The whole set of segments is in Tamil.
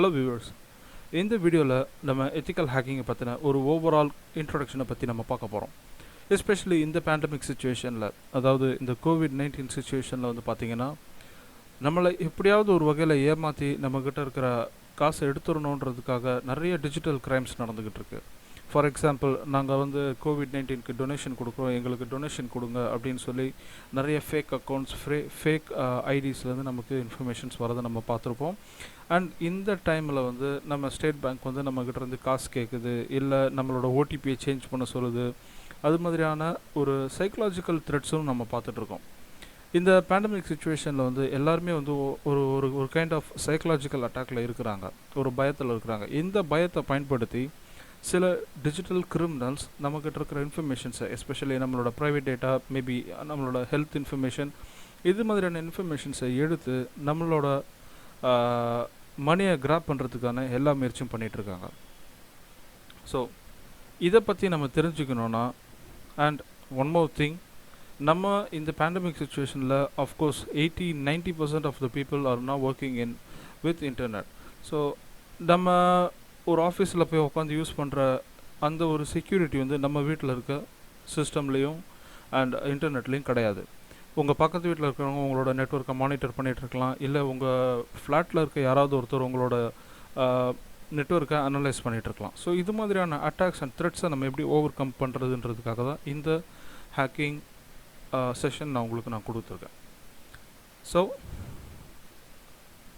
ஹலோ வியூவர்ஸ், இந்த வீடியோவில் நம்ம எத்திக்கல் ஹேக்கிங்கை பற்றின ஒரு ஓவரால் இன்ட்ரொடக்ஷனை பற்றி நம்ம பார்க்க போகிறோம். எஸ்பெஷலி இந்த பேண்டமிக் சுச்சுவேஷனில், அதாவது இந்த கோவிட்-19 சுச்சுவேஷனில் வந்து பார்த்திங்கன்னா, நம்மளை எப்படியாவது ஒரு வகையில் ஏமாற்றி நம்மக்கிட்ட இருக்கிற காசை எடுத்துடணுன்றதுக்காக நிறைய டிஜிட்டல் கிரைம்ஸ் நடந்துக்கிட்டு இருக்கு. ஃபார் எக்ஸாம்பிள், நாங்கள் வந்து கோவிட்-19க்கு டொனேஷன் கொடுக்குறோம், எங்களுக்கு டொனேஷன் கொடுங்க அப்படின்னு சொல்லி நிறைய ஃபேக் அக்கௌண்ட்ஸ், ஃபேக் ஐடிஸ்லேருந்து நமக்கு இன்ஃபர்மேஷன்ஸ் வரதை நம்ம பார்த்துருப்போம். அண்ட் இந்த டைமில் வந்து நம்ம ஸ்டேட் பேங்க் வந்து நம்மக்கிட்ட இருந்து காசு கேட்குது, இல்லை நம்மளோட ஓடிபியை சேஞ்ச் பண்ண சொல்லுது. அது மாதிரியான ஒரு சைக்கலாஜிக்கல் த்ரெட்ஸும் நம்ம பார்த்துட்ருக்கோம். இந்த பேண்டமிக் சுச்சுவேஷனில் வந்து எல்லாருமே வந்து ஒரு ஒரு ஒரு கைண்ட் ஆஃப் சைக்கலாஜிக்கல் அட்டாக்கில் இருக்கிறாங்க, ஒரு பயத்தில் இருக்கிறாங்க. இந்த பயத்தை பயன்படுத்தி சில டிஜிட்டல் கிரிமினல்ஸ் நம்மக்கிட்ட இருக்கிற இன்ஃபர்மேஷன்ஸை, எஸ்பெஷலி நம்மளோட ப்ரைவேட் டேட்டா, மேபி நம்மளோட ஹெல்த் இன்ஃபர்மேஷன், இது மாதிரியான இன்ஃபர்மேஷன்ஸை எடுத்து நம்மளோட மணியை கிராப் பண்ணுறதுக்கான எல்லா முயற்சியும் பண்ணிகிட்ருக்காங்க. ஸோ இதை பற்றி நம்ம தெரிஞ்சுக்கணுன்னா, அண்ட் ஒன் மோர் திங், நம்ம இந்த பேண்டமிக் சுச்சுவேஷனில் of course 80-90% of the people are not working in with internet. So நம்ம ஒரு ஆஃபீஸில் போய் உட்காந்து யூஸ் பண்ணுற அந்த ஒரு செக்யூரிட்டி வந்து நம்ம வீட்டில் இருக்க சிஸ்டம்லேயும் அண்ட் இன்டர்நெட்லேயும் கிடையாது. உங்கள் பக்கத்து வீட்டில் இருக்கிறவங்க உங்களோட நெட்வொர்க்கை மானிட்டர் பண்ணிகிட்ருக்கலாம், இல்லை உங்கள் ஃப்ளாட்டில் இருக்க யாராவது ஒருத்தர் உங்களோட நெட்வொர்க்கை அனலைஸ் பண்ணிகிட்ருக்கலாம். ஸோ இது மாதிரியான அட்டாக்ஸ் அண்ட் த்ரெட்ஸை நம்ம எப்படி ஓவர் கம் பண்ணுறதுன்றதுக்காக தான் இந்த ஹேக்கிங் செஷன் நான் கொடுத்துருக்கேன். ஸோ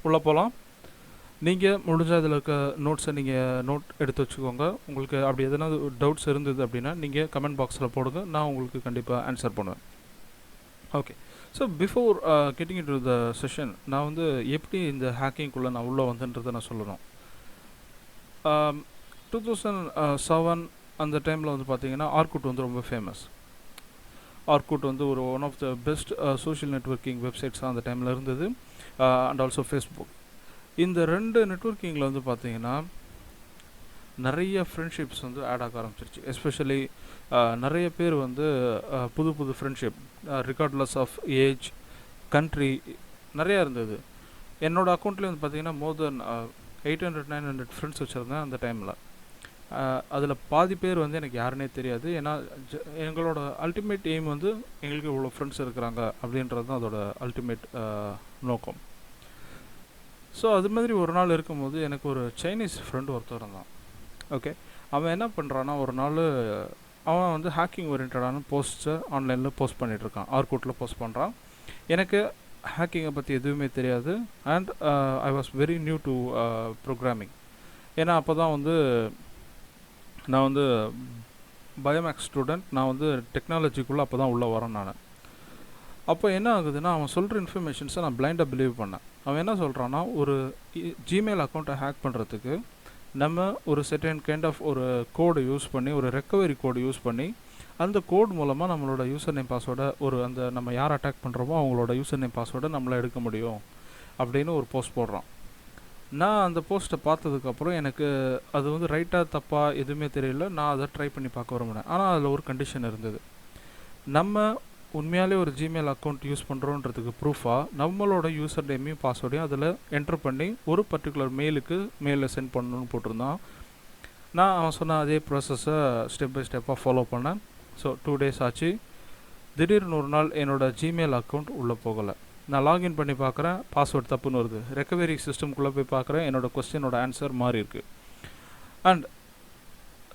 உள்ளே போகலாம். நீங்கள் முடிஞ்ச அதில் இருக்க நோட்ஸை நீங்கள் நோட் எடுத்து வச்சுக்கோங்க. உங்களுக்கு அப்படி எதனா டவுட்ஸ் இருந்தது அப்படின்னா நீங்கள் கமெண்ட் பாக்ஸில் போடுங்க, நான் உங்களுக்கு கண்டிப்பாக ஆன்சர் பண்ணுவேன். Okay, so before getting into the session, நான் வந்து எப்படி இந்த ஹேக்கிங்குள்ளே நான் உள்ளே வந்தேன்றதை நான் சொல்லணும். 2007 அந்த டைமில் வந்து பார்த்தீங்கன்னா ஆர்குட் வந்து ரொம்ப ஃபேமஸ். ஆர்குட் வந்து ஒரு one of the best social networking வெப்சைட்ஸாக அந்த டைமில் இருந்தது. And also Facebook. இந்த ரெண்டு நெட்வொர்க்கிங்கில் வந்து பார்த்தீங்கன்னா நிறைய ஃப்ரெண்ட்ஷிப்ஸ் வந்து ஆட் ஆக ஆரம்பிச்சிருச்சு. எஸ்பெஷலி நிறைய பேர் வந்து புது friendship, regardless of age, country, நிறையா இருந்தது. என்னோடய அக்கௌண்ட்லேயே வந்து பார்த்திங்கன்னா மோர் தென் 800-900 ஃப்ரெண்ட்ஸ் வச்சுருந்தேன் அந்த டைமில். அதில் பாதி பேர் வந்து எனக்கு யாருன்னே தெரியாது. ஏன்னா எங்களோட அல்டிமேட் எய்ம் வந்து எங்களுக்கு இவ்வளோ ஃப்ரெண்ட்ஸ் இருக்கிறாங்க அப்படின்றது தான் அதோட அல்டிமேட் நோக்கம். ஸோ அது மாதிரி ஒரு நாள் இருக்கும்போது எனக்கு ஒரு சைனீஸ் ஃப்ரெண்டு ஒருத்தர் இருந்தான். ஓகே, அவன் என்ன பண்ணுறான்னா, ஒரு நாள் அவன் வந்து ஹேக்கிங் ஓரியன்டான போஸ்ட்டை ஆன்லைனில் போஸ்ட் பண்ணிகிட்ருக்கான், ஆர்குட்டில் போஸ்ட் பண்ணுறான். எனக்கு ஹேக்கிங்கை பற்றி எதுவுமே தெரியாது. And I was very new to programming. ஏன்னா அப்போ தான் வந்து நான் வந்து பயோமேக்ஸ் ஸ்டூடெண்ட், நான் வந்து டெக்னாலஜிக்குள்ளே அப்போ தான் உள்ளே வரேன் நான். அப்போ என்ன ஆகுதுன்னா, அவன் சொல்கிற இன்ஃபர்மேஷன்ஸை நான் பிளைண்டாக பிலீவ் பண்ணேன். அவன் என்ன சொல்கிறான்னா, ஒரு ஜிமெயில் அக்கௌண்ட்டை ஹேக் பண்ணுறதுக்கு நம்ம ஒரு செர்டைன் கைண்ட் ஆஃப் ஒரு கோடு யூஸ் பண்ணி, ஒரு ரெக்கவரி கோடு யூஸ் பண்ணி, அந்த கோட் மூலமாக நம்மளோட யூசர் நேம் பாஸ்வேர்டை, ஒரு அந்த நம்ம யார் அட்டாக் பண்ணுறோமோ அவங்களோட யூசர் நேம் பாஸ்வேர்டை நம்மளை எடுக்க முடியும் அப்படின்னு ஒரு போஸ்ட் போடுறான். நான் அந்த போஸ்ட்டை பார்த்ததுக்கப்புறம் எனக்கு அது வந்து ரைட்டாக தப்பாக எதுவுமே தெரியல. நான் அதை ட்ரை பண்ணி பார்க்க விரும்பினேன். ஆனால் அதில் ஒரு கண்டிஷன் இருந்தது. நம்ம உண்மையாலே ஒரு ஜிமெயில் அக்கௌண்ட் யூஸ் பண்ணுறோன்றதுக்கு ப்ரூஃபாக நம்மளோட யூசர் நேமையும் பாஸ்வேர்டையும் அதில் என்ட்ரு பண்ணி ஒரு பர்டிகுலர் மெயிலில் சென்ட் பண்ணணும்னு போட்டிருந்தான். நான் அவன் சொன்ன அதே ப்ராசஸை ஸ்டெப் பை ஸ்டெப்பாக ஃபாலோ பண்ணேன். ஸோ 2 days ஆச்சு. திடீர்னு ஒரு நாள் என்னோடய ஜிமெயில் அக்கௌண்ட் உள்ளே போகலை. நான் லாகின் பண்ணி பார்க்குறேன், பாஸ்வேர்டு தப்புன்னு வருது. ரெக்கவரி சிஸ்டம்குள்ளே போய் பார்க்குறேன், என்னோடய கொஸ்டினோட ஆன்சர் மாறி இருக்குது. அண்ட்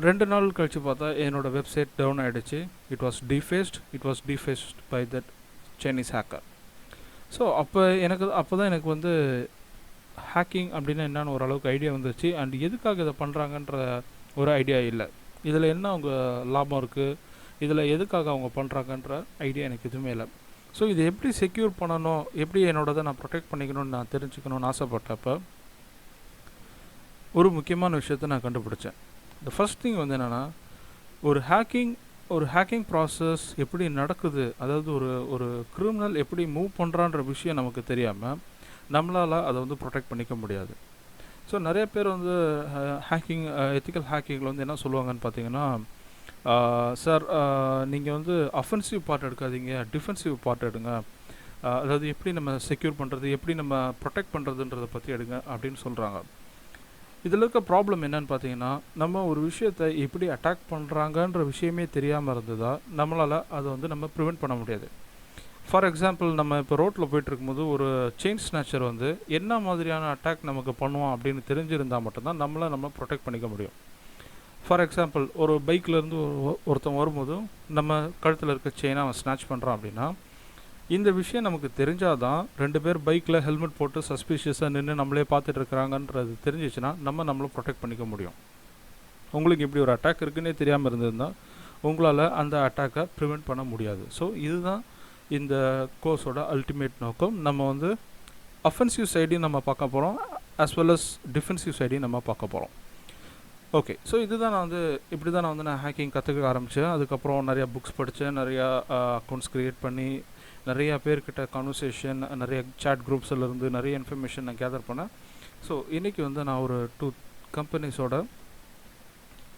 2 நாள் கழித்து பார்த்தா என்னோடய வெப்சைட் டவுன் ஆகிடுச்சு. It was defaced by that Chinese hacker. So அப்போ தான் எனக்கு வந்து ஹேக்கிங் அப்படின்னா என்னென்னு ஓரளவுக்கு ஐடியா வந்துச்சு. அண்ட் எதுக்காக இதை பண்ணுறாங்கன்ற ஒரு ஐடியா இல்லை. இதில் என்ன அவங்க லாபம் இருக்குது, இதில் எதுக்காக அவங்க பண்ணுறாங்கன்ற ஐடியா எனக்கு எதுவுமே இல்லை. ஸோ இதை எப்படி செக்யூர் பண்ணணும், எப்படி என்னோடதை நான் ப்ரொடெக்ட் பண்ணிக்கணும்னு நான் தெரிஞ்சுக்கணும்னு ஆசைப்பட்டப்போ ஒரு முக்கியமான விஷயத்தை நான் கண்டுபிடிச்சேன். த ஃபர்ஸ்ட் திங் வந்து என்னென்னா, ஒரு ஹேக்கிங் ப்ராசஸ் எப்படி நடக்குது, அதாவது ஒரு கிரிமினல் எப்படி மூவ் பண்ணுறான்ற விஷயம் நமக்கு தெரியாமல் நம்மளால் அதை வந்து ப்ரொடெக்ட் பண்ணிக்க முடியாது. ஸோ நிறைய பேர் வந்து எத்திக்கல் ஹேக்கிங்கில் வந்து என்ன சொல்லுவாங்கன்னு பார்த்தீங்கன்னா, சார் நீங்கள் வந்து அஃபென்சிவ் பார்ட் எடுக்காதீங்க, டிஃபென்சிவ் பார்ட் எடுங்க, அதாவது எப்படி நம்ம செக்யூர் பண்ணுறது, எப்படி நம்ம ப்ரொடெக்ட் பண்ணுறதுன்றதை பற்றி எடுங்க அப்படின்னு சொல்கிறாங்க. இதில் இருக்க ப்ராப்ளம் என்னன்னு பார்த்தீங்கன்னா, நம்ம ஒரு விஷயத்தை எப்படி அட்டாக் பண்ணுறாங்கன்ற விஷயமே தெரியாமல் இருந்ததா நம்மளால் அதை வந்து நம்ம ப்ரிவெண்ட் பண்ண முடியாது. ஃபார் எக்ஸாம்பிள், நம்ம இப்போ ரோட்டில் போயிட்டுருக்கும்போது ஒரு செயின் ஸ்நாச்சர் வந்து என்ன மாதிரியான அட்டாக் நமக்கு பண்ணுவான் அப்படின்னு தெரிஞ்சிருந்தால் மட்டும்தான் நம்ம ப்ரொடெக்ட் பண்ணிக்க முடியும். ஃபார் எக்ஸாம்பிள், ஒரு பைக்லேருந்து ஒருத்தன் வரும்போது நம்ம கழுத்தில் இருக்க செயினை அவன் ஸ்நாச் பண்ணுறான் அப்படின்னா, இந்த விஷயம் நமக்கு தெரிஞ்சால் தான் 2 பேர் பைக்கில் ஹெல்மெட் போட்டு சஸ்பீஷியஸாக நின்று நம்மளே பார்த்துட்டு இருக்கிறாங்கன்றது தெரிஞ்சிச்சுன்னா நம்மளை ப்ரொடெக்ட் பண்ணிக்க முடியும். உங்களுக்கு இப்படி ஒரு அட்டாக் இருக்குன்னே தெரியாமல் இருந்ததுன்னா உங்களால் அந்த அட்டாக்கை ப்ரிவெண்ட் பண்ண முடியாது. ஸோ இதுதான் இந்த கோர்ஸோட அல்டிமேட் நோக்கம். நம்ம வந்து அஃபென்சிவ் சைடையும் நம்ம பார்க்க போகிறோம், as well as டிஃபென்சிவ் சைடையும் நம்ம பார்க்க போகிறோம். ஓகே, ஸோ இதுதான் இப்படி தான் நான் ஹேக்கிங் கற்றுக்க ஆரம்பித்தேன். அதுக்கப்புறம் நிறையா புக்ஸ் படித்தேன், நிறையா அக்கௌண்ட்ஸ் க்ரியேட் பண்ணி நிறையா பேர்கிட்ட கான்வர்சேஷன், நிறைய சேட் குரூப்ஸில் நிறைய இன்ஃபர்மேஷன் நான் கேதர் பண்ணேன். ஸோ இன்றைக்கி வந்து நான் ஒரு 2 கம்பெனிஸோட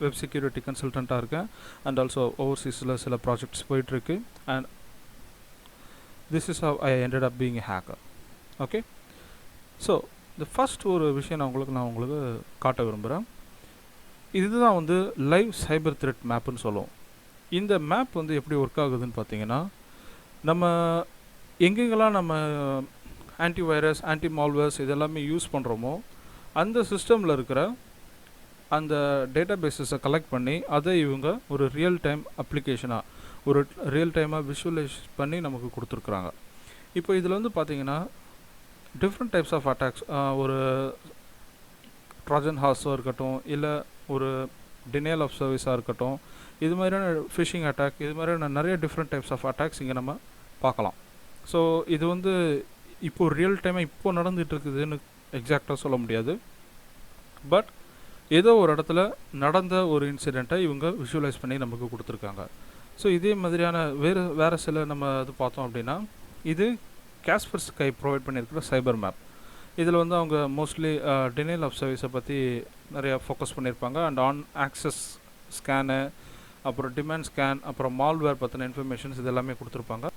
வெப் செக்யூரிட்டி கன்சல்டண்ட்டாக இருக்கேன். அண்ட் ஆல்சோ ஓவர்சீஸில் சில ப்ராஜெக்ட்ஸ் போயிட்டுருக்கு. And this is how I ended up being a hacker. Okay, so இந்த ஃபஸ்ட் ஒரு விஷயம் நான் உங்களுக்கு காட்ட விரும்புகிறேன். இதுதான் வந்து லைவ் சைபர் த்ரெட் மேப்புன்னு சொல்லுவோம். இந்த மேப் வந்து எப்படி ஒர்க் ஆகுதுன்னு பார்த்தீங்கன்னா, நம்ம எங்கெங்கெல்லாம் நம்ம ஆன்டிவைரஸ், ஆன்டி மால்வேர்ஸ் இதெல்லாமே யூஸ் பண்ணுறோமோ அந்த சிஸ்டமில் இருக்கிற அந்த டேட்டா பேஸஸை கலெக்ட் பண்ணி அதை இவங்க ஒரு ரியல் டைம் அப்ளிகேஷனாக, ஒரு ரியல் டைமாக விஷுவலைஸ் பண்ணி நமக்கு கொடுத்துருக்குறாங்க. இப்போ இதில் வந்து பார்த்திங்கன்னா டிஃப்ரெண்ட் டைப்ஸ் ஆஃப் அட்டாக்ஸ், ஒரு ட்ராஜன் ஹார்ஸாக இருக்கட்டும், இல்லை ஒரு டினையல் ஆஃப் சர்வீஸாக இருக்கட்டும், இது மாதிரியான ஃபிஷிங் அட்டாக், இது மாதிரியான நிறைய டிஃப்ரெண்ட் டைப்ஸ் ஆஃப் அட்டாக்ஸ் இங்கே நம்ம பார்க்கலாம். ஸோ இது வந்து இப்போது ரியல் டைமாக இப்போது நடந்துகிட்ருக்குதுன்னு எக்ஸாக்டாக சொல்ல முடியாது. பட் ஏதோ ஒரு இடத்துல நடந்த ஒரு இன்சிடெண்ட்டை இவங்க விஷுவலைஸ் பண்ணி நமக்கு கொடுத்துருக்காங்க. ஸோ இதே மாதிரியான வேறு சில நம்ம இது பார்த்தோம் அப்படின்னா, இது காஸ்பர்ஸ்கை ப்ரொவைட் பண்ணியிருக்கிற சைபர் மேப். இதில் வந்து அவங்க மோஸ்ட்லி டினைல் ஆஃப் சர்வீஸை பற்றி நிறையா ஃபோக்கஸ் பண்ணியிருப்பாங்க. அண்ட் ஆன் ஆக்சஸ் ஸ்கேனு, அப்புறம் டிமாண்ட் ஸ்கேன், அப்புறம் மால்வேர் பற்றின இன்ஃபர்மேஷன்ஸ் இது எல்லாமே கொடுத்துருப்பாங்க.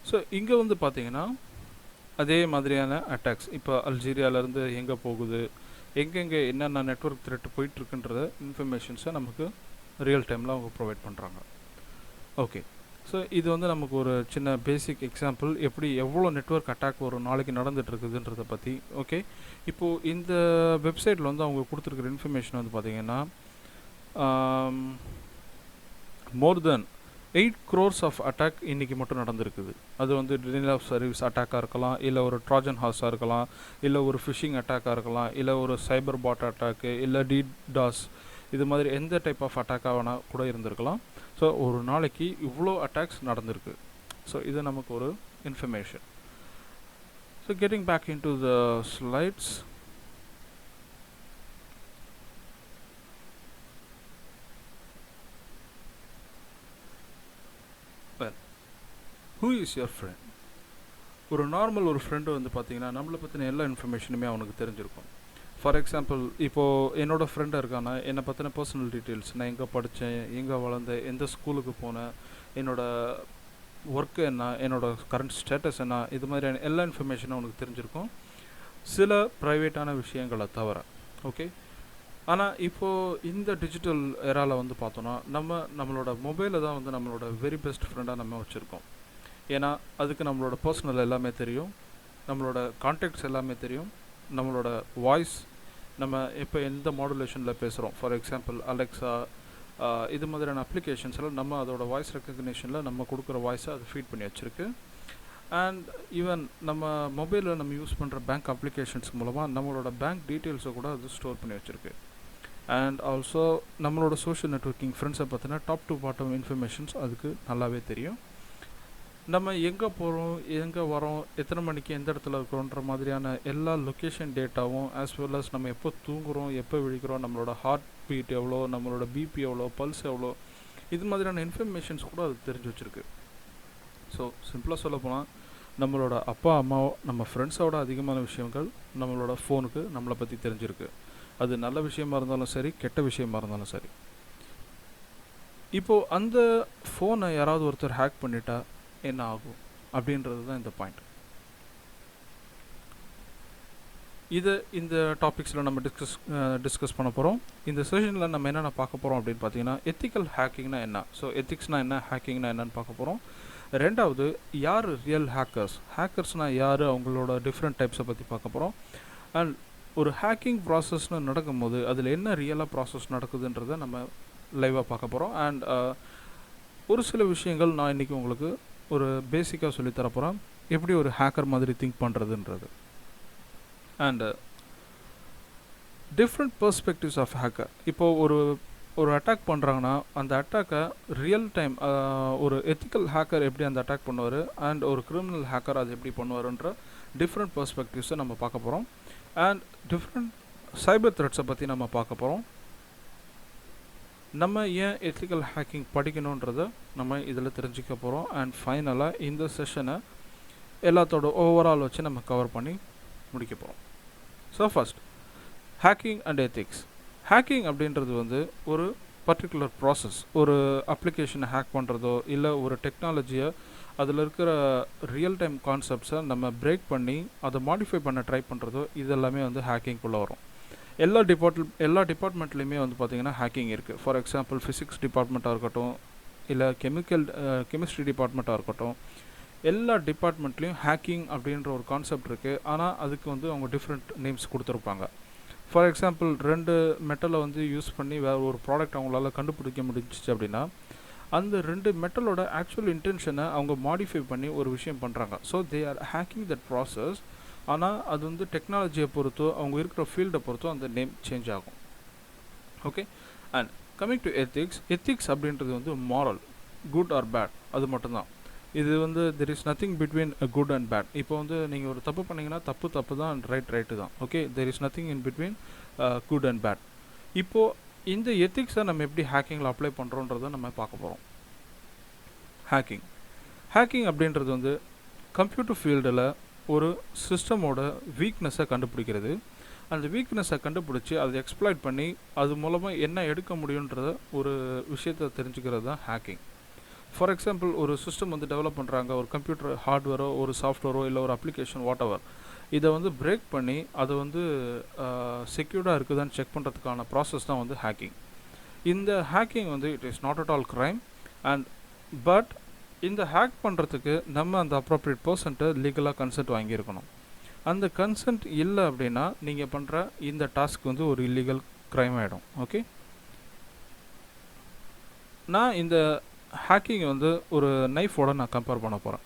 ஸோ இங்கே வந்து பார்த்திங்கன்னா அதே மாதிரியான அட்டாக்ஸ் இப்போ அல்ஜீரியாவிலேருந்து எங்கே போகுது, எங்கெங்கே என்னென்ன நெட்வொர்க் த்ரெட் போயிட்டுருக்குன்றத இன்ஃபர்மேஷன்ஸை நமக்கு ரியல் டைமில் அவங்க ப்ரொவைட் பண்ணுறாங்க. ஓகே, ஸோ இது வந்து நமக்கு ஒரு சின்ன பேசிக் எக்ஸாம்பிள், எப்படி எவ்வளோ நெட்வொர்க் அட்டாக் ஒரு நாளைக்கு நடந்துகிட்ருக்குதுன்றதை பற்றி. ஓகே, இப்போது இந்த வெப்சைட்டில் வந்து அவங்க கொடுத்துருக்குற இன்ஃபர்மேஷன் வந்து பார்த்திங்கன்னா மோர் தென் 8 crores ஆஃப் அட்டாக் இன்றைக்கி மட்டும் நடந்திருக்குது. அது வந்து டினைல் ஆஃப் சர்வீஸ் அட்டாக்காக இருக்கலாம், இல்லை ஒரு ட்ராஜன் ஹார்ஸாக இருக்கலாம், இல்லை ஒரு ஃபிஷிங் அட்டாக்காக இருக்கலாம், இல்லை ஒரு சைபர் பாட் அட்டாக்கு, இல்லை டிடாஸ், இது மாதிரி எந்த டைப் ஆஃப் அட்டாக்காக வேணால் கூட இருந்திருக்கலாம். ஸோ ஒரு நாளைக்கு இவ்வளோ அட்டாக்ஸ் நடந்திருக்கு. ஸோ இது நமக்கு ஒரு information. So getting back in to the slides. Who is your friend? ஒரு நார்மல் ஒரு ஃப்ரெண்டு வந்து பார்த்திங்கன்னா நம்மளை பற்றின எல்லா இன்ஃபர்மேஷனுமே அவனுக்கு தெரிஞ்சிருக்கும். ஃபார் எக்ஸாம்பிள், இப்போது என்னோடய ஃப்ரெண்டாக இருக்கானா, என்னை பற்றின பர்சனல் டீட்டெயில்ஸ், நான் எங்கே படித்தேன், எங்கே வளர்ந்தேன், எந்த ஸ்கூலுக்கு போனேன், என்னோடய ஒர்க்கு என்ன, என்னோடய கரண்ட் ஸ்டேட்டஸ் என்ன, இது மாதிரியான எல்லா இன்ஃபர்மேஷனும் அவனுக்கு தெரிஞ்சிருக்கும், சில ப்ரைவேட்டான விஷயங்களை தவிர. ஓகே, ஆனால் இப்போது இந்த டிஜிட்டல் எராவில் வந்து பார்த்தோன்னா நம்மளோட மொபைலை தான் வந்து நம்மளோட வெரி பெஸ்ட் ஃப்ரெண்டாக நம்ம வச்சுருக்கோம். ஏன்னா அதுக்கு நம்மளோட பர்சனல் எல்லாமே தெரியும், நம்மளோட கான்டாக்ட்ஸ் எல்லாமே தெரியும், நம்மளோட வாய்ஸ், நம்ம இப்போ எந்த மாடுலேஷனில் பேசுகிறோம், ஃபார் எக்ஸாம்பிள் அலெக்ஸா, இது மாதிரியான அப்ளிகேஷன்ஸில் நம்ம அதோட வாய்ஸ் ரெக்கக்னிஷனில் நம்ம கொடுக்குற வாய்ஸை அது ஃபீட் பண்ணி வச்சுருக்கு. அண்ட் ஈவன் நம்ம மொபைலில் நம்ம யூஸ் பண்ணுற பேங்க் அப்ளிகேஷன்ஸ் மூலமாக நம்மளோட பேங்க் டீட்டெயில்ஸை கூட அது ஸ்டோர் பண்ணி வச்சுருக்கு. அண்ட் ஆல்சோ நம்மளோட சோஷியல் நெட்வொர்க்கிங் ஃப்ரெண்ட்ஸை பற்றின டாப் டு பாட்டம் இன்ஃபர்மேஷன்ஸ் அதுக்கு நல்லாவே தெரியும். நம்ம எங்கே போகிறோம், எங்கே வரோம், எத்தனை மணிக்கு எந்த இடத்துல இருக்கிறோன்ற மாதிரியான எல்லா லொக்கேஷன் டேட்டாவும், ஆஸ் வெல் அஸ் நம்ம எப்போ தூங்குகிறோம், எப்போ விழிக்கிறோம், நம்மளோட ஹார்ட் பீட் எவ்வளோ, நம்மளோட பிபி எவ்வளோ, பல்ஸ் எவ்வளோ, இது மாதிரியான இன்ஃபர்மேஷன்ஸ் கூட அது தெரிஞ்சு வச்சுருக்கு. ஸோ சிம்பிளாக சொல்ல போனால் நம்மளோட அப்பா அம்மாவோ நம்ம ஃப்ரெண்ட்ஸோட அதிகமான விஷயங்கள் நம்மளோட ஃபோனுக்கு நம்மளை பற்றி தெரிஞ்சிருக்கு. அது நல்ல விஷயமா இருந்தாலும் சரி, கெட்ட விஷயமா இருந்தாலும் சரி. இப்போது அந்த ஃபோனை யாராவது ஒருத்தர் ஹேக் பண்ணிட்டா என்ன ஆகும் அப்படின்றது தான் இந்த பாயிண்ட். இந்த டாபிக்ஸில் நம்ம டிஸ்கஸ் பண்ண போகிறோம். இந்த செஷனில் நம்ம என்னென்ன பார்க்க போகிறோம் அப்படின்னு பார்த்தீங்கன்னா, எத்திக்கல் ஹேக்கிங்னா என்ன, ஸோ எத்திக்ஸ்னால் என்ன, ஹேக்கிங்னா என்னன்னு பார்க்க போகிறோம். ரெண்டாவது, யார் ரியல் ஹேக்கர்ஸ்னால் யார், அவங்களோட டிஃப்ரெண்ட் டைப்ஸை பற்றி பார்க்க போகிறோம். அண்ட் ஒரு ஹேக்கிங் ப்ராசஸ்னு நடக்கும்போது அதில் என்ன ரியலாக ப்ராசஸ் நடக்குதுன்றதை நம்ம லைவாக பார்க்க போகிறோம். அண்ட் ஒரு சில விஷயங்கள் நான் இன்றைக்கி உங்களுக்கு ஒரு பேசிக்காக சொல்லித்தர போகிறேன், எப்படி ஒரு ஹேக்கர் மாதிரி திங்க் பண்ணுறதுன்றது. And different perspectives of hacker. இப்போது ஒரு அட்டாக் பண்ணுறாங்கன்னா அந்த அட்டாக்கை ரியல் டைம் ஒரு எத்திக்கல் ஹேக்கர் எப்படி அந்த அட்டாக் பண்ணுவார் அண்ட் ஒரு கிரிமினல் ஹேக்கர் அது எப்படி பண்ணுவாருன்ற டிஃப்ரெண்ட் பெர்ஸ்பெக்டிவ்ஸை நம்ம பார்க்க போகிறோம். அண்ட் டிஃப்ரெண்ட் சைபர் த்ரெட்ஸை பற்றி நம்ம பார்க்க போகிறோம். நம்ம ஏன் எத்திக்கல் ஹேக்கிங் படிக்கணுன்றதை நம்ம இதில் தெரிஞ்சுக்க போகிறோம். அண்ட் ஃபைனலாக இந்த செஷனை எல்லாத்தோட ஓவரால் வச்சு நம்ம கவர் பண்ணி முடிக்க போகிறோம். So first, hacking and ethics. Hacking அப்படின்றது வந்து ஒரு பர்டிகுலர் ப்ராசஸ். ஒரு அப்ளிகேஷனை ஹேக் பண்ணுறதோ இல்லை ஒரு டெக்னாலஜியை அதில் இருக்கிற ரியல் டைம் கான்செப்ட்ஸை நம்ம பிரேக் பண்ணி அதை மாடிஃபை பண்ண ட்ரை பண்ணுறதோ இதெல்லாமே வந்து ஹேக்கிங்குள்ளே வரும். எல்லா டிபார்ட்மெண்ட்லேயுமே வந்து பார்த்திங்கன்னா ஹேக்கிங் இருக்குது. ஃபார் எக்ஸாம்பிள் ஃபிசிக்ஸ் டிபார்ட்மெண்ட்டாக இருக்கட்டும், இல்லை கெமிஸ்ட்ரி டிபார்ட்மெண்ட்டாக இருக்கட்டும், எல்லா டிபார்ட்மெண்ட்லேயும் ஹேக்கிங் அப்படின்ற ஒரு கான்செப்ட் இருக்குது. ஆனால் அதுக்கு வந்து அவங்க டிஃப்ரெண்ட் நேம்ஸ் கொடுத்துருப்பாங்க. ஃபார் எக்ஸாம்பிள் 2 மெட்டலை வந்து யூஸ் பண்ணி வேறு ஒரு ப்ராடக்ட் அவங்களால கண்டுபிடிக்க முடிஞ்சிச்சு அப்படின்னா அந்த 2 மெட்டலோட ஆக்சுவல் இன்டென்ஷனை அவங்க மாடிஃபை பண்ணி ஒரு விஷயம் பண்ணுறாங்க. So they are hacking that process. ஆனால் அது வந்து டெக்னாலஜியை பொறுத்தோ அவங்க இருக்கிற ஃபீல்டை பொறுத்தோ அந்த நேம் சேஞ்ச் ஆகும். Okay. And coming to ethics அப்படின்றது வந்து மாரல், குட் ஆர் பேட், அது மட்டும்தான். இது வந்து there is nothing between good and bad. இப்போ வந்து நீங்கள் ஒரு தப்பு பண்ணிங்கன்னா தப்பு தான், ரைட்டு தான். Okay, there is nothing in between good and bad. இப்போது இந்த எத்திக்ஸை நம்ம எப்படி ஹேக்கிங்கில் அப்ளை பண்ணுறோன்றதை நம்ம பார்க்க போகிறோம். ஹேக்கிங் அப்படின்றது வந்து கம்ப்யூட்டர் ஃபீல்டில் ஒரு சிஸ்டமோட வீக்னஸை கண்டுபிடிக்கிறது. அந்த வீக்னஸை கண்டுபிடிச்சி அதை எக்ஸ்ப்ளாய்ட் பண்ணி அது மூலமாக என்ன எடுக்க முடியுன்றத ஒரு விஷயத்தை தெரிஞ்சுக்கிறது தான் ஹேக்கிங். ஃபார் எக்ஸாம்பிள், ஒரு சிஸ்டம் வந்து டெவலப் பண்ணுறாங்க, ஒரு கம்ப்யூட்டர் ஹார்ட்வேரோ ஒரு சாஃப்ட்வேரோ இல்லை ஒரு அப்ளிகேஷன் வாட் எவர், இதை வந்து பிரேக் பண்ணி அதை வந்து செக்யூர்டாக இருக்குதான்னு செக் பண்ணுறதுக்கான ப்ராசஸ் தான் வந்து ஹேக்கிங். இந்த ஹேக்கிங் வந்து it is not at all crime. But இந்த ஹேக் பண்ணுறதுக்கு நம்ம அந்த அப்ரோப்ரியேட் பர்சன்ட்டை லீகலாக கன்சென்ட் வாங்கியிருக்கணும். அந்த கன்சென்ட் இல்லை அப்படின்னா நீங்கள் பண்ணுற இந்த டாஸ்க் வந்து ஒரு இல்லீகல் க்ரைம் ஆகிடும். ஓகே, நான் இந்த ஹேக்கிங் வந்து ஒரு நைஃபோட நான் கம்பேர் பண்ண போகிறேன்.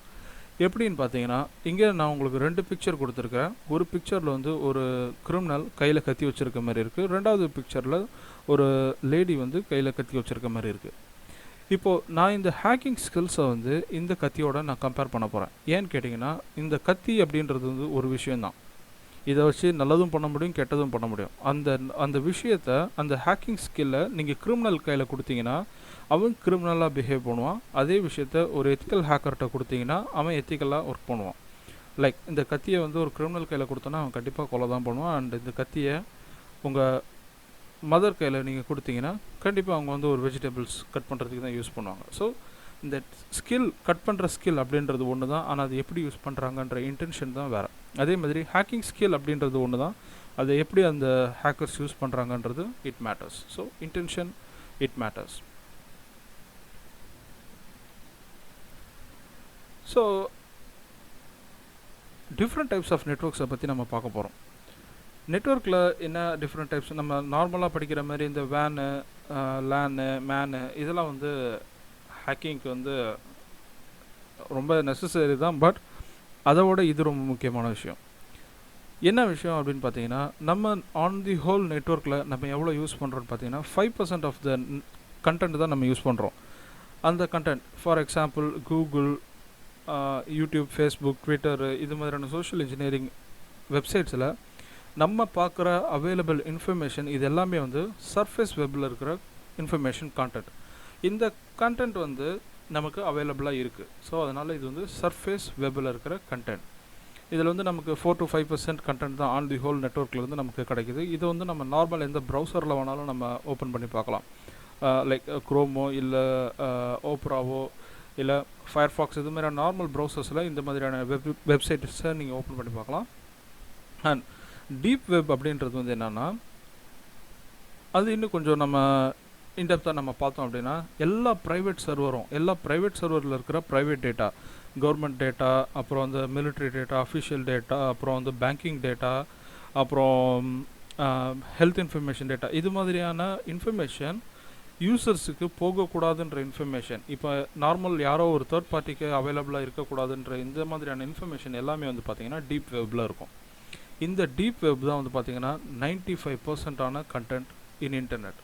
எப்படின்னு பார்த்தீங்கன்னா, இங்கே நான் உங்களுக்கு 2 பிக்சர் கொடுத்துருக்கேன். ஒரு பிக்சரில் வந்து ஒரு கிரிமினல் கையில் கத்தி வச்சுருக்க மாதிரி இருக்குது. 2வது பிக்சரில் ஒரு லேடி வந்து கையில் கத்தி வச்சுருக்க மாதிரி இருக்குது. இப்போது நான் இந்த ஹேக்கிங் ஸ்கில்ஸை வந்து இந்த கத்தியோட நான் கம்பேர் பண்ண போகிறேன். ஏன்னு கேட்டிங்கன்னா, இந்த கத்தி அப்படின்றது வந்து ஒரு விஷயந்தான். இதை வச்சு நல்லதும் பண்ண முடியும், கெட்டதும் பண்ண முடியும். அந்த விஷயத்தை, அந்த ஹேக்கிங் ஸ்கில்லை நீங்கள் கிரிமினல் கையில் கொடுத்தீங்கன்னா அவன் கிரிமினலாக பிஹேவ் பண்ணுவான். அதே விஷயத்த ஒரு எத்திக்கல் ஹேக்கர்கிட்ட கொடுத்தீங்கன்னா அவன் எத்திக்கலாக ஒர்க் பண்ணுவான். லைக் இந்த கத்தியை வந்து ஒரு கிரிமினல் கையில் கொடுத்தோன்னா அவன் கண்டிப்பாக கொலை தான் பண்ணுவான். அண்ட் இந்த கத்தியை உங்கள் மதர் கையில் நீங்கள் கொடுத்தீங்கன்னா கண்டிப்பாக அவங்க வந்து ஒரு வெஜிடபிள்ஸ் கட் பண்ணுறதுக்கு தான் யூஸ் பண்ணுவாங்க. ஸோ இந்த கட் பண்ணுற ஸ்கில் அப்படின்றது ஒன்று தான், ஆனால் அது எப்படி யூஸ் பண்ணுறாங்கன்ற இன்டென்ஷன் தான் வேறு. அதே மாதிரி ஹேக்கிங் ஸ்கில் அப்படின்றது ஒன்று தான், அதை எப்படி அந்த ஹேக்கர்ஸ் யூஸ் பண்ணுறாங்கன்றது it matters. So intention it matters. So different types of நெட்ஒர்க்ஸை பற்றி நம்ம பார்க்க போகிறோம். நெட்ஒர்க்கில் என்ன டிஃப்ரெண்ட் டைப்ஸ், நம்ம நார்மலாக படிக்கிற மாதிரி இந்த வேனு, லேனு, மேனு இதெல்லாம் வந்து ஹேக்கிங்க்கு வந்து ரொம்ப நெசசரி தான். பட் அதோட இது ரொம்ப முக்கியமான விஷயம். என்ன விஷயம் அப்படின்னு பார்த்தீங்கன்னா, நம்ம ஆன் தி ஹோல் நெட்ஒர்க்கில் நம்ம எவ்வளோ யூஸ் பண்ணுறோன்னு பார்த்தீங்கன்னா 5% ஆஃப் த கண்டென்ட் தான் நம்ம யூஸ் பண்ணுறோம். அந்த content for example Google, YouTube, Facebook, Twitter இது மாதிரியான சோஷியல் இன்ஜினியரிங் வெப்சைட்ஸில் நம்ம பார்க்குற அவைலபிள் இன்ஃபர்மேஷன் இது எல்லாமே வந்து சர்ஃபேஸ் வெப்பில் இருக்கிற இன்ஃபர்மேஷன் கான்டென்ட். இந்த கான்டென்ட் வந்து நமக்கு அவைலபிளாக இருக்குது. ஸோ அதனால் இது வந்து சர்ஃபேஸ் வெப்பில் இருக்கிற கண்டென்ட். இதில் வந்து நமக்கு 4 to 5% கண்டென்ட் தான் ஆன் தி ஹோல் நெட்ஒர்க்லேருந்து நமக்கு கிடைக்குது. இது வந்து நம்ம நார்மல் எந்த ப்ரௌசரில் வேணாலும் நம்ம ஓப்பன் பண்ணி பார்க்கலாம். லைக் குரோமோ இல்லை ஓப்ராவோ இல்லை ஃபயர்ஃபாக்ஸ் இது மாதிரியான நார்மல் ப்ரௌசர்ஸில் இந்த மாதிரியான வெப்சைட்ஸை நீங்கள் ஓப்பன் பண்ணி பார்க்கலாம். அண்ட் டீப் வெப் அப்படின்றது வந்து என்னென்னா, அது இன்னும் கொஞ்சம் நம்ம இன்டெப்த்தாக நம்ம பார்த்தோம் அப்படின்னா, எல்லா ப்ரைவேட் சர்வரில் இருக்கிற ப்ரைவேட் டேட்டா, கவர்மெண்ட் டேட்டா, அப்புறம் வந்து மிலிட்ரி டேட்டா, அஃபிஷியல் டேட்டா, அப்புறம் வந்து பேங்கிங் டேட்டா, அப்புறம் ஹெல்த் இன்ஃபர்மேஷன் டேட்டா, இது மாதிரியான இன்ஃபர்மேஷன் யூசர்ஸுக்கு போகக்கூடாதுன்ற இன்ஃபர்மேஷன், இப்போ நார்மல் யாரோ ஒரு தேர்ட் பார்ட்டிக்கு அவைலபிளாக இருக்கக்கூடாதுன்ற இந்த மாதிரியான இன்ஃபர்மேஷன் எல்லாமே வந்து பார்த்திங்கன்னா டீப் வெப்பில் இருக்கும். இந்த டீப் வெப் தான் வந்து பார்த்திங்கன்னா 95% கண்டென்ட் இன் இன்டர்நெட்.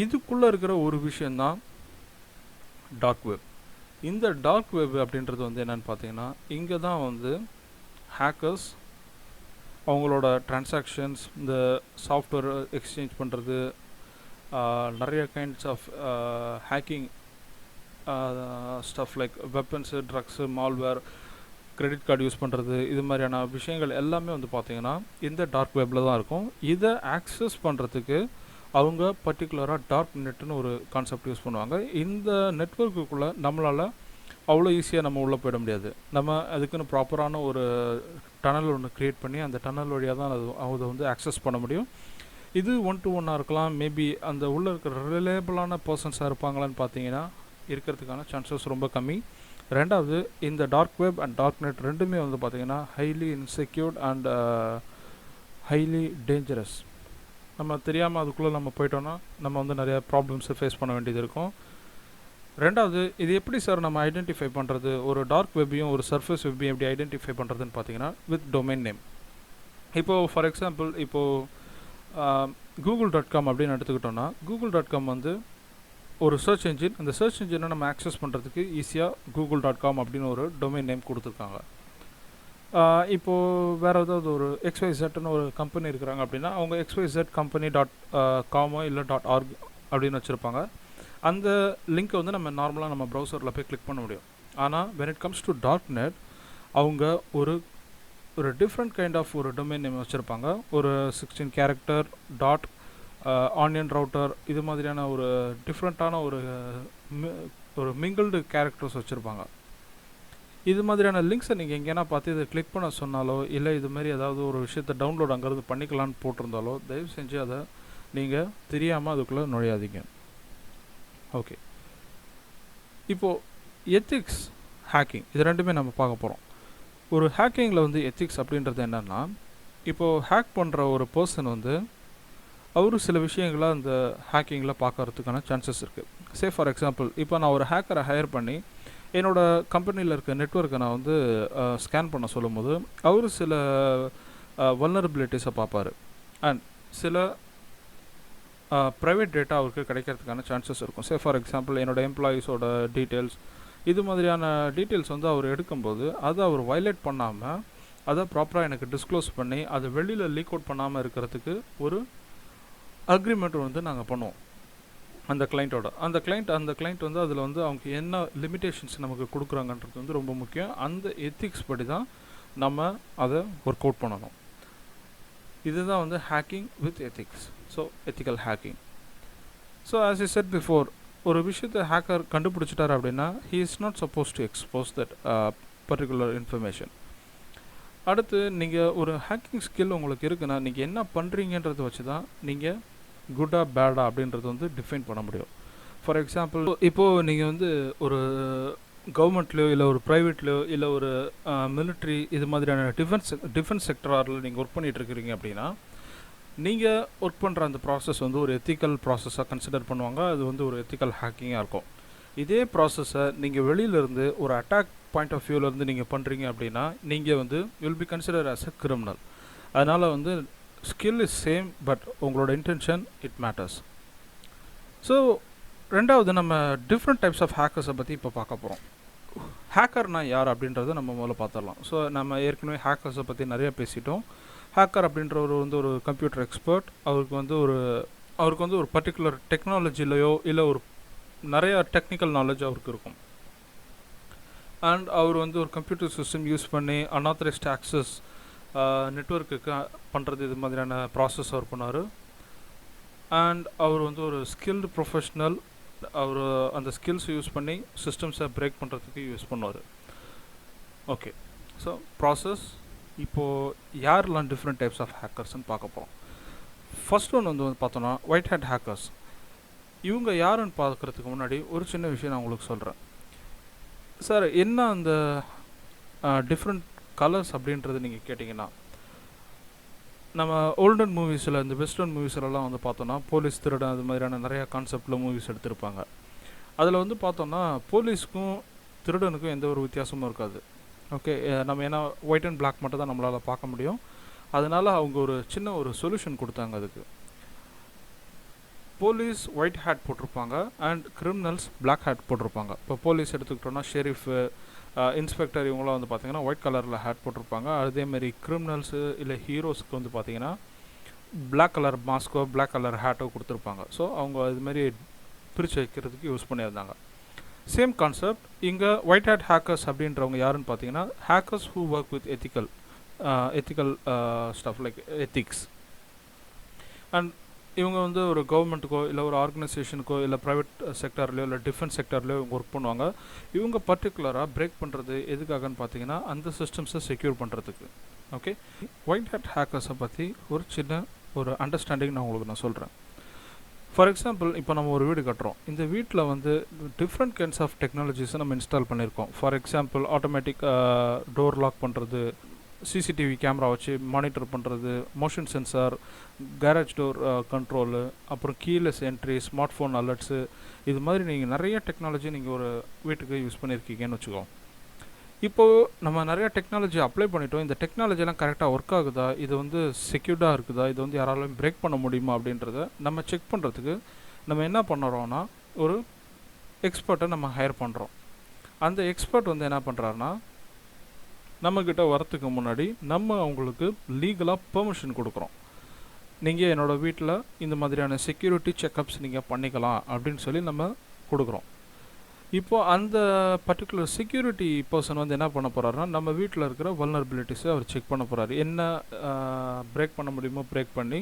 இதுக்குள்ளே இருக்கிற ஒரு விஷயந்தான் டார்க் வெப். இந்த டார்க் வெப் அப்படின்றது வந்து என்னென்னு பார்த்தீங்கன்னா, இங்கே தான் வந்து ஹேக்கர்ஸ் அவங்களோட டிரான்சாக்ஷன்ஸ், இந்த சாஃப்ட்வேர் எக்ஸ்சேஞ்ச் பண்ணுறது, நிறைய kinds of hacking stuff like weapons, drugs, malware, credit card use பண்ணுறது, இது மாதிரியான விஷயங்கள் எல்லாமே வந்து பார்த்திங்கன்னா இந்த டார்க் வெப்பில் தான் இருக்கும். இதை ஆக்சஸ் பண்ணுறதுக்கு அவங்க பர்டிகுலராக டார்க் நெட்டுன்னு ஒரு கான்செப்ட் யூஸ் பண்ணுவாங்க. இந்த நெட்வொர்க்குள்ளே நம்மளால் அவ்வளோ ஈஸியாக நம்ம உள்ளே போயிட முடியாது. நம்ம அதுக்குன்னு ப்ராப்பரான ஒரு டனல் ஒன்று க்ரியேட் பண்ணி அந்த டனல் வழியாக தான் அதை வந்து ஆக்சஸ் பண்ண முடியும். இது 1-to-1 இருக்கலாம், மேபி அந்த உள்ளே இருக்கிற ரிலேபிளான பர்சன்ஸாக இருப்பாங்களான்னு பார்த்தீங்கன்னா இருக்கிறதுக்கான சான்சஸ் ரொம்ப கம்மி. ரெண்டாவது, இந்த dark web and dark net ரெண்டுமே வந்து பார்த்திங்கன்னா highly insecured and highly dangerous. நம்ம தெரியாமல் அதுக்குள்ளே நம்ம போயிட்டோன்னா நம்ம வந்து நிறையா ப்ராப்ளம்ஸை ஃபேஸ் பண்ண வேண்டியது இருக்கும். ரெண்டாவது, இது எப்படி சார் நம்ம ஐடென்டிஃபை பண்ணுறது, ஒரு டார்க் வெப்பையும் ஒரு சர்ஃபேஸ் வெப்பையும் எப்படி ஐடென்டிஃபை பண்ணுறதுன்னு பார்த்தீங்கன்னா வித் டொமைன் நேம். இப்போது ஃபார் எக்ஸாம்பிள், இப்போது google.com அப்படின்னு எடுத்துக்கிட்டோன்னா, google.com வந்து ஒரு சர்ச் என்ஜின். அந்த சர்ச் என்ஜினை நம்ம ஆக்சஸ் பண்ணுறதுக்கு ஈஸியாக google.com அப்படின்னு ஒரு டொமைன் நேம் கொடுத்துருக்காங்க. இப்போது வேறு ஏதாவது ஒரு XYZன்னு ஒரு கம்பெனி இருக்கிறாங்க அப்படின்னா அவங்க XYZ company.com இல்லை .org அப்படின்னு வச்சுருப்பாங்க. அந்த லிங்க்கை வந்து நம்ம நார்மலாக நம்ம ப்ரௌசரில் போய் கிளிக் பண்ண முடியும். ஆனால் when it comes to dark net, அவங்க ஒரு டிஃப்ரெண்ட் கைண்ட் ஆஃப் ஒரு டொமைன் நேம் வச்சுருப்பாங்க. ஒரு 16 கேரக்டர் டாட் ஆனியன் ரவுட்டர், இது மாதிரியான ஒரு டிஃப்ரெண்ட்டான ஒரு மிங்கிள்டு கேரக்டர்ஸ் வச்சுருப்பாங்க. இது மாதிரியான லிங்க்ஸை நீங்கள் எங்கேனா பார்த்து இதை கிளிக் பண்ண சொன்னாலோ, இல்லை இது மாதிரி ஏதாவது ஒரு விஷயத்தை டவுன்லோட் அங்கேருந்து பண்ணிக்கலான்னு போட்டிருந்தாலோ, தயவு செஞ்சு அதை நீங்கள் தெரியாமல் அதுக்குள்ளே நுழையாதீங்க. ஓகே, இப்போது எத்திக்ஸ், ஹேக்கிங், இது ரெண்டுமே நம்ம பார்க்க போகிறோம். ஒரு ஹேக்கிங்கில் வந்து எத்திக்ஸ் அப்படின்றது என்னென்னா, இப்போது ஹேக் பண்ணுற ஒரு பர்சன் வந்து அவரு சில விஷயங்களை அந்த ஹேக்கிங்கில் பார்க்கறதுக்கான சான்சஸ் இருக்குது. சே ஃபார் எக்ஸாம்பிள், இப்போ நான் ஒரு ஹேக்கரை ஹையர் பண்ணி என்னோடய கம்பெனியில் இருக்க நெட்வொர்க்கை நான் வந்து ஸ்கேன் பண்ண சொல்லும் போது அவர் சில வல்னரபிலிட்டிஸை பார்ப்பார். அண்ட் சில ப்ரைவேட் டேட்டா அவருக்கு கிடைக்கிறதுக்கான சான்சஸ் இருக்கும். சே ஃபார் எக்ஸாம்பிள், என்னோடய எம்ப்ளாயீஸோட டீட்டெயில்ஸ், இது மாதிரியான டீட்டெயில்ஸ் வந்து அவர் எடுக்கும்போது அதை அவர் வயலேட் பண்ணாமல் அதை ப்ராப்பராக எனக்கு டிஸ்க்ளோஸ் பண்ணி அதை வெளியில் லீக் அவுட் பண்ணாமல் இருக்கிறதுக்கு ஒரு அக்ரிமெண்ட் வந்து நாங்கள் பண்ணுவோம் அந்த கிளைண்ட்டோட. அந்த கிளைண்ட் வந்து அதில் வந்து அவங்க என்ன லிமிட்டேஷன்ஸ் நமக்கு கொடுக்குறாங்கன்றது வந்து ரொம்ப முக்கியம். அந்த எத்திக்ஸ் படி தான் நம்ம அதை ஒர்க் அவுட் பண்ணணும். இதுதான் வந்து hacking with ethics. So ethical hacking. So as I said before, ஒரு விஷயத்தை ஹேக்கர் கண்டுபிடிச்சிட்டார் அப்படின்னா he is not suppose to expose that particular information. அடுத்து, நீங்கள் ஒரு ஹேக்கிங் ஸ்கில் உங்களுக்கு இருக்குன்னா நீங்கள் என்ன பண்ணுறீங்கன்றதை வச்சு தான் நீங்கள் குட்டா பேடா அப்படின்றது வந்து டிஃபைன் பண்ண முடியும். ஃபார் எக்ஸாம்பிள், இப்போது நீங்கள் வந்து ஒரு கவர்மெண்ட்லேயோ இல்லை ஒரு ப்ரைவேட்லேயோ இல்லை ஒரு மிலிட்ரி, இது மாதிரியான டிஃபென்ஸ் செக்டரில் நீங்கள் ஒர்க் பண்ணிகிட்ருக்கிறீங்க அப்படின்னா நீங்கள் ஒர்க் பண்ணுற அந்த ப்ராசஸ் வந்து ஒரு எத்திக்கல் ப்ராசஸாக கன்சிடர் பண்ணுவாங்க. அது வந்து ஒரு எத்திக்கல் ஹேக்கிங்காக இருக்கும். இதே ப்ராசஸை நீங்கள் வெளியிலேருந்து ஒரு அட்டாக் பாயிண்ட் ஆஃப் வியூவிலேருந்து நீங்கள் பண்ணுறீங்க அப்படின்னா நீங்கள் வந்து will be consider as a criminal. அதனால் வந்து ஸ்கில் இஸ் சேம், பட் உங்களோட இன்டென்ஷன் இட் மேட்டர்ஸ். ஸோ ரெண்டாவது, நம்ம டிஃப்ரெண்ட் டைப்ஸ் ஆஃப் ஹேக்கர்ஸை பற்றி இப்போ பார்க்க போகிறோம். ஹேக்கர்னா யார் அப்படின்றத நம்ம முதல்ல பார்த்துடலாம். ஸோ நம்ம ஏற்கனவே ஹேக்கர்ஸை பற்றி நிறைய பேசிட்டோம். ஹேக்கர் அப்படின்றவர் வந்து ஒரு கம்ப்யூட்டர் எக்ஸ்பர்ட். அவருக்கு வந்து ஒரு பர்டிகுலர் டெக்னாலஜிலையோ இல்லை ஒரு நிறைய டெக்னிக்கல் நாலேஜ் அவருக்கு இருக்கும். அண்ட் அவர் வந்து ஒரு கம்ப்யூட்டர் சிஸ்டம் யூஸ் பண்ணி அன்ஆத்தரைஸ்ட் ஆக்சஸ் நெட்வொர்க்குக்கு பண்ணுறது, இது மாதிரியான ப்ராசஸ் அவர் பண்ணார். அண்ட் அவர் வந்து ஒரு ஸ்கில்டு ப்ரொஃபஷ்னல். அவர் அந்த ஸ்கில்ஸ் யூஸ் பண்ணி சிஸ்டம்ஸை பிரேக் பண்ணுறதுக்கு யூஸ் பண்ணுவார். ஓகே, ஸோ ப்ராசஸ், இப்போது யாரெல்லாம் டிஃப்ரெண்ட் டைப்ஸ் ஆஃப் ஹேக்கர்ஸ்ன்னு பார்க்க போகிறோம். ஃபர்ஸ்ட் ஒன் வந்து பார்த்தோன்னா ஒயிட் ஹேட் ஹேக்கர்ஸ். இவங்க யாருன்னு பார்க்குறதுக்கு முன்னாடி ஒரு சின்ன விஷயம் நான் உங்களுக்கு சொல்கிறேன். சார் என்ன அந்த டிஃப்ரெண்ட் கலர்ஸ் அப்படின்றது நீங்கள் கேட்டிங்கன்னா, நம்ம ஓல்டன் மூவிஸில் இந்த வெஸ்டர்ன் மூவிஸ்லலாம் வந்து பார்த்தோன்னா போலீஸ் திருடன் அது மாதிரியான நிறையா கான்செப்டில் மூவிஸ் எடுத்திருப்பாங்க. அதில் வந்து பார்த்தோன்னா போலீஸ்க்கும் திருடனுக்கும் எந்த ஒரு வித்தியாசமும் இருக்காது. ஓகே, நம்ம ஏன்னா ஒயிட் அண்ட் பிளாக் மட்டும் தான் நம்மளால் பார்க்க முடியும். அதனால் அவங்க ஒரு சின்ன ஒரு சொல்யூஷன் கொடுத்தாங்க அதுக்கு. போலீஸ் ஒயிட் ஹேட் போட்டிருப்பாங்க அண்ட் கிரிமினல்ஸ் பிளாக் ஹேட் போட்டிருப்பாங்க. இப்போ போலீஸ் எடுத்துக்கிட்டோன்னா ஷெரீஃபு, இன்ஸ்பெக்டர் இவங்களாம் வந்து பார்த்திங்கன்னா ஒயிட் கலரில் ஹேட் போட்டிருப்பாங்க. அதேமாரி கிரிமினல்ஸு இல்லை ஹீரோஸ்க்கு வந்து பார்த்திங்கன்னா பிளாக் கலர் மாஸ்க்கோ பிளாக் கலர் ஹேட்டோ கொடுத்துருப்பாங்க. ஸோ அவங்க இதுமாரி பிரித்து வைக்கிறதுக்கு யூஸ் பண்ணியிருந்தாங்க. சேம் கான்செப்ட் இங்கே ஒயிட் ஹேட் ஹேக்கர்ஸ் அப்படின்றவங்க யாருன்னு பார்த்தீங்கன்னா hackers who work with ethical stuff like ethics. And இவங்க வந்து ஒரு கவர்மெண்ட்டுக்கோ இல்லை ஒரு ஆர்கனைசேஷனுக்கோ இல்லை ப்ரைவேட் செக்டார்லையோ இல்லை டிஃபென்ஸ் செக்டார்லையோ இவங்க ஒர்க் பண்ணுவாங்க. இவங்க பர்டிகுலராக பிரேக் பண்ணுறது எதுக்காகன்னு பார்த்தீங்கன்னா அந்த சிஸ்டம்ஸை செக்யூர் பண்ணுறதுக்கு. ஓகே, ஒயிட் ஹேட் ஹேக்கர்ஸை பற்றி ஒரு சின்ன ஒரு அண்டர்ஸ்டாண்டிங் நான் உங்களுக்கு நான் சொல்கிறேன். ஃபார் எக்ஸாம்பிள், இப்போ நம்ம ஒரு வீடு கட்டுறோம். இந்த வீட்டில் வந்து டிஃப்ரெண்ட் கைண்ட்ஸ் ஆஃப் டெக்னாலஜிஸை நம்ம இன்ஸ்டால் பண்ணியிருக்கோம். For example, automatic door lock பண்ணுறது, சிசிடிவி கேமரா வச்சு மானிட்டர் பண்ணுறது, motion sensor, garage door control, அப்புறம் keyless entry, smart phone alerts, இது மாதிரி நீங்கள் நிறைய டெக்னாலஜி நீங்கள் ஒரு வீட்டுக்கு யூஸ் பண்ணியிருக்கீங்கன்னு வச்சுக்கோங்க. இப்போது நம்ம நிறையா டெக்னாலஜி அப்ளை பண்ணிட்டோம். இந்த டெக்னாலஜிலாம் கரெக்டாக ஒர்க் ஆகுதா, இது வந்து செக்யூர்டாக இருக்குதா, இது வந்து யாராலும் பிரேக் பண்ண முடியுமா அப்படின்றத நம்ம செக் பண்ணுறதுக்கு நம்ம என்ன பண்ணுறோன்னா ஒரு எக்ஸ்பர்ட்டை நம்ம ஹையர் பண்ணுறோம். அந்த எக்ஸ்பர்ட் வந்து என்ன பண்ணுறாருன்னா நம்மக்கிட்ட வரத்துக்கு முன்னாடி நம்ம அவங்களுக்கு லீகலாக பெர்மிஷன் கொடுக்குறோம். நீங்கள் என்னோடய வீட்டில் இந்த மாதிரியான செக்யூரிட்டி செக்கப்ஸ் நீங்கள் பண்ணிக்கலாம் அப்படின்னு சொல்லி நம்ம கொடுக்குறோம். இப்போது அந்த பர்டிகுலர் செக்யூரிட்டி பர்சன் வந்து என்ன பண்ண போகிறாருன்னா நம்ம வீட்டில் இருக்கிற வல்னரபிலிட்டிஸை அவர் செக் பண்ண போகிறாரு. என்ன பிரேக் பண்ண முடியுமோ பிரேக் பண்ணி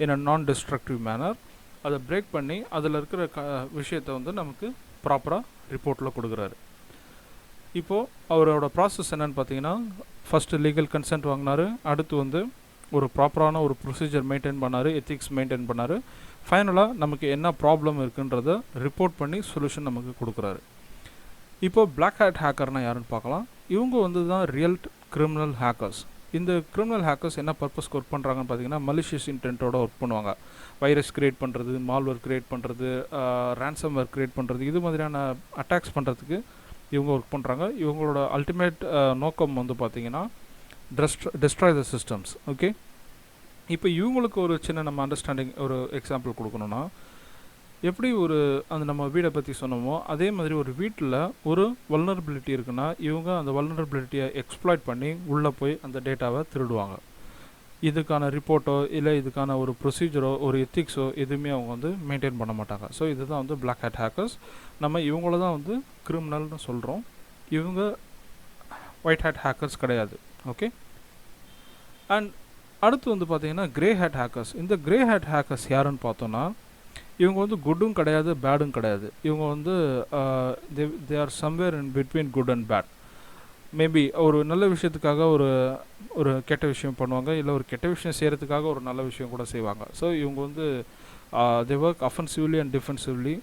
என்ன நான் டிஸ்ட்ரக்டிவ் மேனர் அதை பிரேக் பண்ணி அதில் இருக்கிற விஷயத்தை வந்து நமக்கு ப்ராப்பராக ரிப்போர்ட்டில் கொடுக்குறாரு. இப்போது அவரோட ப்ராசஸ் என்னென்னு பார்த்தீங்கன்னா ஃபஸ்ட்டு லீகல் கன்சென்ட் வாங்கினார், அடுத்து வந்து ஒரு ப்ராப்பரான ஒரு ப்ரொசீஜர் மெயின்டைன் பண்ணார், எத்திக்ஸ் மெயின்டைன் பண்ணார். ஃபைனலாக நமக்கு என்ன ப்ராப்ளம் இருக்குன்றத ரிப்போர்ட் பண்ணி சொல்யூஷன் நமக்கு கொடுக்குறாரு. இப்போது பிளாக் ஹேட் ஹேக்கர்னால் யாருன்னு பார்க்கலாம். இவங்க வந்து தான் ரியல் கிரிமினல் ஹேக்கர்ஸ். இந்த கிரிமினல் ஹேக்கர்ஸ் என்ன பர்பஸ்க்கு ஒர்க் பண்ணுறாங்கன்னு பார்த்தீங்கன்னா மலிஷியஸ் இன்டென்ட்டோட ஒர்க் பண்ணுவாங்க. வைரஸ் க்ரியேட் பண்ணுறது, மால்வேர் க்ரியேட் பண்ணுறது, ரேன்சம்வேர் க்ரியேட் பண்ணுறது, இது மாதிரியான அட்டாக்ஸ் பண்ணுறதுக்கு இவங்க ஒர்க் பண்ணுறாங்க. இவங்களோட அல்டிமேட் நோக்கம் வந்து பார்த்திங்கன்னா டெஸ்ட்ராய் த சிஸ்டம்ஸ். ஓகே, இப்போ இவங்களுக்கு ஒரு சின்ன நம்ம அண்டர்ஸ்டாண்டிங் ஒரு எக்ஸாம்பிள் கொடுக்கணுன்னா, எப்படி ஒரு அந்த நம்ம வீடை பற்றி சொன்னோமோ அதே மாதிரி ஒரு வீட்டில் ஒரு வல்னரபிலிட்டி இருக்குன்னா இவங்க அந்த வல்னரபிலிட்டியை எக்ஸ்ப்ளாய்ட் பண்ணி உள்ளே போய் அந்த டேட்டாவை திருடுவாங்க. இதுக்கான ரிப்போர்ட்டோ இல்லை இதுக்கான ஒரு ப்ரொசீஜரோ ஒரு எத்திக்ஸோ எதுவுமே அவங்க வந்து மெயின்டைன் பண்ண மாட்டாங்க. ஸோ இதுதான் வந்து பிளாக் ஹேட் ஹேக்கர்ஸ். நம்ம இவங்கள தான் வந்து கிரிமினல்னு சொல்கிறோம். இவங்க ஒயிட் ஹேட் ஹேக்கர்ஸ் கிடையாது. ஓகே, அண்ட் அடுத்து வந்து பார்த்திங்கன்னா கிரே ஹேட் ஹேக்கர்ஸ். இந்த கிரே ஹேட் ஹேக்கர்ஸ் யாருன்னு பார்த்தோன்னா இவங்க வந்து குட்டும் கிடையாது பேடும் கிடையாது. இவங்க வந்து they are somewhere in between good and bad. Maybe ஒரு நல்ல விஷயத்துக்காக ஒரு கெட்ட விஷயம் பண்ணுவாங்க, இல்லை ஒரு கெட்ட விஷயம் செய்கிறதுக்காக ஒரு நல்ல விஷயம் கூட செய்வாங்க. ஸோ இவங்க வந்து தே work offensively and defensively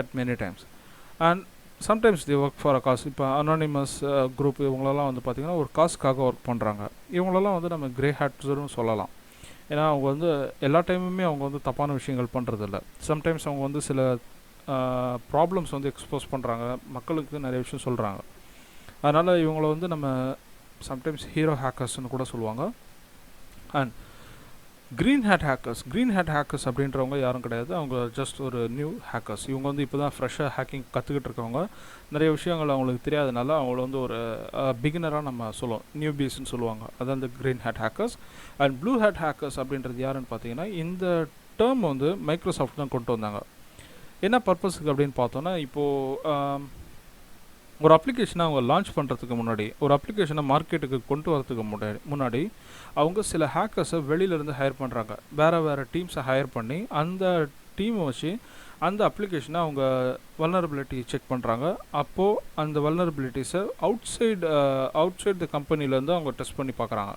at many times and sometimes they work for a cos. இப்போ அனானிமஸ் குரூப் இவங்களெல்லாம் வந்து பார்த்திங்கன்னா ஒரு காசுக்காக ஒர்க் பண்ணுறாங்க. இவங்களெல்லாம் வந்து நம்ம கிரே ஹேட்ஸரும் சொல்லலாம். ஏன்னா அவங்க வந்து எல்லா டைமுமே அவங்க வந்து தப்பான விஷயங்கள் பண்ணுறதில்ல. சம்டைம்ஸ் அவங்க வந்து சில ப்ராப்ளம்ஸ் வந்து எக்ஸ்போஸ் பண்ணுறாங்க, மக்களுக்கு நிறைய விஷயம் சொல்கிறாங்க. அதனால் இவங்கள வந்து நம்ம சம்டைம்ஸ் ஹீரோ ஹேக்கர்ஸ்னு கூட சொல்லுவாங்க. அண்ட் க்ரீன் ஹேட் ஹேக்கர்ஸ் அப்படின்றவங்க யாரும் கிடையாது. அவங்க ஜஸ்ட் ஒரு நியூ ஹேக்கர்ஸ். இவங்க வந்து இப்போ தான் ஃப்ரெஷ்ஷாக ஹேக்கிங் கற்றுக்கிட்டு இருக்கவங்க. நிறைய விஷயங்கள் அவங்களுக்கு தெரியாதனால அவங்கள வந்து ஒரு பிகினராக நம்ம சொல்லுவோம், நியூ பீஸ்ன்னு சொல்லுவாங்க. அதான் இந்த green hat hackers. And blue hat hackers அப்படின்றது யாருன்னு பார்த்தீங்கன்னா இந்த டேர்ம் வந்து மைக்ரோசாஃப்ட் தான் கொண்டு வந்தாங்க. என்ன பர்பஸுக்கு அப்படின்னு பார்த்தோன்னா இப்போது ஒரு அப்ளிகேஷனை அவங்க லான்ச் பண்ணுறதுக்கு முன்னாடி, ஒரு அப்ளிகேஷனை மார்க்கெட்டுக்கு கொண்டு வரதுக்கு முன்னாடி அவங்க சில ஹேக்கர்ஸை வெளியிலேருந்து ஹையர் பண்ணுறாங்க. வேறு டீம்ஸை ஹையர் பண்ணி அந்த டீமை வச்சு அந்த அப்ளிகேஷனை அவங்க வல்னரபிலிட்டி செக் பண்ணுறாங்க. அப்போது அந்த வல்னரபிலிட்டிஸை அவுட் சைட் த கம்பெனிலேருந்து அவங்க டெஸ்ட் பண்ணி பார்க்குறாங்க.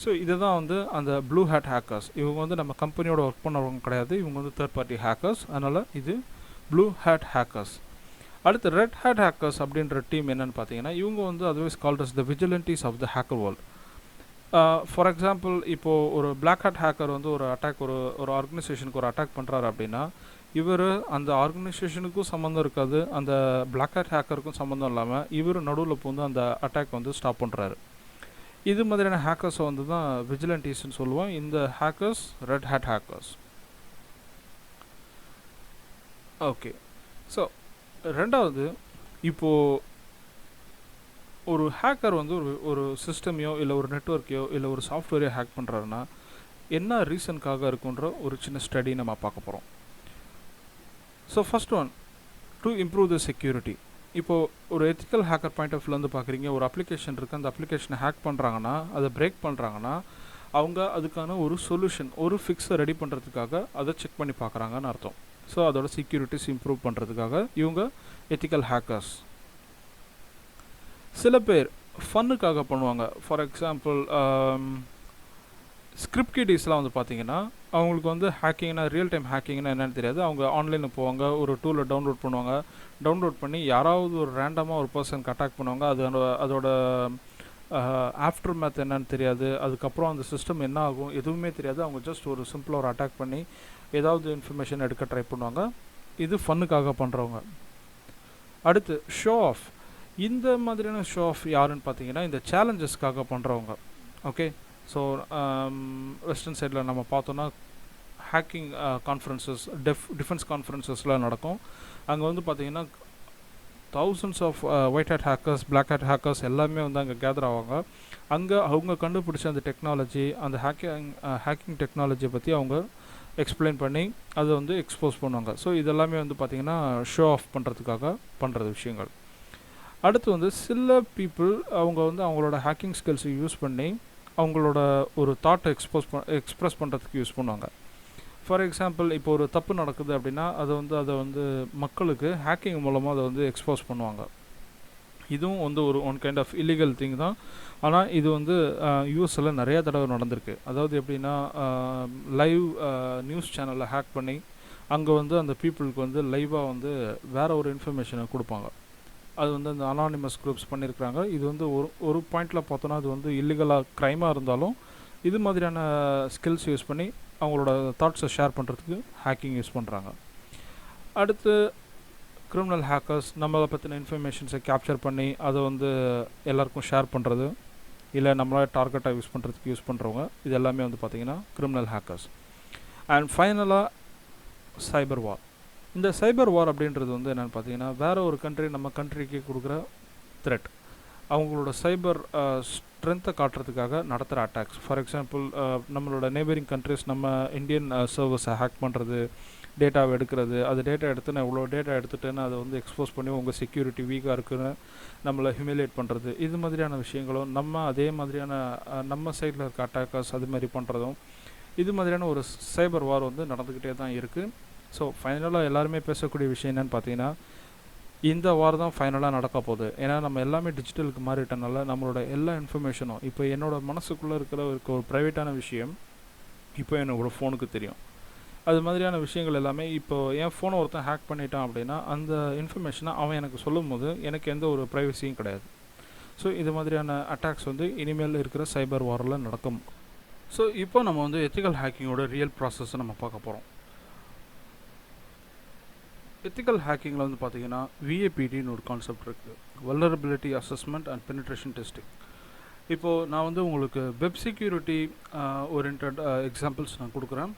ஸோ இதை தான் வந்து அந்த ப்ளூ ஹேட் ஹேக்கர்ஸ். இவங்க வந்து நம்ம கம்பெனியோட ஒர்க் பண்ணுறவங்க கிடையாது, இவங்க வந்து தேர்ட் பார்ட்டி ஹேக்கர்ஸ். அதனால் இது ப்ளூ ஹேட் ஹேக்கர்ஸ். அடுத்து ரெட் ஹேட் ஹேக்கர்ஸ் அப்படின்ற டீம் என்னென்னு பார்த்தீங்கன்னா, இவங்க வந்து otherwise called as the விஜிலன்டிஸ் of the hacker world. For example, இப்போது ஒரு பிளாக் ஹேட் ஹேக்கர் வந்து ஒரு அட்டாக் ஒரு ஆர்கனைசேஷனுக்கு ஒரு அட்டாக் பண்ணுறாரு அப்படின்னா, இவர் அந்த ஆர்கனைசேஷனுக்கும் சம்மந்தம் இருக்காது, அந்த பிளாக் ஹேட் ஹேக்கருக்கும் சம்மந்தம் இல்லாமல் இவர் நடுவில் பூந்து அந்த அட்டாக் வந்து ஸ்டாப் பண்ணுறாரு. இது மாதிரியான ஹேக்கர்ஸை வந்து தான் விஜிலன்டிஸ்ன்னு சொல்லுவோம். இந்த hackers red hat hackers. Okay, so ரெண்டாவது, இப்போது ஒரு ஹேக்கர் வந்து ஒரு சிஸ்டமையோ இல்லை ஒரு நெட்வொர்க்கையோ இல்லை ஒரு சாஃப்ட்வேரையோ ஹேக் பண்ணுறாருன்னா என்ன ரீசனுக்காக இருக்குன்ற ஒரு சின்ன ஸ்டடி நம்ம பார்க்க போகிறோம். So first one, to improve the security. இப்போது ஒரு எத்திக்கல் ஹேக்கர் பாயிண்ட் ஆஃப் வியூலேருந்து பார்க்குறீங்க, ஒரு அப்ளிகேஷன் இருக்குது, அந்த அப்ளிகேஷனை ஹேக் பண்ணுறாங்கன்னா, அதை பிரேக் பண்ணுறாங்கன்னா, அவங்க அதுக்கான ஒரு சொல்யூஷன், ஒரு ஃபிக்ஸை ரெடி பண்ணுறதுக்காக அதை செக் பண்ணி பார்க்குறாங்கன்னு அர்த்தம். ஸோ அதோட செக்யூரிட்டிஸ் இம்ப்ரூவ் பண்ணுறதுக்காக இவங்க எத்திக்கல் ஹேக்கர்ஸ். சில பேர் ஃபன்னுக்காக பண்ணுவாங்க. ஃபார் எக்ஸாம்பிள், ஸ்கிரிப்ட் கிடிஸ்லாம் வந்து பார்த்தீங்கன்னா, அவங்களுக்கு வந்து ஹேக்கிங்னா ரியல் டைம் ஹேக்கிங்னா என்னென்னு தெரியாது. அவங்க ஆன்லைனில் போவாங்க, ஒரு டூலை டவுன்லோட் பண்ணுவாங்க, டவுன்லோட் பண்ணி யாராவது ஒரு ரேண்டமாக ஒரு பர்சனுக்கு அட்டாக் பண்ணுவாங்க. அதோட ஆஃப்டர் மேத் என்னன்னு தெரியாது, அதுக்கப்புறம் அந்த சிஸ்டம் என்ன ஆகும் எதுவுமே தெரியாது. அவங்க ஜஸ்ட் ஒரு சிம்பிளாக ஒரு அட்டாக் பண்ணி ஏதாவது இன்ஃபர்மேஷன் எடுக்க ட்ரை பண்ணுவாங்க. இது ஃபன்னுக்காக பண்ணுறவங்க. அடுத்து ஷோ ஆஃப். இந்த மாதிரியான ஷோ ஆஃப் யாருன்னு பார்த்தீங்கன்னா, இந்த சேலஞ்சஸ்க்காக பண்ணுறவங்க. ஓகே, ஸோ வெஸ்டர்ன் சைடில் நம்ம பார்த்தோன்னா ஹேக்கிங் கான்ஃபரன்சஸ், டிஃபென்ஸ் கான்ஃபரன்சஸ்லாம் நடக்கும். அங்கே வந்து பார்த்திங்கன்னா thousands of white hat hackers, black hat hackers எல்லாமே வந்து அங்கே கேதர் ஆவாங்க. அங்கே அவங்க கண்டுபிடிச்ச அந்த டெக்னாலஜி, அந்த ஹேக்கிங் டெக்னாலஜியை பற்றி அவங்க எக்ஸ்பிளைன் பண்ணி அதை வந்து எக்ஸ்போஸ் பண்ணுவாங்க. ஸோ இதெல்லாமே வந்து பார்த்திங்கன்னா ஷோ ஆஃப் பண்ணுறதுக்காக பண்ணுறது விஷயங்கள். அடுத்து வந்து சில பீப்புள் அவங்க வந்து அவங்களோட ஹேக்கிங் ஸ்கில்ஸை யூஸ் பண்ணி அவங்களோட ஒரு தாட்டை எக்ஸ்ப்ரெஸ் பண்ணுறதுக்கு யூஸ் பண்ணுவாங்க. ஃபார் எக்ஸாம்பிள், இப்போ ஒரு தப்பு நடக்குது அப்படின்னா அதை வந்து மக்களுக்கு ஹேக்கிங் மூலமாக அதை வந்து எக்ஸ்போஸ் பண்ணுவாங்க. இதுவும் வந்து one kind of illegal thing தான். ஆனால் இது வந்து யூஎஸில் நிறையா தடவை நடந்திருக்கு. அதாவது எப்படின்னா, லைவ் நியூஸ் சேனலில் ஹேக் பண்ணி அங்கே வந்து அந்த பீப்புளுக்கு வந்து லைவாக வந்து வேறு ஒரு இன்ஃபர்மேஷனை கொடுப்பாங்க. அது வந்து அந்த அனானிமஸ் குரூப்ஸ் பண்ணியிருக்கிறாங்க. இது வந்து ஒரு பாயிண்டில் பார்த்தோன்னா அது வந்து இல்லீகலாக க்ரைமாக இருந்தாலும் இது மாதிரியான ஸ்கில்ஸ் யூஸ் பண்ணி அவங்களோட தாட்ஸை ஷேர் பண்ணுறதுக்கு ஹேக்கிங் யூஸ் பண்ணுறாங்க. அடுத்து கிரிமினல் ஹேக்கர்ஸ் நம்மளை பற்றின இன்ஃபர்மேஷன்ஸை கேப்சர் பண்ணி அதை வந்து எல்லாருக்கும் ஷேர் பண்ணுறது, இல்லை நம்மளால் டார்கெட்டாக யூஸ் பண்ணுறதுக்கு யூஸ் பண்ணுறவங்க. இது எல்லாமே வந்து பார்த்திங்கன்னா கிரிமினல் ஹேக்கர்ஸ். அண்ட் ஃபைனலாக சைபர் வார். இந்த சைபர் வார் அப்படின்றது வந்து என்னென்னு பார்த்தீங்கன்னா, வேறு ஒரு கண்ட்ரி நம்ம கண்ட்ரிக்கு கொடுக்குற த்ரெட், அவங்களோட சைபர் ஸ்ட்ரென்த்தை காட்டுறதுக்காக நடத்துகிற அட்டாக்ஸ். ஃபார் எக்ஸாம்பிள், நம்மளோட நெய்பரிங் கண்ட்ரிஸ் நம்ம இந்தியன் சர்வர்ஸை ஹேக் பண்ணுறது, டேட்டாவை எடுக்கிறது, அது டேட்டா எடுத்து நான் இவ்வளோ டேட்டா எடுத்துட்டேன்னு அதை வந்து எக்ஸ்போஸ் பண்ணி உங்கள் செக்யூரிட்டி வீக்காக இருக்குன்னு நம்மளை ஹியூமிலேட் பண்ணுறது. இது மாதிரியான விஷயங்களும் அதே மாதிரியான நம்ம சைடில் இருக்க அட்டாக்கர்ஸ் அது மாதிரி பண்ணுறதும், இது மாதிரியான ஒரு சைபர் வார் வந்து நடந்துக்கிட்டே தான் இருக்குது. ஸோ ஃபைனலாக எல்லாருமே பேசக்கூடிய விஷயம் என்னென்னு பார்த்தீங்கன்னா, இந்த வார் தான் ஃபைனலாக நடக்க போகுது. ஏன்னா நம்ம எல்லாமே டிஜிட்டலுக்கு மாறிட்டனால நம்மளோட எல்லா இன்ஃபர்மேஷனும், இப்போ என்னோடய மனசுக்குள்ளே இருக்கிற ஒரு ப்ரைவேட்டான விஷயம் இப்போ என்னோடய ஃபோனுக்கு தெரியும். அது மாதிரியான விஷயங்கள் எல்லாமே இப்போது என் ஃபோனை ஒருத்தன் ஹேக் பண்ணிட்டான் அப்படின்னா அந்த இன்ஃபர்மேஷனை அவன் எனக்கு சொல்லும் போது எனக்கு எந்த ஒரு ப்ரைவசியும் கிடையாது. ஸோ இது மாதிரியான அட்டாக்ஸ் வந்து இனிமேல் இருக்கிற சைபர் வாரில் நடக்கும். ஸோ இப்போ நம்ம வந்து எத்திக்கல் ஹேக்கிங்கோட ரியல் ப்ராசஸை நம்ம பார்க்க போகிறோம். எத்திக்கல் ஹேக்கிங்கில் வந்து பார்த்திங்கன்னா விஏபிடின்னு ஒரு கான்செப்ட் இருக்குது, vulnerability assessment and penetration testing. இப்போது நான் வந்து உங்களுக்கு வெப் செக்யூரிட்டி ஓரியன்ட் எக்ஸாம்பிள்ஸ் நான் கொடுக்குறேன்.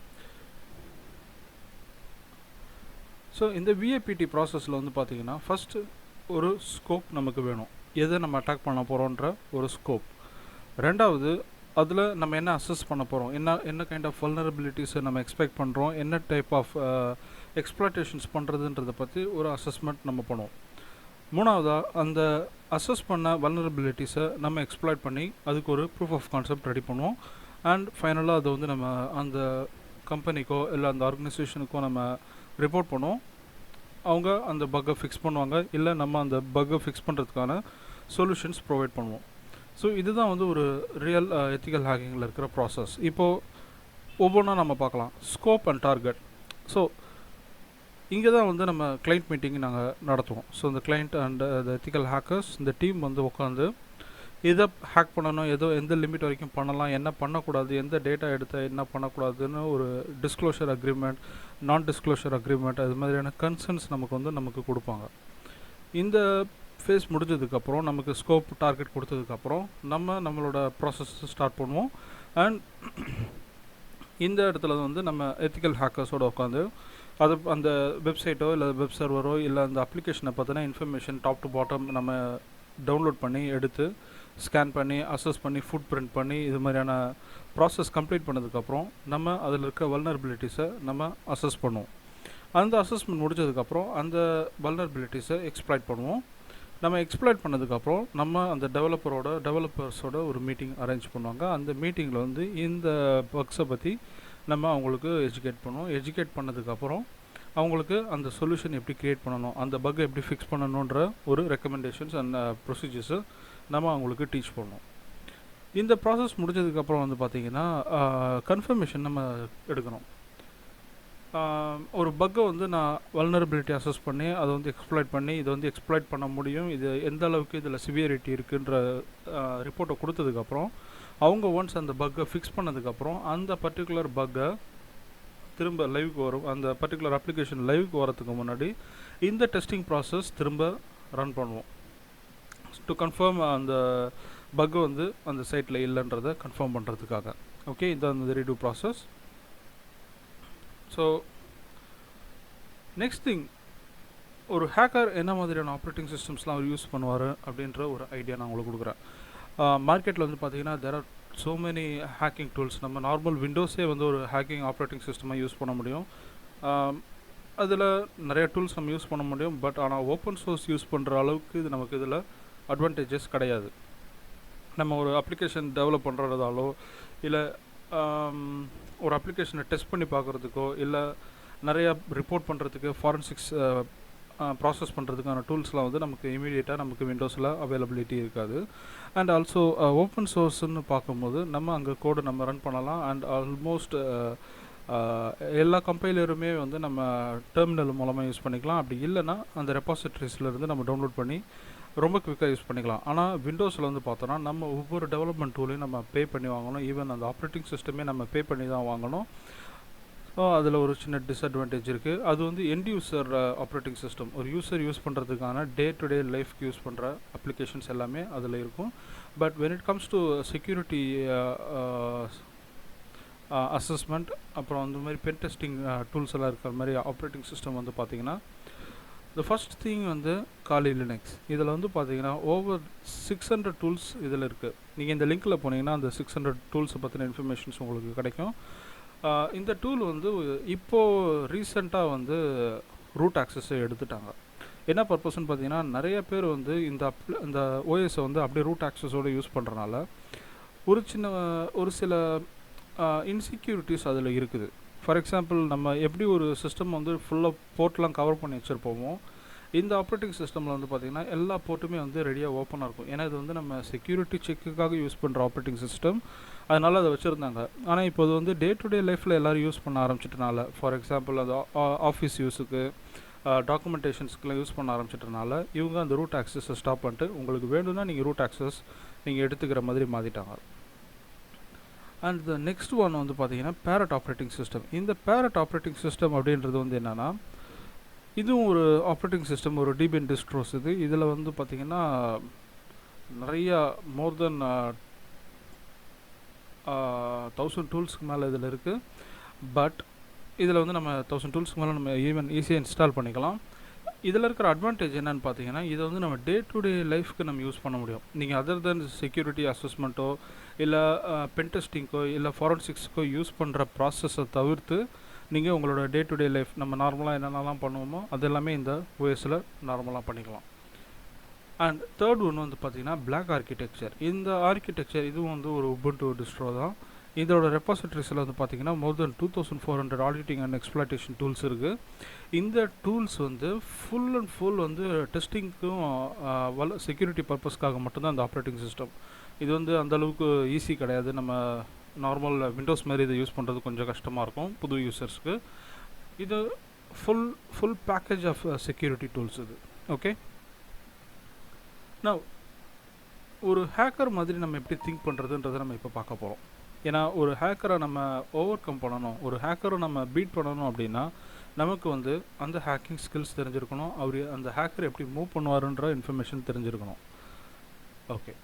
ஸோ இந்த விஏபிடி ப்ராசஸில் வந்து பார்த்திங்கன்னா ஃபஸ்ட்டு ஒரு ஸ்கோப் நமக்கு வேணும், எதை நம்ம அட்டாக் பண்ண போகிறோன்ற ஒரு ஸ்கோப். ரெண்டாவது, அதில் நம்ம என்ன அசஸ் பண்ண போகிறோம், என்ன கைண்ட் ஆஃப் வல்னரபிலிட்டிஸை நம்ம எக்ஸ்பெக்ட் பண்ணுறோம், என்ன டைப் ஆஃப் எக்ஸ்ப்ளாய்டேஷன்ஸ் பண்ணுறதுன்றதை பற்றி ஒரு அசஸ்மெண்ட் நம்ம பண்ணுவோம். மூணாவதாக, அந்த அசஸ் பண்ண வல்னரபிலிட்டிஸை நம்ம எக்ஸ்ப்ளாய்ட் பண்ணி அதுக்கு ஒரு ப்ரூஃப் ஆஃப் கான்செப்ட் ரெடி பண்ணுவோம். அண்ட் ஃபைனலாக அதை வந்து நம்ம அந்த கம்பெனிக்கோ இல்லை அந்த ஆர்கனைசேஷனுக்கோ நம்ம ரிப்போர்ட் பண்ணுவோம். அவங்க அந்த பக்கை ஃபிக்ஸ் பண்ணுவாங்க, இல்லை நம்ம அந்த பக்கை ஃபிக்ஸ் பண்ணுறதுக்கான சொல்யூஷன்ஸ் ப்ரொவைட் பண்ணுவோம். ஸோ இதுதான் வந்து ஒரு ரியல் எத்திக்கல் ஹேக்கிங்கில் இருக்கிற ப்ராசஸ். இப்போது ஒவ்வொன்றா நம்ம பார்க்கலாம். Scope and target. ஸோ இங்கே தான் வந்து நம்ம கிளைண்ட் மீட்டிங் நாங்கள் நடத்துவோம். ஸோ இந்த client and the ethical hackers இந்த டீம் வந்து உட்காந்து எதை ஹேக் பண்ணணும், எந்த லிமிட் வரைக்கும் பண்ணலாம், என்ன பண்ணக்கூடாது, எந்த டேட்டா எடுத்தால் என்ன பண்ணக்கூடாதுன்னு ஒரு டிஸ்க்ளோஷர் அக்ரிமெண்ட், நான் டிஸ்க்ளோஷர் அக்ரிமெண்ட், அது மாதிரியான கன்சர்ன்ஸ் நமக்கு கொடுப்பாங்க. இந்த ஃபேஸ் முடிஞ்சதுக்கப்புறம் நமக்கு ஸ்கோப் டார்கெட் கொடுத்ததுக்கப்புறம் நம்மளோட ப்ராசஸ் ஸ்டார்ட் பண்ணுவோம். அண்ட் இந்த இடத்துல வந்து நம்ம எத்திக்கல் ஹேக்கர்ஸோடு உட்காந்து அந்த வெப்சைட்டோ இல்லை வெப் சர்வரோ இல்லை அந்த அப்ளிகேஷனை பார்த்தினா இன்ஃபர்மேஷன் டாப் டு பாட்டம் நம்ம டவுன்லோட் பண்ணி எடுத்து ஸ்கேன் பண்ணி அசஸ் பண்ணி ஃபுட் பிரிண்ட் பண்ணி இது மாதிரியான ப்ராசஸ் கம்ப்ளீட் பண்ணதுக்கப்புறம் நம்ம அதில் இருக்க வல்னரபிலிட்டிஸை நம்ம அசஸ் பண்ணுவோம். அந்த அசஸ்மெண்ட் முடிஞ்சதுக்கப்புறம் அந்த வல்னரபிலிட்டிஸை எக்ஸ்ப்ளாய்ட் பண்ணுவோம். நம்ம எக்ஸ்ப்ளாய்ட் பண்ணதுக்கப்புறம் நம்ம அந்த டெவலப்பர்ஸோட ஒரு மீட்டிங் அரேஞ்ச் பண்ணுவாங்க. அந்த மீட்டிங்கில் வந்து இந்த பக்ஸை பற்றி நம்ம அவங்களுக்கு எஜுகேட் பண்ணுவோம். எஜுகேட் பண்ணதுக்கப்புறம் அவங்களுக்கு அந்த சொல்யூஷன் எப்படி க்ரியேட் பண்ணணும், அந்த பக்கை எப்படி ஃபிக்ஸ் பண்ணணுன்ற ஒரு ரெக்கமெண்டேஷன்ஸ் அண்ட் ப்ரொசீஜர்ஸை நம்ம அவங்களுக்கு டீச் பண்ணுவோம். இந்த ப்ராசஸ் முடிஞ்சதுக்கப்புறம் வந்து பார்த்திங்கன்னா கன்ஃபர்மேஷன் நம்ம எடுக்கணும். ஒரு பக்கை வந்து நான் வல்னரபிலிட்டி அசஸ் பண்ணி அதை வந்து எக்ஸ்ப்ளாய்ட் பண்ணி இதை வந்து எக்ஸ்ப்ளாய்ட் பண்ண முடியும், இது எந்த அளவுக்கு இதில் சிவியரிட்டி இருக்குன்ற ரிப்போர்ட்டை கொடுத்ததுக்கப்புறம் அவங்க ஒன்ஸ் அந்த பக்கை ஃபிக்ஸ் பண்ணதுக்கப்புறம் அந்த பர்டிகுலர் பக்கை திரும்ப லைவுக்கு வரும். அந்த பர்டிகுலர் அப்ளிகேஷன் லைவுக்கு வரதுக்கு முன்னாடி இந்த டெஸ்டிங் ப்ராசஸ் திரும்ப ரன் பண்ணுவோம் டு கன்ஃபார்ம் அந்த பக்கை வந்து அந்த சைட்டில் இல்லைன்றதை கன்ஃபார்ம் பண்ணுறதுக்காக. ஓகே, இந்த அந்த redo process. So next thing, ஒரு ஹேக்கர் என்ன மாதிரியான ஆப்ரேட்டிங் சிஸ்டம்ஸ்லாம் அவர் யூஸ் பண்ணுவார் அப்படின்ற ஒரு ஐடியா நான் உங்களுக்கு கொடுக்குறேன். மார்க்கெட்டில் வந்து பார்த்திங்கன்னா there are so many hacking tools. நம்ம நார்மல் விண்டோஸே வந்து ஒரு ஹேக்கிங் ஆப்ரேட்டிங் சிஸ்டமாக யூஸ் பண்ண முடியும். அதில் நிறைய டூல்ஸ் நம்ம யூஸ் பண்ண முடியும். பட் ஆனால் ஓப்பன் சோர்ஸ் யூஸ் பண்ணுற அளவுக்கு இது நமக்கு இதில் அட்வான்டேஜஸ் கிடையாது. நம்ம ஒரு அப்ளிகேஷன் டெவலப் பண்ணுறதாலோ இல்லை ஒரு அப்ளிகேஷனை டெஸ்ட் பண்ணி பார்க்குறதுக்கோ இல்லை நிறையா ரிப்போர்ட் பண்ணுறதுக்கு ஃபாரன்சிக்ஸ் ப்ராசஸ் பண்ணுறதுக்கான டூல்ஸ்லாம் வந்து நமக்கு இமீடியட்டாக நமக்கு விண்டோஸில் அவைலபிலிட்டி இருக்காது. அண்ட் ஆல்சோ ஓப்பன் சோர்ஸ்ன்னு பார்க்கும்போது நம்ம அங்கே கோடு நம்ம ரன் பண்ணலாம். அண்ட் ஆல்மோஸ்ட் எல்லா கம்பைலருமே வந்து நம்ம டெர்மினல் மூலமாக யூஸ் பண்ணிக்கலாம். அப்படி இல்லைன்னா அந்த ரெபாசிட்டரிஸ்லேருந்து நம்ம டவுன்லோட் பண்ணி ரொம்ப குவிக்காக யூஸ் பண்ணிக்கலாம். ஆனால் விண்டோஸில் வந்து பார்த்தோன்னா நம்ம ஒவ்வொரு டெவலப்மெண்ட் டூலையும் நம்ம பே பண்ணி வாங்கணும். ஈவன் அந்த ஆப்ரேட்டிங் சிஸ்டமே நம்ம பே பண்ணி தான் வாங்கணும். ஸோ அதில் ஒரு சின்ன டிஸ்அட்வான்டேஜ் இருக்குது. அது வந்து எண்ட் யூசர் ஆப்ரேட்டிங் சிஸ்டம், ஒரு யூசர் யூஸ் பண்ணுறதுக்கான டே டு டே லைஃப்க்கு யூஸ் பண்ணுற அப்ளிகேஷன்ஸ் எல்லாமே அதில் இருக்கும். But when it comes to security assessment அப்புறம் அந்த மாதிரி பென் டெஸ்டிங் டூல்ஸ் எல்லாம் இருக்கிற மாதிரி ஆப்ரேட்டிங் சிஸ்டம் வந்து பார்த்திங்கன்னா த ஃபஸ்ட் திங் வந்து காலி லினக்ஸ். இதில் வந்து பார்த்தீங்கன்னா ஓவர் 600 டூல்ஸ் இதில் இருக்குது. நீங்கள் இந்த லிங்க்கில் போனீங்கன்னா அந்த 600 டூல்ஸை பற்றின இன்ஃபர்மேஷன்ஸ் உங்களுக்கு கிடைக்கும். இந்த டூல் வந்து இப்போது ரீசெண்டாக வந்து ரூட் ஆக்சஸை எடுத்துட்டாங்க. என்ன பர்பஸ்ன்னு பார்த்தீங்கன்னா நிறைய பேர் வந்து இந்த ஓஎஸை வந்து அப்படியே ரூட் ஆக்சஸோடு யூஸ் பண்ணுறனால ஒரு சில இன்செக்யூரிட்டிஸ் அதில் இருக்குது. ஃபார் எக்ஸாம்பிள், நம்ம எப்படி ஒரு சிஸ்டம் வந்து ஃபுல்லாக போர்ட்லாம் கவர் பண்ணி வச்சுருப்போமோ, இந்த ஆப்ரேட்டிங் சிஸ்டமில் வந்து பார்த்திங்கன்னா எல்லா போர்ட்டுமே வந்து ரெடியாக ஓப்பனாக இருக்கும். ஏன்னா இது வந்து நம்ம செக்யூரிட்டி செக்குக்காக யூஸ் பண்ணுற ஆப்ரேட்டிங் சிஸ்டம், அதனால் அதை வச்சுருந்தாங்க. ஆனால் இப்போ அது வந்து டே டு டே லைஃப்பில் எல்லோரும் யூஸ் பண்ண ஆரம்பிச்சிட்டனால, ஃபார் எக்ஸாம்பிள் அது ஆஃபீஸ் யூஸுக்கு டாக்குமெண்டேஷன்ஸ்க்குலாம் யூஸ் பண்ண ஆரம்பிச்சிட்டனால இவங்க அந்த ரூட் ஆக்சஸை ஸ்டாப் பண்ணிட்டு உங்களுக்கு வேணும்னா நீங்கள் ரூட் ஆக்சஸ் நீங்கள் எடுத்துக்கிற மாதிரி மாற்றிட்டாங்க. அண்ட் த நெக்ஸ்ட் ஒன் வந்து பார்த்தீங்கன்னா பேரட் ஆப்ரேட்டிங் சிஸ்டம். இந்த பேரட் ஆப்ரேட்டிங் சிஸ்டம் அப்படின்றது வந்து என்னென்னா, இதுவும் ஒரு ஆப்ரேட்டிங் சிஸ்டம், ஒரு டிபிஎன் டிஸ்ட்ரோஸ். இதில் வந்து பார்த்திங்கன்னா நிறையா மோர் தென் 1000 டூல்ஸ்க்கு மேலே இதில் இருக்குது. பட் இதில் வந்து நம்ம 1000 டூல்ஸ்க்கு மேலே நம்ம ஈஸியாக இன்ஸ்டால் பண்ணிக்கலாம். இதில் இருக்கிற அட்வான்டேஜ் என்னென்னு பார்த்தீங்கன்னா, இதை வந்து நம்ம டே டு டே லைஃப்க்கு நம்ம யூஸ் பண்ண முடியும். நீங்கள் அதர் தென் செக்யூரிட்டி அசஸ்மெண்ட்டோ இல்லை பென் டெஸ்டிங்க்கோ இல்லை ஃபாரன்சிக்ஸ்க்கோ யூஸ் பண்ணுற ப்ராசஸை தவிர்த்து நீங்கள் உங்களோட டே டு டே லைஃப் நம்ம நார்மலாக என்னென்னலாம் பண்ணுவோமோ அது எல்லாமே இந்த ஓஎஸில் நார்மலாக பண்ணிக்கலாம். அண்ட் தேர்ட் ஒன்று வந்து பார்த்திங்கன்னா பிளாக் ஆர்கிடெக்சர். இந்த ஆர்கிடெக்சர் இதுவும் வந்து ஒரு உபுண்டு டிஸ்ட்ரோ தான். இதோட ரெப்பாசிட்டரிஸில் வந்து பார்த்தீங்கன்னா மோர் தென் 2400 ஆடிட்டிங் அண்ட் எக்ஸ்ப்ளாய்டேஷன் டூல்ஸ் இருக்குது. இந்த டூல்ஸ் வந்து ஃபுல் அண்ட் ஃபுல் வந்து டெஸ்டிங்க்கும் செக்யூரிட்டி பர்பஸ்க்காக மட்டும்தான் இந்த ஆப்ரேட்டிங் சிஸ்டம். இது வந்து அந்தளவுக்கு ஈஸி கிடையாது. நம்ம நார்மல் விண்டோஸ் மாதிரி இதை யூஸ் பண்ணுறது கொஞ்சம் கஷ்டமாக இருக்கும் புது யூசர்ஸ்க்கு. இது full package of security tools இது. ஓகே, நான் ஒரு ஹேக்கர் மாதிரி நம்ம எப்படி திங்க் பண்ணுறதுன்றதை நம்ம இப்போ பார்க்க போகிறோம். ஏன்னா ஒரு ஹேக்கரை நம்ம ஓவர் கம் பண்ணணும், ஒரு ஹேக்கரை நம்ம பீட் பண்ணணும் அப்படின்னா நமக்கு வந்து அந்த ஹேக்கிங் ஸ்கில்ஸ் தெரிஞ்சிருக்கணும், அவர் அந்த ஹேக்கர் எப்படி மூவ் பண்ணுவாருன்ற இன்ஃபர்மேஷன் தெரிஞ்சிருக்கணும். ஓகே,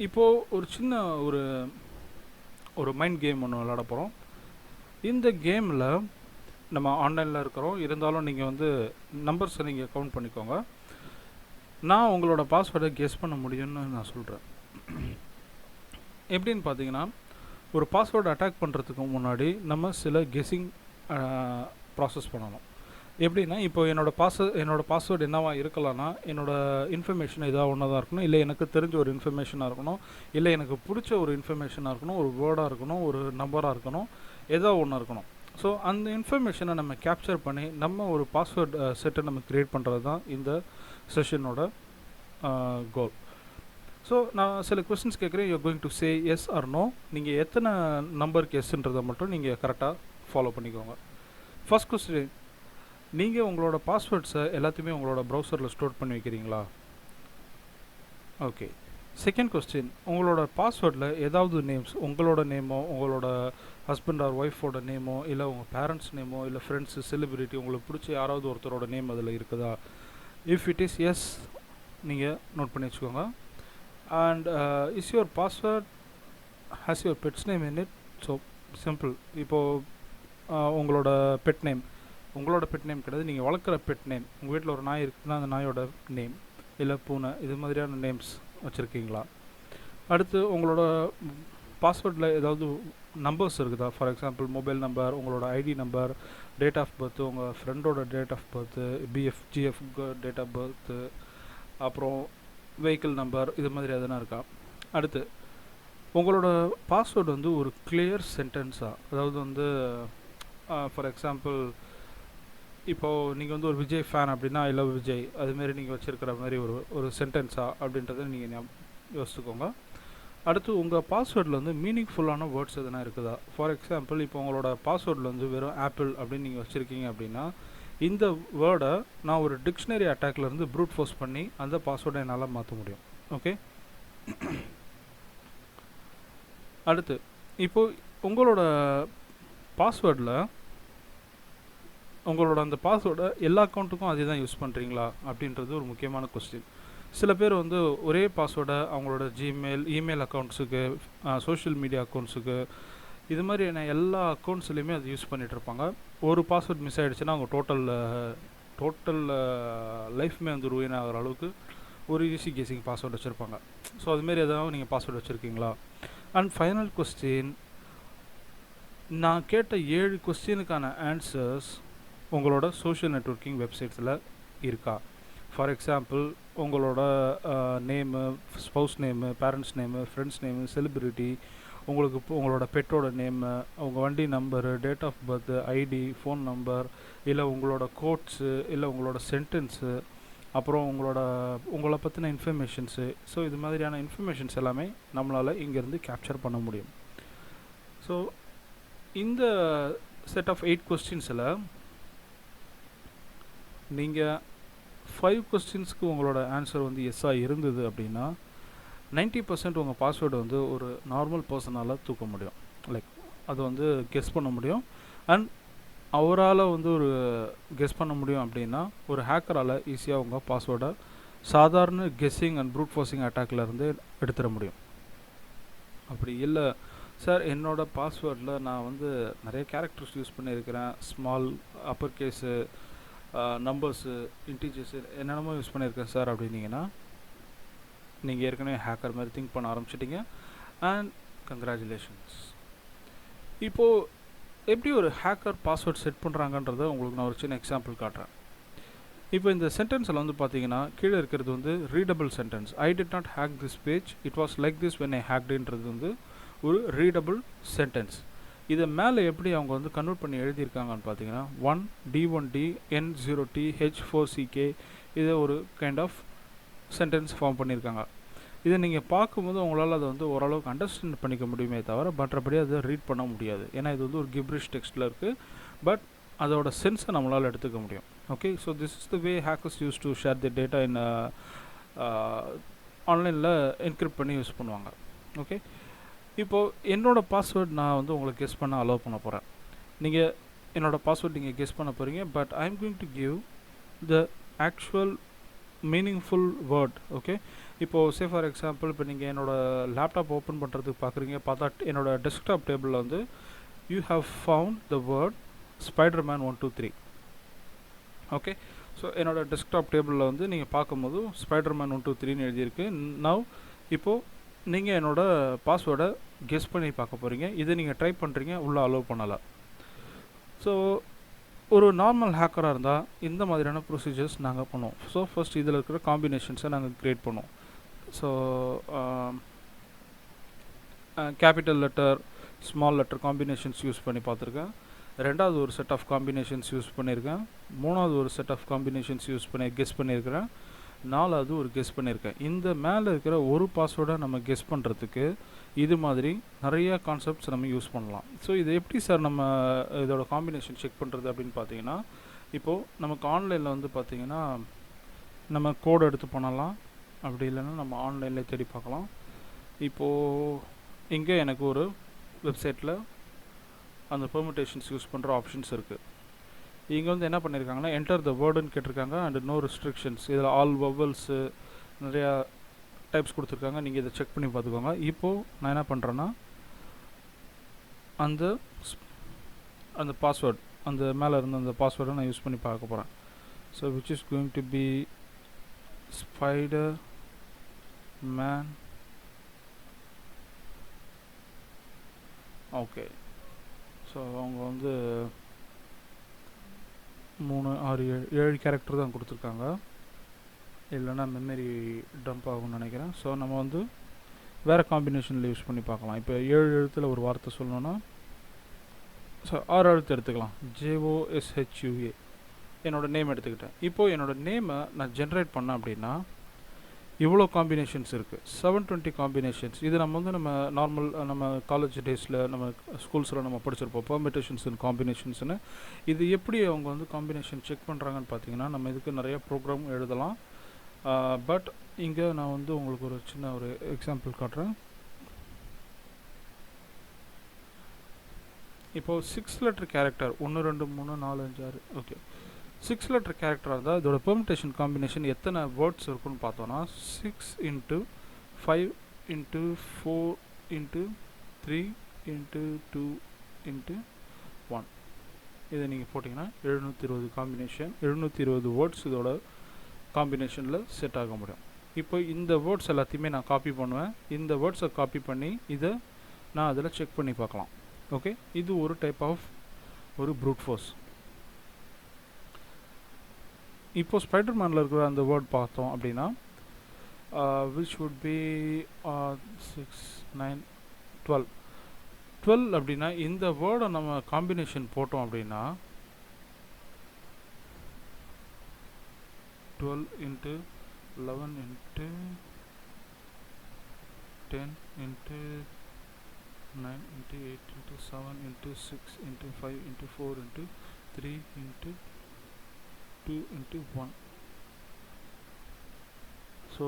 இப்போது ஒரு சின்ன ஒரு மைண்ட் கேம் ஒன்று விளாட போகிறோம். இந்த கேமில் நம்ம ஆன்லைனில் இருக்கிறோம், இருந்தாலும் நீங்கள் வந்து நம்பர்ஸை நீங்கள் கவுண்ட் பண்ணிக்கோங்க. நான் உங்களோட பாஸ்வேர்டை கெஸ் பண்ண முடியும்னு நான் சொல்கிறேன். எப்படின்னு பார்த்தீங்கன்னா, ஒரு பாஸ்வேர்டு அட்டாக் பண்ணுறதுக்கு முன்னாடி நம்ம சில கெஸ்ஸிங் ப்ராசஸ் பண்ணணும். எப்படின்னா, இப்போ என்னோடய பாஸ்வேர்டு என்னவா இருக்கலாம்னா, என்னோடய இன்ஃபர்மேஷன் ஏதாவது ஒன்றா தான் இருக்கணும், இல்லை எனக்கு தெரிஞ்ச ஒரு இன்ஃபர்மேஷனாக இருக்கணும், இல்லை எனக்கு பிடிச்ச ஒரு இன்ஃபர்மேஷனாக இருக்கணும், ஒரு வேர்டாக இருக்கணும், ஒரு நம்பராக இருக்கணும், ஏதோ ஒன்று இருக்கணும். ஸோ அந்த இன்ஃபர்மேஷனை நம்ம கேப்சர் பண்ணி நம்ம ஒரு பாஸ்வேர்டு செட்டை நம்ம க்ரியேட் பண்ணுறது தான் இந்த செஷனோட கோல். ஸோ நான் சில கொஸ்டின்ஸ் கேட்குறேன், you going to say yes or no. நீங்கள் எத்தனை நம்பருக்கு எஸ்ன்றதை மட்டும் நீங்கள் கரெக்டாக ஃபாலோ பண்ணிக்கோங்க. ஃபர்ஸ்ட் கொஸ்டின், நீங்கள் உங்களோட பாஸ்வேர்ட்ஸை எல்லாத்தையுமே உங்களோட ப்ரௌசரில் ஸ்டோர் பண்ணி வைக்கிறீங்களா? ஓகே. செகண்ட் கொஸ்டின், உங்களோட பாஸ்வேர்டில் ஏதாவது நேம்ஸ், உங்களோட நேமோ, உங்களோட ஹஸ்பண்ட் ஆர் ஒய்ஃபோட நேமோ, இல்லை உங்கள் பேரண்ட்ஸ் நேமோ, இல்லை ஃப்ரெண்ட்ஸு, செலிபிரிட்டி, உங்களுக்கு பிடிச்ச யாராவது ஒருத்தரோட நேம் அதில் இருக்குதா? இஃப் இட் இஸ் எஸ், நீங்கள் நோட் பண்ணி வச்சுக்கோங்க. And is your password has your pet's name in it? So simple. இப்போது உங்களோட பெட் நேம் கிடையாது, நீங்கள் வளர்க்குற பெட் நேம். உங்கள் வீட்டில் ஒரு நாய் இருக்குதுன்னா அந்த நாயோட நேம், இல்லை பூனை, இது மாதிரியான நேம்ஸ் வச்சுருக்கீங்களா? அடுத்து உங்களோட பாஸ்வேர்டில் ஏதாவது நம்பர்ஸ் இருக்குதா? ஃபார் எக்ஸாம்பிள் மொபைல் நம்பர், உங்களோட ID number, date of birth, உங்கள் ஃப்ரெண்டோட date of birth, GF date of birth, அப்புறம் வெஹிக்கிள் நம்பர், இது மாதிரி எதனா இருக்கா? அடுத்து உங்களோட பாஸ்வேர்டு வந்து ஒரு கிளியர் சென்டென்ஸாக, அதாவது வந்து ஃபார் எக்ஸாம்பிள் இப்போது நீங்கள் வந்து ஒரு விஜய் ஃபேன் அப்படின்னா ஐ லவ் விஜய், அதுமாரி நீங்கள் வச்சுருக்கிற மாதிரி ஒரு சென்டென்ஸாக அப்படின்றத நீங்கள் யோசிச்சுக்கோங்க. அடுத்து உங்கள் பாஸ்வேர்டில் வந்து மீனிங்ஃபுல்லான வேர்ட்ஸ் எதனா இருக்குதா? ஃபார் எக்ஸாம்பிள் இப்போ உங்களோட பாஸ்வேர்டில் வந்து வெறும் ஆப்பிள் அப்படின்னு நீங்கள் வச்சுருக்கீங்க அப்படின்னா இந்த வேர்டை நான் ஒரு டிக்ஷனரி அட்டாக்லேருந்து ப்ரூட் ஃபோர்ஸ் பண்ணி அந்த பாஸ்வேர்டை என்னால் மாற்ற முடியும். ஓகே, அடுத்து இப்போது உங்களோட பாஸ்வேர்டில் உங்களோட அந்த பாஸ்வேர்டை எல்லா அக்கௌண்ட்டுக்கும் அதே தான் யூஸ் பண்ணுறீங்களா அப்படின்றது ஒரு முக்கியமான கொஸ்டின். சில பேர் வந்து ஒரே பாஸ்வேர்டை அவங்களோட ஜிமெயில், இமெயில் அக்கௌண்ட்ஸுக்கு, சோஷியல் மீடியா அக்கௌண்ட்ஸுக்கு, இது மாதிரியான எல்லா அக்கௌண்ட்ஸ்லையுமே அது யூஸ் பண்ணிகிட்ருப்பாங்க. ஒரு பாஸ்வேர்ட் மிஸ் ஆகிடுச்சுன்னா அவங்க டோட்டல் லைஃப்மே வந்து ரூயின் ஆகிற அளவுக்கு ஒரு ஈஸி கெஸிங் பாஸ்வேர்டு வச்சுருப்பாங்க. ஸோ அதுமாரி எதாவது நீங்கள் பாஸ்வேர்டு வச்சுருக்கீங்களா? அண்ட் ஃபைனல் கொஸ்டின், நான் கேட்ட 7 கொஸ்டினுக்கான ஆன்சர்ஸ் உங்களோட சோஷியல் நெட்வொர்க்கிங் வெப்சைட்ஸில் இருக்கா? ஃபார் எக்ஸாம்பிள் உங்களோட name, spouse name, parents name, friends name, celebrity, உங்களோட பெட்டோட நேமு, உங்கள் வண்டி number, date of birth, ID, phone number, இல்லை உங்களோட கோட்ஸு, இல்லை உங்களோட சென்டென்ஸு, அப்புறம் உங்களை பற்றின இன்ஃபர்மேஷன்ஸு. ஸோ இது மாதிரியான இன்ஃபர்மேஷன்ஸ் எல்லாமே நம்மளால் இங்கேருந்து கேப்சர் பண்ண முடியும். ஸோ இந்த செட் ஆஃப் 8 கொஸ்டின்ஸில் நீங்கள் 5 கொஸ்டின்ஸ்க்கு உங்களோட ஆன்சர் வந்து எஸ்ஸாக இருந்தது அப்படின்னா 90% உங்கள் பாஸ்வேர்டு வந்து ஒரு நார்மல் பர்சனால் தூக்க முடியும். லைக் அது வந்து கெஸ் பண்ண முடியும். அண்ட் அவரால் வந்து ஒரு கெஸ் பண்ண முடியும் அப்படின்னா ஒரு ஹேக்கரால் ஈஸியாக உங்கள் பாஸ்வேர்டை சாதாரண கெஸ்ஸிங் அண்ட் ப்ரூட் ஃபோர்ஸிங் அட்டாக்லேருந்து எடுத்துட முடியும். அப்படி இல்லை சார், என்னோடய பாஸ்வேர்டில் நான் வந்து நிறைய கேரக்டர்ஸ் யூஸ் பண்ணியிருக்கிறேன், ஸ்மால், அப்பர் கேஸு, நம்பர்ஸு, இன்டீஜர்ஸு, என்னென்னமோ யூஸ் பண்ணியிருக்கேன் சார் அப்படின்னீங்கன்னா நீங்கள் ஏற்கனவே ஹேக்கர் மாதிரி திங்க் பண்ண ஆரம்பிச்சிட்டிங்க. And congratulations. இப்போது எப்படி ஒரு ஹேக்கர் பாஸ்வேர்ட் செட் பண்ணுறாங்கன்றதை உங்களுக்கு நான் ஒரு சின்ன எக்ஸாம்பிள் காட்டுறேன். இப்போ இந்த சென்டென்ஸில் வந்து பார்த்தீங்கன்னா கீழே இருக்கிறது வந்து readable sentence. I did not hack this page, it was like this when I ஹேக்டுன்றது வந்து ஒரு ரீடபிள் சென்டென்ஸ். இதை மேலே எப்படி அவங்க வந்து கன்வெர்ட் பண்ணி எழுதியிருக்காங்கன்னு பார்த்தீங்கன்னா 1D1D N0T H4CK இதை ஒரு கைண்ட் ஆஃப் சென்டென்ஸ் ஃபார்ம் பண்ணியிருக்காங்க. இதை நீங்கள் பார்க்கும்போது உங்களால் அதை வந்து ஓரளவுக்கு அண்டர்ஸ்டாண்ட் பண்ணிக்க முடியுமே தவிர மற்றபடி அதை ரீட் பண்ண முடியாது. ஏன்னா இது வந்து ஒரு கிப்ரிஷ் டெக்ஸ்ட்டில் இருக்குது. பட் அதோட சென்ஸை நம்மளால் எடுத்துக்க முடியும். Okay, so this is the way hackers use to share the data இன் ஆன்லைனில் என்கிரிப்ட் பண்ணி யூஸ் பண்ணுவாங்க. ஓகே, இப்போது என்னோடய பாஸ்வேர்ட் நான் வந்து உங்களுக்கு கெஸ் பண்ண அலோவ் பண்ண போகிறேன். நீங்கள் என்னோடய பாஸ்வேர்ட் நீங்கள் கெஸ் பண்ண போகிறீங்க. But I am going to give the actual meaningful word. Okay, இப்போது சே ஃபார் எக்ஸாம்பிள் இப்போ நீங்கள் என்னோடய லேப்டாப் ஓப்பன் பண்ணுறதுக்கு பார்க்குறீங்க. பார்த்தா என்னோடய டெஸ்க்டாப் டேபிளில் வந்து you have found the word Spiderman 123. Okay, so என்னோடய டெஸ்க்டாப் டேபிளில் வந்து நீங்கள் பார்க்கும்போது ஸ்பைடர்மேன் 123ன்னு எழுதியிருக்கு. நவ் இப்போது நீங்கள் என்னோடய பாஸ்வேர்டை கெஸ் பண்ணி பார்க்க போகிறீங்க. இதை நீங்கள் ட்ரை பண்ணுறீங்க, உள்ளே அலோவ் பண்ணலை. ஸோ ஒரு நார்மல் ஹேக்கராக இருந்தால் இந்த மாதிரியான ப்ரொசீஜர்ஸ் நாங்கள் பண்ணுவோம். ஸோ ஃபர்ஸ்ட் இதில் இருக்கிற காம்பினேஷன்ஸை நாங்கள் க்ரியேட் பண்ணுவோம். So capital letter small letter combinations use பண்ணி பார்த்துருக்கேன். ரெண்டாவது ஒரு செட் ஆஃப் காம்பினேஷன்ஸ் யூஸ் பண்ணியிருக்கேன். மூணாவது ஒரு செட் ஆஃப் காம்பினேஷன்ஸ் யூஸ் பண்ணி கெஸ் பண்ணியிருக்கிறேன். நாலாவது ஒரு கெஸ் பண்ணியிருக்கேன். இந்த மேலே இருக்கிற ஒரு பாஸ்வேர்டை நம்ம கெஸ் பண்ணுறதுக்கு இது மாதிரி நிறையா கான்செப்ட்ஸ் நம்ம யூஸ் பண்ணலாம். ஸோ இது எப்படி சார் நம்ம இதோட காம்பினேஷன் செக் பண்ணுறது அப்படின்னு பார்த்தீங்கன்னா, இப்போது நமக்கு ஆன்லைனில் வந்து பார்த்திங்கன்னா நம்ம கோடு எடுத்து பண்ணலாம். அப்படி இல்லைன்னா நம்ம ஆன்லைனில் தேடி பார்க்கலாம். இப்போது இங்கே எனக்கு ஒரு வெப்சைட்டில் அந்த பெர்முடேஷன்ஸ் யூஸ் பண்ணுற ஆப்ஷன்ஸ் இருக்குது. இங்கே வந்து என்ன பண்ணியிருக்காங்கன்னா என்டர் த வேர்டுன்னு கேட்டிருக்காங்க அண்ட் நோ ரெஸ்ட்ரிக்ஷன்ஸ். இதில் ஆல் வவல்ஸு நிறையா டைப்ஸ் கொடுத்துருக்காங்க. நீங்கள் இதை செக் பண்ணி பார்த்துக்கோங்க. இப்போது நான் என்ன பண்ணுறேன்னா அந்த பாஸ்வேர்ட் அந்த மேலே இருந்த அந்த பாஸ்வேர்டை நான் யூஸ் பண்ணி பார்க்க போகிறேன். So which is going to be Spider Man. Okay, so அவங்க வந்து 3, 6, 7 கேரக்டர் தான் கொடுத்துருக்காங்க. இல்லைன்னா மெமரி டம்ப் ஆகும்னு நினைக்கிறேன். ஸோ நம்ம வந்து வேறு காம்பினேஷனில் யூஸ் பண்ணி பார்க்கலாம். இப்போ 7 எழுத்தில் ஒரு வார்த்தை சொல்லணுன்னா ஸோ 6 எழுத்து எடுத்துக்கலாம். JOSHUA என்னோடய நேம் எடுத்துக்கிட்டேன். இப்போது என்னோடய நேமை நான் ஜென்ரேட் பண்ணேன் அப்படின்னா இவ்வளோ காம்பினேஷன்ஸ் இருக்குது. 720 காம்பினேஷன்ஸ். இது நம்ம வந்து நம்ம நார்மல் நம்ம காலேஜ் டேஸில் நம்ம ஸ்கூல்ஸில் நம்ம படிச்சிருப்போம் பெர்மிட்டேஷன்ஸ் அண்ட் காம்பினேஷன்ஸ்னு. இது எப்படி அவங்க வந்து காம்பினேஷன் செக் பண்ணுறாங்கன்னு பார்த்தீங்கன்னா நம்ம இதுக்கு நிறைய ப்ரோக்ராம் எழுதலாம். பட் இங்கே நான் வந்து உங்களுக்கு ஒரு சின்ன ஒரு எக்ஸாம்பிள் காட்டுறேன். இப்போது 6 லெட்டர் கேரக்டர் 1 2 3 4 5 6. ஓகே, 6 லெட்டர் கேரக்டராக இருந்தால் இதோட பெர்முடேஷன் காம்பினேஷன் எத்தனை வேர்ட்ஸ் இருக்குன்னு பார்த்தோன்னா 6 × 5 × 4 × 3 × 2 × 1. இதை நீங்கள் போட்டிங்கன்னா 720 காம்பினேஷன் 720 வேர்ட்ஸ் இதோட காம்பினேஷனில் செட் ஆக முடியும். இப்போ இந்த வேர்ட்ஸ் எல்லாத்தையுமே நான் காப்பி பண்ணுவேன். இந்த வேர்ட்ஸை காப்பி பண்ணி இதை நான் அதில் செக் பண்ணி பார்க்கலாம். ஓகே, இது ஒரு டைப் ஆஃப் ஒரு ப்ரூட் ஃபோர்ஸ். இப்போ ஸ்பைடர்மேனில் இருக்கிற அந்த வேர்ட் பார்த்தோம் அப்படின்னா which would be 6 9 12 அப்படின்னா இந்த வேர்டை நம்ம காம்பினேஷன் போட்டோம் அப்படின்னா 12 × 11 × 10 × 9 × 8 × 7 × 6 × 5 × 4 × 3 × 2 × 1. ஸோ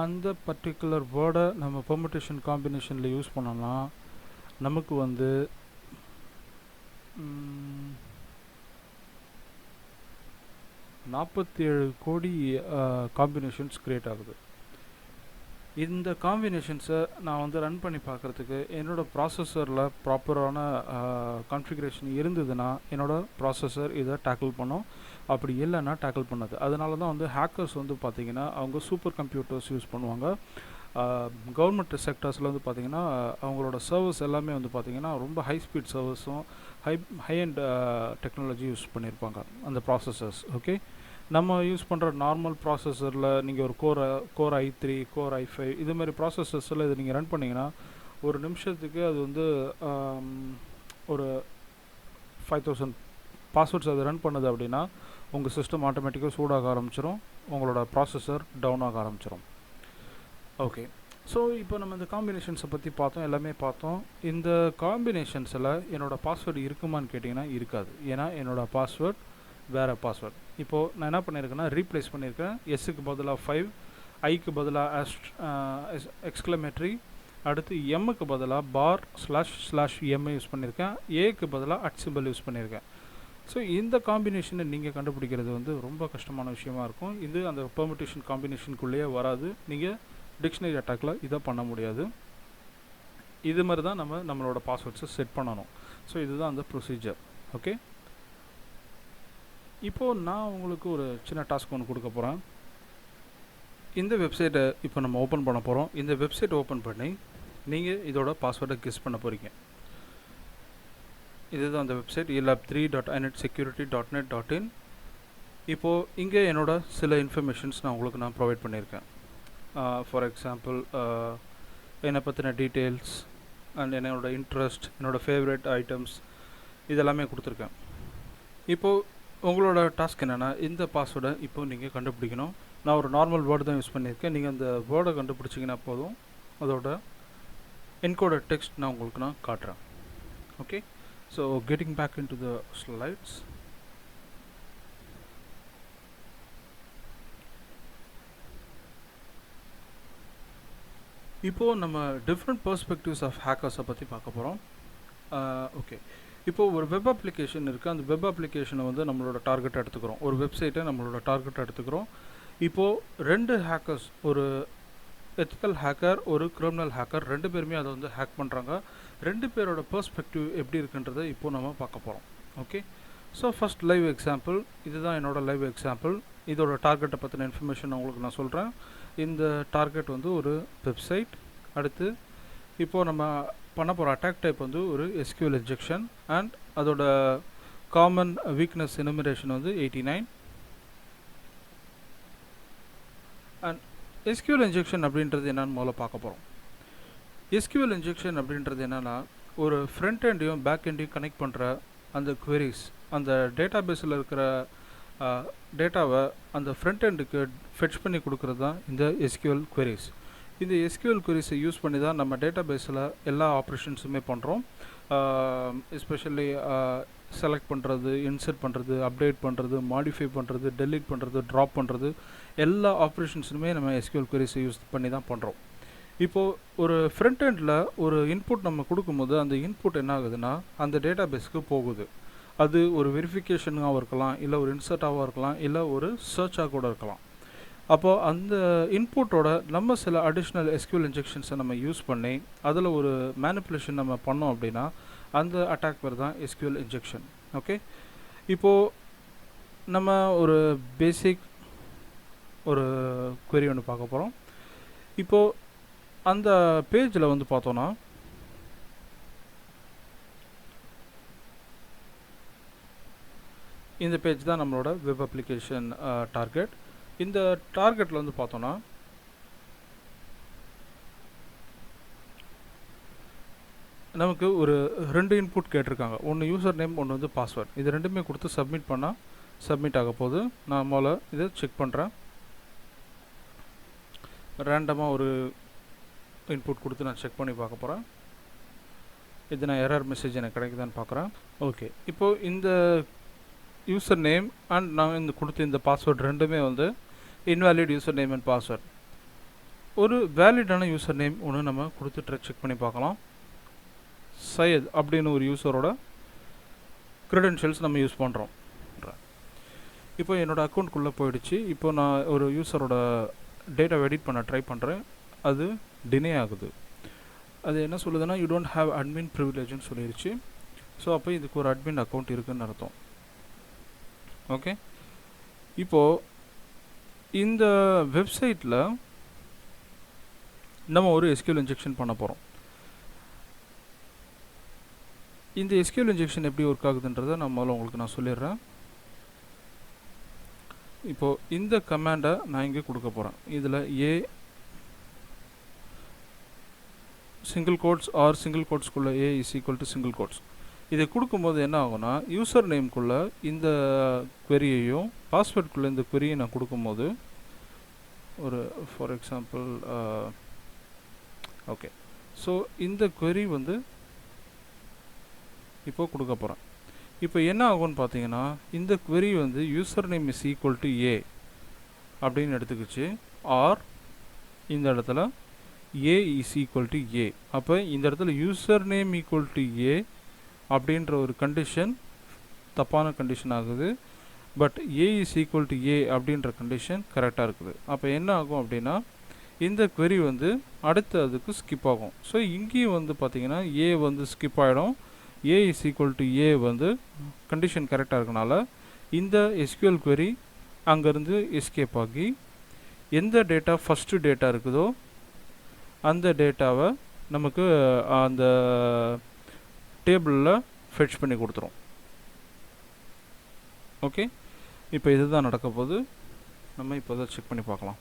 அந்த பர்டிகுலர் வேர்டை நம்ம பெர்முடேஷன் காம்பினேஷனில் யூஸ் பண்ணோம்னா நமக்கு வந்து 47 கோடி காம்பினேஷன்ஸ் க்ரியேட் ஆகுது. இந்த காம்பினேஷன்ஸை நான் வந்து ரன் பண்ணி பார்க்குறதுக்கு என்னோடய ப்ராசஸரில் ப்ராப்பரான கான்ஃபிகரேஷன் இருந்ததுன்னா என்னோடய ப்ராசஸர் இதை டேக்கிள் பண்ணும். அப்படி இல்லைன்னா டேக்கிள் பண்ணாது. அதனால தான் வந்து ஹேக்கர்ஸ் வந்து பார்த்திங்கன்னா அவங்க சூப்பர் கம்ப்யூட்டர்ஸ் யூஸ் பண்ணுவாங்க. கவர்மெண்ட் செக்டர்ஸில் வந்து பார்த்திங்கன்னா அவங்களோட சர்வர்ஸ் எல்லாமே வந்து பார்த்திங்கன்னா ரொம்ப high speed சர்வர்ஸும் high and technology use பண்ணியிருப்பாங்க அந்த ப்ராசஸர்ஸ். ஓகே, நம்ம யூஸ் பண்ணுற நார்மல் ப்ராசஸரில் நீங்கள் ஒரு கோர் i3 கோர் i5 இது மாதிரி ப்ராசஸர்ஸில் இதை நீங்கள் ரன் பண்ணிங்கன்னா ஒரு நிமிஷத்துக்கு அது வந்து ஒரு 5000 பாஸ்வேர்ட்ஸ் அது ரன் பண்ணுது அப்படின்னா உங்கள் சிஸ்டம் ஆட்டோமேட்டிக்காக சூடாக ஆரம்பிச்சிடும், உங்களோட ப்ராசஸர் டவுன் ஆக ஆரம்பிச்சிடும். ஓகே, ஸோ இப்போ நம்ம இந்த காம்பினேஷன்ஸை பற்றி பார்த்தோம், எல்லாமே பார்த்தோம். இந்த காம்பினேஷன்ஸில் என்னோடய பாஸ்வேர்டு இருக்குமான்னு கேட்டிங்கன்னா இருக்காது. ஏன்னா என்னோடய பாஸ்வேர்ட் வேறு பாஸ்வேர்ட். இப்போது நான் என்ன பண்ணியிருக்கேன்னா ரீப்ளேஸ் பண்ணியிருக்கேன். எஸ்ஸுக்கு பதிலாக 5, ஐக்கு பதிலாக எக்ஸ்க்ளமேட்ரி, அடுத்து எம்முக்கு பதிலாக bar//m யூஸ் பண்ணியிருக்கேன், ஏக்கு பதிலாக @ யூஸ் பண்ணியிருக்கேன். ஸோ இந்த காம்பினேஷனை நீங்கள் கண்டுபிடிக்கிறது வந்து ரொம்ப கஷ்டமான விஷயமா இருக்கும். இது அந்த பெர்முட்டேஷன் காம்பினேஷனுக்குள்ளேயே வராது. நீங்கள் டிக்ஷனரி அட்டாக்கில் இதை பண்ண முடியாது. இது மாதிரி தான் நம்மளோட பாஸ்வேர்ட்ஸை செட் பண்ணணும். ஸோ இதுதான் அந்த ப்ரொசீஜர். ஓகே, இப்போது நான் உங்களுக்கு ஒரு சின்ன டாஸ்க் ஒன்று கொடுக்க போகிறேன். இந்த வெப்சைட்டை இப்போ நம்ம ஓப்பன் பண்ண போகிறோம். இந்த வெப்சைட் ஓப்பன் பண்ணி நீங்கள் இதோட பாஸ்வேர்டை கெஸ் பண்ண போகிறீங்க. இதுதான் அந்த வெப்சைட் elab3.inetsecurity.net.in. இப்போது இங்கே என்னோட சில இன்ஃபர்மேஷன்ஸ் நான் ப்ரொவைட் பண்ணியிருக்கேன். ஃபார் எக்ஸாம்பிள் என்னை பற்றின டீட்டெயில்ஸ் அண்ட் என்னோட இன்ட்ரெஸ்ட், என்னோடய ஃபேவரட் ஐட்டம்ஸ் இதெல்லாமே கொடுத்துருக்கேன். இப்போது உங்களோட டாஸ்க் என்னென்னா இந்த பாஸ்வேர்டை இப்போது நீங்கள் கண்டுபிடிக்கணும். நான் ஒரு நார்மல் வேர்டு தான் யூஸ் பண்ணியிருக்கேன். நீங்கள் அந்த வேர்டை கண்டுபிடிச்சிங்கன்னா போதும். அதோட என்கோடட் டெக்ஸ்ட் நான் உங்களுக்கு காட்டுறேன். Okay, so getting back in to the slides. இப்போது நம்ம டிஃப்ரெண்ட் பெர்ஸ்பெக்டிவ்ஸ் ஆஃப் ஹேக்கர்ஸை பற்றி பார்க்க போகிறோம். ஓகே, இப்போது ஒரு வெப் அப்ளிகேஷன் இருக்குது. அந்த வெப் அப்ளிகேஷனை வந்து நம்மளோட டார்கெட் எடுத்துக்கிறோம். ஒரு வெப்சைட்டை நம்மளோட டார்கெட் எடுத்துக்கிறோம். இப்போது 2 ஹேக்கர்ஸ், ஒரு எத்திக்கல் ஹேக்கர், ஒரு கிரிமினல் ஹேக்கர், 2 பேருமே அதை வந்து ஹேக் பண்ணுறாங்க. 2 பேரோட பெர்ஸ்பெக்டிவ் எப்படி இருக்குன்றதை இப்போது நம்ம பார்க்க போகிறோம். Okay, so first live example. இதுதான் என்னோடய லைவ் எக்ஸாம்பிள். இதோட டார்கெட்டை பற்றின இன்ஃபர்மேஷன் உங்களுக்கு நான் சொல்கிறேன். இந்த டார்கெட் வந்து ஒரு வெப்சைட். அடுத்து இப்போது நம்ம பண்ண போகிற அட்டாக் டைப் வந்து ஒரு SQL இன்ஜெக்ஷன் அண்ட் அதோட காமன் வீக்னஸ் எனுமரேஷன் வந்து 89. அண்ட் SQL இன்ஜெக்ஷன் அப்படின்றது என்னன்னு முதல்ல பார்க்க போகிறோம். SQL இன்ஜெக்ஷன் அப்படின்றது என்னென்னா ஒரு ஃப்ரண்ட் எண்டையும் பேக் எண்டையும் கனெக்ட் பண்ணுற அந்த queries, அந்த டேட்டாபேஸில் இருக்கிற டேட்டாவை அந்த ஃப்ரண்ட் எண்டுக்கு ஃபெட்ச் பண்ணி கொடுக்குறது தான் இந்த SQL queries. இந்த SQL queries-ஐ யூஸ் பண்ணி தான் நம்ம டேட்டாபேஸில் எல்லா ஆப்ரேஷன்ஸுமே பண்ணுறோம். எஸ்பெஷலி செலக்ட் பண்ணுறது, இன்சர்ட் பண்ணுறது, அப்டேட் பண்ணுறது, மாடிஃபை பண்ணுறது, டெலீட் பண்ணுறது, ட்ராப் பண்ணுறது, எல்லா ஆப்ரேஷன்ஸுமே நம்ம SQL queries-ஐ யூஸ் பண்ணி தான் பண்ணுறோம். இப்போது ஒரு ஃப்ரண்ட் எண்டில் ஒரு இன்புட் நம்ம கொடுக்கும்போது அந்த இன்புட் என்ன ஆகுதுன்னா அந்த டேட்டாபேஸ்க்கு போகுது. அது ஒரு வெரிஃபிகேஷனாகவும் இருக்கலாம், இல்லை ஒரு இன்சர்ட்டாகவும் இருக்கலாம், இல்லை ஒரு சர்ச்சாக கூட இருக்கலாம். அப்போது அந்த இன்புட்டோட நம்ம சில அடிஷ்னல் SQL இன்ஜெக்ஷன்ஸை நம்ம யூஸ் பண்ணி அதில் ஒரு மேனிப்புலேஷன் நம்ம பண்ணோம் அப்படின்னா அந்த அட்டாக் பேர் தான் SQL இன்ஜெக்ஷன். ஓகே, இப்போது நம்ம ஒரு பேசிக் ஒரு query ஒன்று பார்க்க போகிறோம். இப்போது அந்த பேஜில் வந்து பார்த்தோன்னா இந்த பேஜ் தான் நம்மளோட வெப் அப்ளிகேஷன் டார்கெட். இந்த டார்கெட்டில் வந்து பார்த்தோன்னா நமக்கு ஒரு 2 இன்புட் கேட்டிருக்காங்க. ஒன்று யூசர் நேம், ஒன்று வந்து பாஸ்வேர்ட். இது ரெண்டுமே கொடுத்து சப்மிட் பண்ணால் சப்மிட் ஆக போகுது. நான் முதல்ல இதை செக் பண்ணுறேன். ரேண்டமாக ஒரு இன்புட் கொடுத்து நான் செக் பண்ணி பார்க்க போகிறேன். இது நான் எரர் மெசேஜ் எனக்கு கிடைக்குதான்னு பார்க்குறேன். ஓகே, இப்போது இந்த யூசர் நேம் அண்ட் நான் இந்த கொடுத்த இந்த பாஸ்வேர்ட் ரெண்டுமே வந்து invalid user name and password. ஒரு வேலிடான யூசர் நேம் ஒன்று நம்ம கொடுத்து செக் பண்ணி பார்க்கலாம். சையத் அப்படின்னு ஒரு யூசரோட க்ரெடென்ஷியல்ஸ் நம்ம யூஸ் பண்ணுறோம். இப்போ என்னோடய அக்கௌண்ட்குள்ளே போயிடுச்சு. இப்போ நான் ஒரு யூசரோட டேட்டா எடிட் பண்ண ட்ரை பண்ணுறேன். அது டினே ஆகுது. அது என்ன சொல்லுதுன்னா யூ டோன்ட் ஹேவ் அட்மின் ப்ரிவிலேஜ்னு சொல்லிடுச்சு. ஸோ அப்போ இதுக்கு ஒரு அட்மின் அக்கௌண்ட் இருக்குதுன்னு அர்த்தம். ஓகே, இப்போது இந்த வெப்சைட்டில் நம்ம ஒரு SQL இன்ஜெக்ஷன் பண்ண போகிறோம். இந்த SQL இன்ஜெக்ஷன் எப்படி ஒர்க் ஆகுதுன்றதை நான் முதல்ல உங்களுக்கு நான் சொல்லிடுறேன். இப்போது இந்த கமாண்டை நான் இங்கே கொடுக்க போகிறேன். இதில் single quotes R single கோட்ஸ்குள்ளே A is equal to single quotes. இதை கொடுக்கும்போது என்ன ஆகும்னா யூசர் நேம்குள்ளே இந்த queryயையும் பாஸ்வேர்டுக்குள்ளே இந்த queryயை நான் கொடுக்கும்போது ஒரு ஃபார் எக்ஸாம்பிள் ஓகே, ஸோ இந்த query வந்து இப்போ கொடுக்க போகிறேன். இப்போ என்ன ஆகும்னு பார்த்தீங்கன்னா இந்த query வந்து user name is equal to ஏ அப்படின்னு எடுத்துக்கிச்சு, ஆர் இந்த இடத்துல ஏ இஸ் ஈக்குவல் டு ஏ. அப்போ இந்த இடத்துல யூசர் நேம் ஈக்குவல் டு ஏ அப்படின்ற ஒரு கண்டிஷன் தப்பான கண்டிஷன் ஆகுது. But A is equal to ஏ அப்படின்ற கண்டிஷன் கரெக்டாக இருக்குது. அப்போ என்ன ஆகும் அப்படின்னா இந்த query வந்து அடுத்து அதுக்கு ஸ்கிப் ஆகும். ஸோ இங்கேயும் வந்து பார்த்திங்கன்னா ஏ வந்து ஸ்கிப் ஆகிடும். ஏ இஸ் ஈக்குவல் டு ஏ வந்து கண்டிஷன் கரெக்டாக இருக்கனால இந்த SQL query அங்கேருந்து எஸ்கேப் ஆகி எந்த டேட்டா ஃபஸ்ட்டு டேட்டா இருக்குதோ அந்த டேட்டாவை நமக்கு அந்த டேபிளில் ஃபெட்ச் பண்ணி கொடுத்துரும். ஓகே, இப்போ இதுதான் நடக்க போகுது. நம்ம இப்போ அதை செக் பண்ணி பார்க்கலாம்.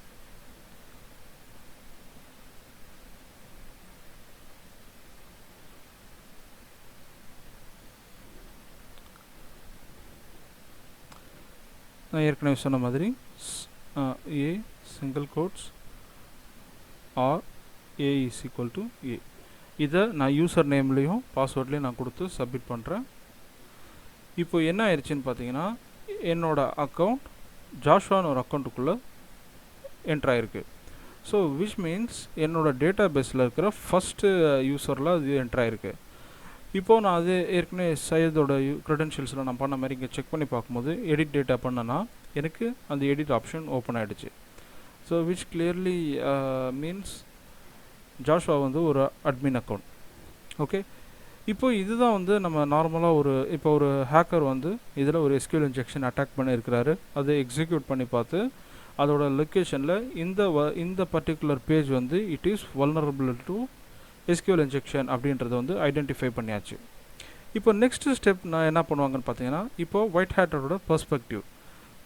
நான் ஏற்கனவே சொன்ன மாதிரி ஏ single quotes R A is equal to ஏ. இதை நான் யூசர் நேம்லேயும் பாஸ்வேர்ட்லேயும் நான் கொடுத்து சப்மிட் பண்ணுறேன். இப்போ என்ன ஆயிடுச்சுன்னு பார்த்தீங்கன்னா என்னோடய அக்கௌண்ட் ஜாஷ்வான்னு ஒரு அக்கௌண்ட்டுக்குள்ளே என்ட்ராயிருக்கு. ஸோ விச் மீன்ஸ் என்னோடய டேட்டா பேஸில் இருக்கிற ஃபஸ்ட்டு யூசரில் அது என்ட்ராயிருக்கு. இப்போது நான் அது ஏற்கனவே சையதோட க்ரெடென்ஷியல்ஸில் நான் பண்ண மாதிரி இங்கே செக் பண்ணி பார்க்கும்போது எடிட் டேட்டா பண்ணனா எனக்கு அந்த எடிட் ஆப்ஷன் ஓப்பன் ஆகிடுச்சு. So which clearly means Joshua வந்து ஒரு அட்மின் அக்கௌண்ட். ஓகே, இப்போ இதுதான் வந்து நம்ம நார்மலாக இப்போ ஒரு ஹேக்கர் வந்து இதில் ஒரு SQL இன்ஜெக்ஷன் அட்டாக் பண்ணியிருக்கிறாரு. அதை எக்ஸிக்யூட் பண்ணி பார்த்து அதோட லொக்கேஷனில் இந்த பர்டிகுலர் பேஜ் வந்து it is vulnerable to SQL injection அப்படின்றத வந்து ஐடென்டிஃபை பண்ணியாச்சு. இப்போ நெக்ஸ்ட் ஸ்டெப் நான் என்ன பண்ணுவாங்கன்னு பார்த்தீங்கன்னா இப்போது ஒயிட் ஹேட்டரோட பெர்ஸ்பெக்டிவ்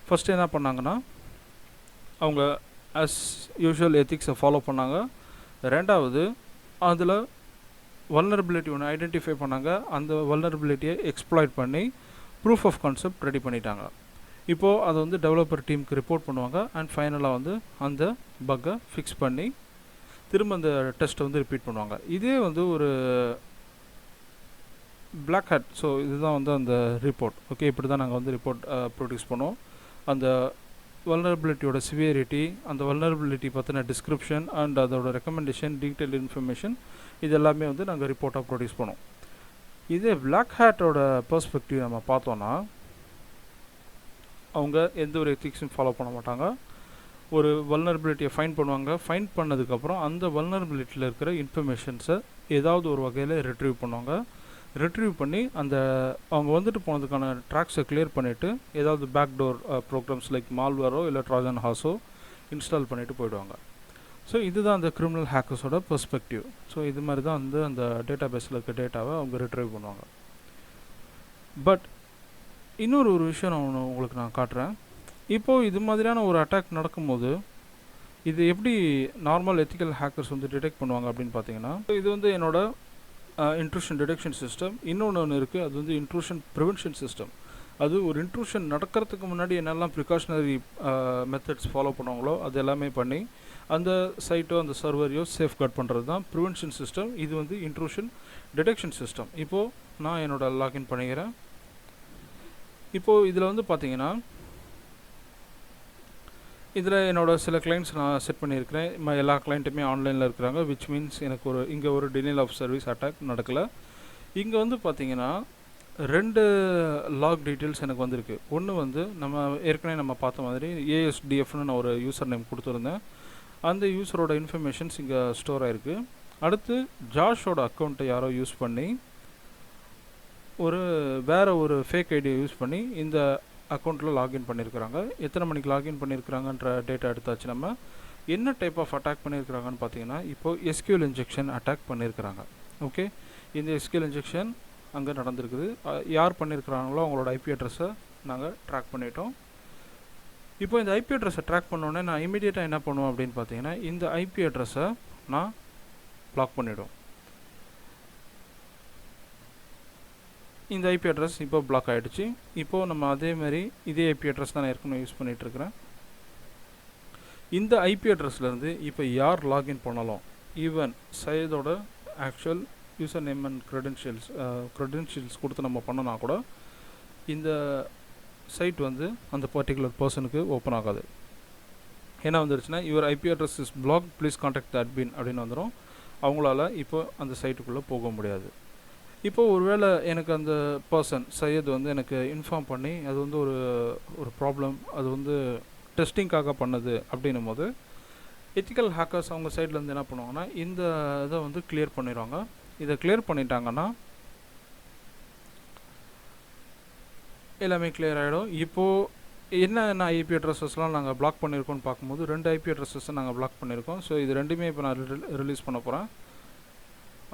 ஃபஸ்ட்டு என்ன பண்ணாங்கன்னா அவங்க ஆஸ் யூஷுவல் எத்திக்ஸை ஃபாலோ பண்ணாங்க. ரெண்டாவது அதில் வல்னரபிலிட்டி ஒன்று ஐடென்டிஃபை பண்ணாங்க. அந்த வல்னரபிலிட்டியை எக்ஸ்ப்ளாய்ட் பண்ணி ப்ரூஃப் ஆஃப் கான்செப்ட் ரெடி பண்ணிட்டாங்க. இப்போது அதை வந்து டெவலப்பர் டீமுக்கு ரிப்போர்ட் பண்ணுவாங்க. அண்ட் ஃபைனலாக வந்து அந்த பக்கை ஃபிக்ஸ் பண்ணி திரும்ப அந்த டெஸ்ட்டை வந்து ரிப்பீட் பண்ணுவாங்க. இதே வந்து ஒரு பிளாக் ஹேட். ஸோ இதுதான் வந்து அந்த ரிப்போர்ட். ஓகே, இப்படி தான் நாங்கள் வந்து ரிப்போர்ட் ப்ரொடியூஸ் பண்ணுவோம். அந்த வல்னரபிலிட்டியோட சிவியரிட்டி, அந்த வல்னரபிலிட்டி பற்றின டிஸ்கிரிப்ஷன் அண்ட் அதோட ரெக்கமெண்டேஷன், டீட்டெயில் இன்ஃபர்மேஷன், இது எல்லாமே வந்து நாங்கள் ரிப்போர்ட்டாக ப்ரொடியூஸ் பண்ணுவோம். இதே பிளாக் ஹேட்டோட பெர்ஸ்பெக்டிவ் நம்ம பார்த்தோன்னா அவங்க எந்த ஒரு எத்திக்ஸும் ஃபாலோ பண்ண மாட்டாங்க. ஒரு வல்னரபிலிட்டியை ஃபைண்ட் பண்ணுவாங்க. ஃபைண்ட் பண்ணதுக்கப்புறம் அந்த வல்னரபிலிட்டியில் இருக்கிற இன்ஃபர்மேஷன்ஸை ஏதாவது ஒரு வகையில் ரிட்ரீவ் பண்ணுவாங்க. ரிட்ரீவ் பண்ணி அந்த அவங்க வந்துட்டு போனதுக்கான ட்ராக்ஸை கிளியர் பண்ணிவிட்டு ஏதாவது பேக்டோர் ப்ரோக்ராம்ஸ் லைக் மால்வேரோ இல்லை ட்ராஜன் ஹார்ஸோ இன்ஸ்டால் பண்ணிவிட்டு போயிடுவாங்க. ஸோ இதுதான் அந்த கிரிமினல் ஹேக்கர்ஸோட பெர்ஸ்பெக்டிவ். ஸோ இது மாதிரி தான் வந்து அந்த டேட்டா பேஸில் இருக்க டேட்டாவை அவங்க ரிட்ரீவ் பண்ணுவாங்க. பட் இன்னொரு விஷயம் நான் உங்களுக்கு காட்டுறேன். இப்போது இது மாதிரியான ஒரு அட்டாக் நடக்கும்போது இது எப்படி நார்மல் எத்திக்கல் ஹேக்கர்ஸ் வந்து டிடெக்ட் பண்ணுவாங்க அப்படின்னு பார்த்தீங்கன்னா இது வந்து என்னோட இன்ட்ரூஷன் டிடெக்ஷன் சிஸ்டம். இன்னொன்று இருக்குது, அது வந்து இன்ட்ரூஷன் ப்ரிவென்ஷன் சிஸ்டம். அது ஒரு இன்ட்ரூஷன் நடக்கிறதுக்கு முன்னாடி என்னெல்லாம் ப்ரிகாஷனரி மெத்தட்ஸ் ஃபாலோ பண்ணுவாங்களோ அது எல்லாமே பண்ணி அந்த சைட்டோ அந்த சர்வரையோ சேஃப்கார்ட் பண்ணுறது தான் ப்ரிவென்ஷன் சிஸ்டம். இது வந்து இன்ட்ரூஷன் டிடெக்ஷன் சிஸ்டம். இப்போது நான் என்னோடய லாகின் பண்ணிக்கிறேன். இப்போது இதில் வந்து பார்த்தீங்கன்னா இதில் என்னோடய சில கிளைண்ட்ஸ் நான் செட் பண்ணியிருக்கிறேன். எல்லா கிளைண்ட்டுமே ஆன்லைனில் இருக்கிறாங்க. விச் மீன்ஸ் எனக்கு இங்கே ஒரு டினைல் ஆஃப் சர்வீஸ் அட்டாக் நடக்கலை. இங்கே வந்து பார்த்தீங்கன்னா 2 லாக் டீட்டெயில்ஸ் எனக்கு வந்திருக்கு. ஒன்று வந்து ஏற்கனவே நம்ம பார்த்த மாதிரி ASDFன்னு நான் ஒரு யூசர் நேம் கொடுத்துருந்தேன். அந்த யூசரோட இன்ஃபர்மேஷன்ஸ் இங்கே ஸ்டோர் ஆகிருக்கு. அடுத்து ஜாஷோட அக்கௌண்ட்டை யாரோ யூஸ் பண்ணி வேறு ஒரு ஃபேக் ஐடியை யூஸ் பண்ணி இந்த அக்கௌண்ட்டில் லாகின் பண்ணியிருக்கிறாங்க. எத்தனை மணிக்கு லாகின் பண்ணியிருக்கிறாங்கன்ற டேட்டா எடுத்தாச்சு. நம்ம என்ன டைப் ஆஃப் அட்டாக் பண்ணியிருக்கிறாங்கன்னு பார்த்தீங்கன்னா இப்போது SQL இன்ஜெக்ஷன் அட்டாக் பண்ணியிருக்கிறாங்க. ஓகே, இந்த SQL இன்ஜெக்ஷன் அங்கே நடந்திருக்குது. யார் பண்ணியிருக்கிறாங்களோ அவங்களோட IP அட்ரஸை நாங்கள் ட்ராக் பண்ணிட்டோம். இப்போ இந்த IP அட்ரஸை ட்ராக் பண்ணோடனே நான் இமீடியட்டாக என்ன பண்ணுவேன் அப்படின்னு பார்த்தீங்கன்னா இந்த IP அட்ரஸை நான் பிளாக் பண்ணிவிடும். இந்த ஐபி அட்ரஸ் இப்போ பிளாக் ஆகிடுச்சு. இப்போது நம்ம அதேமாதிரி இதே ஐபி அட்ரஸ் தான் நான் ஏற்கனவே யூஸ் பண்ணிகிட்ருக்கிறேன். இந்த ஐபி அட்ரஸ்லேருந்து இப்போ யார் லாகின் பண்ணலாம், even சையதோட actual user name and credentials கொடுத்து நம்ம பண்ணனா கூட இந்த சைட் வந்து அந்த பர்டிகுலர் பர்சனுக்கு ஓப்பன் ஆகாது. என்ன வந்துருச்சுன்னா, your IP address is block, please contact the admin அப்படின்னு வந்துடும். அவங்களால இப்போ அந்த சைட்டுக்குள்ளே போக முடியாது. இப்போது ஒருவேளை எனக்கு அந்த பர்சன் சையத் வந்து எனக்கு இன்ஃபார்ம் பண்ணி அது வந்து ஒரு ப்ராப்ளம், அது வந்து டெஸ்டிங்காக பண்ணது அப்படின்னும் போது எத்திக்கல் ஹேக்கர்ஸ் அவங்க சைட்லேருந்து என்ன பண்ணுவாங்கன்னா, இந்த இதை வந்து கிளியர் பண்ணிடுவாங்க. இதை கிளியர் பண்ணிட்டாங்கன்னா எல்லாமே கிளியர் ஆகிடும். இப்போது என்ன ஐபி அட்ரஸஸ்லாம் நாங்கள் பிளாக் பண்ணியிருக்கோம்னு பார்க்கும்போது 2 ஐபி அட்ரஸஸை நாங்கள் பிளாக் பண்ணியிருக்கோம். ஸோ இது ரெண்டுமே இப்போ நான் ரிலீஸ் பண்ண போகிறேன்.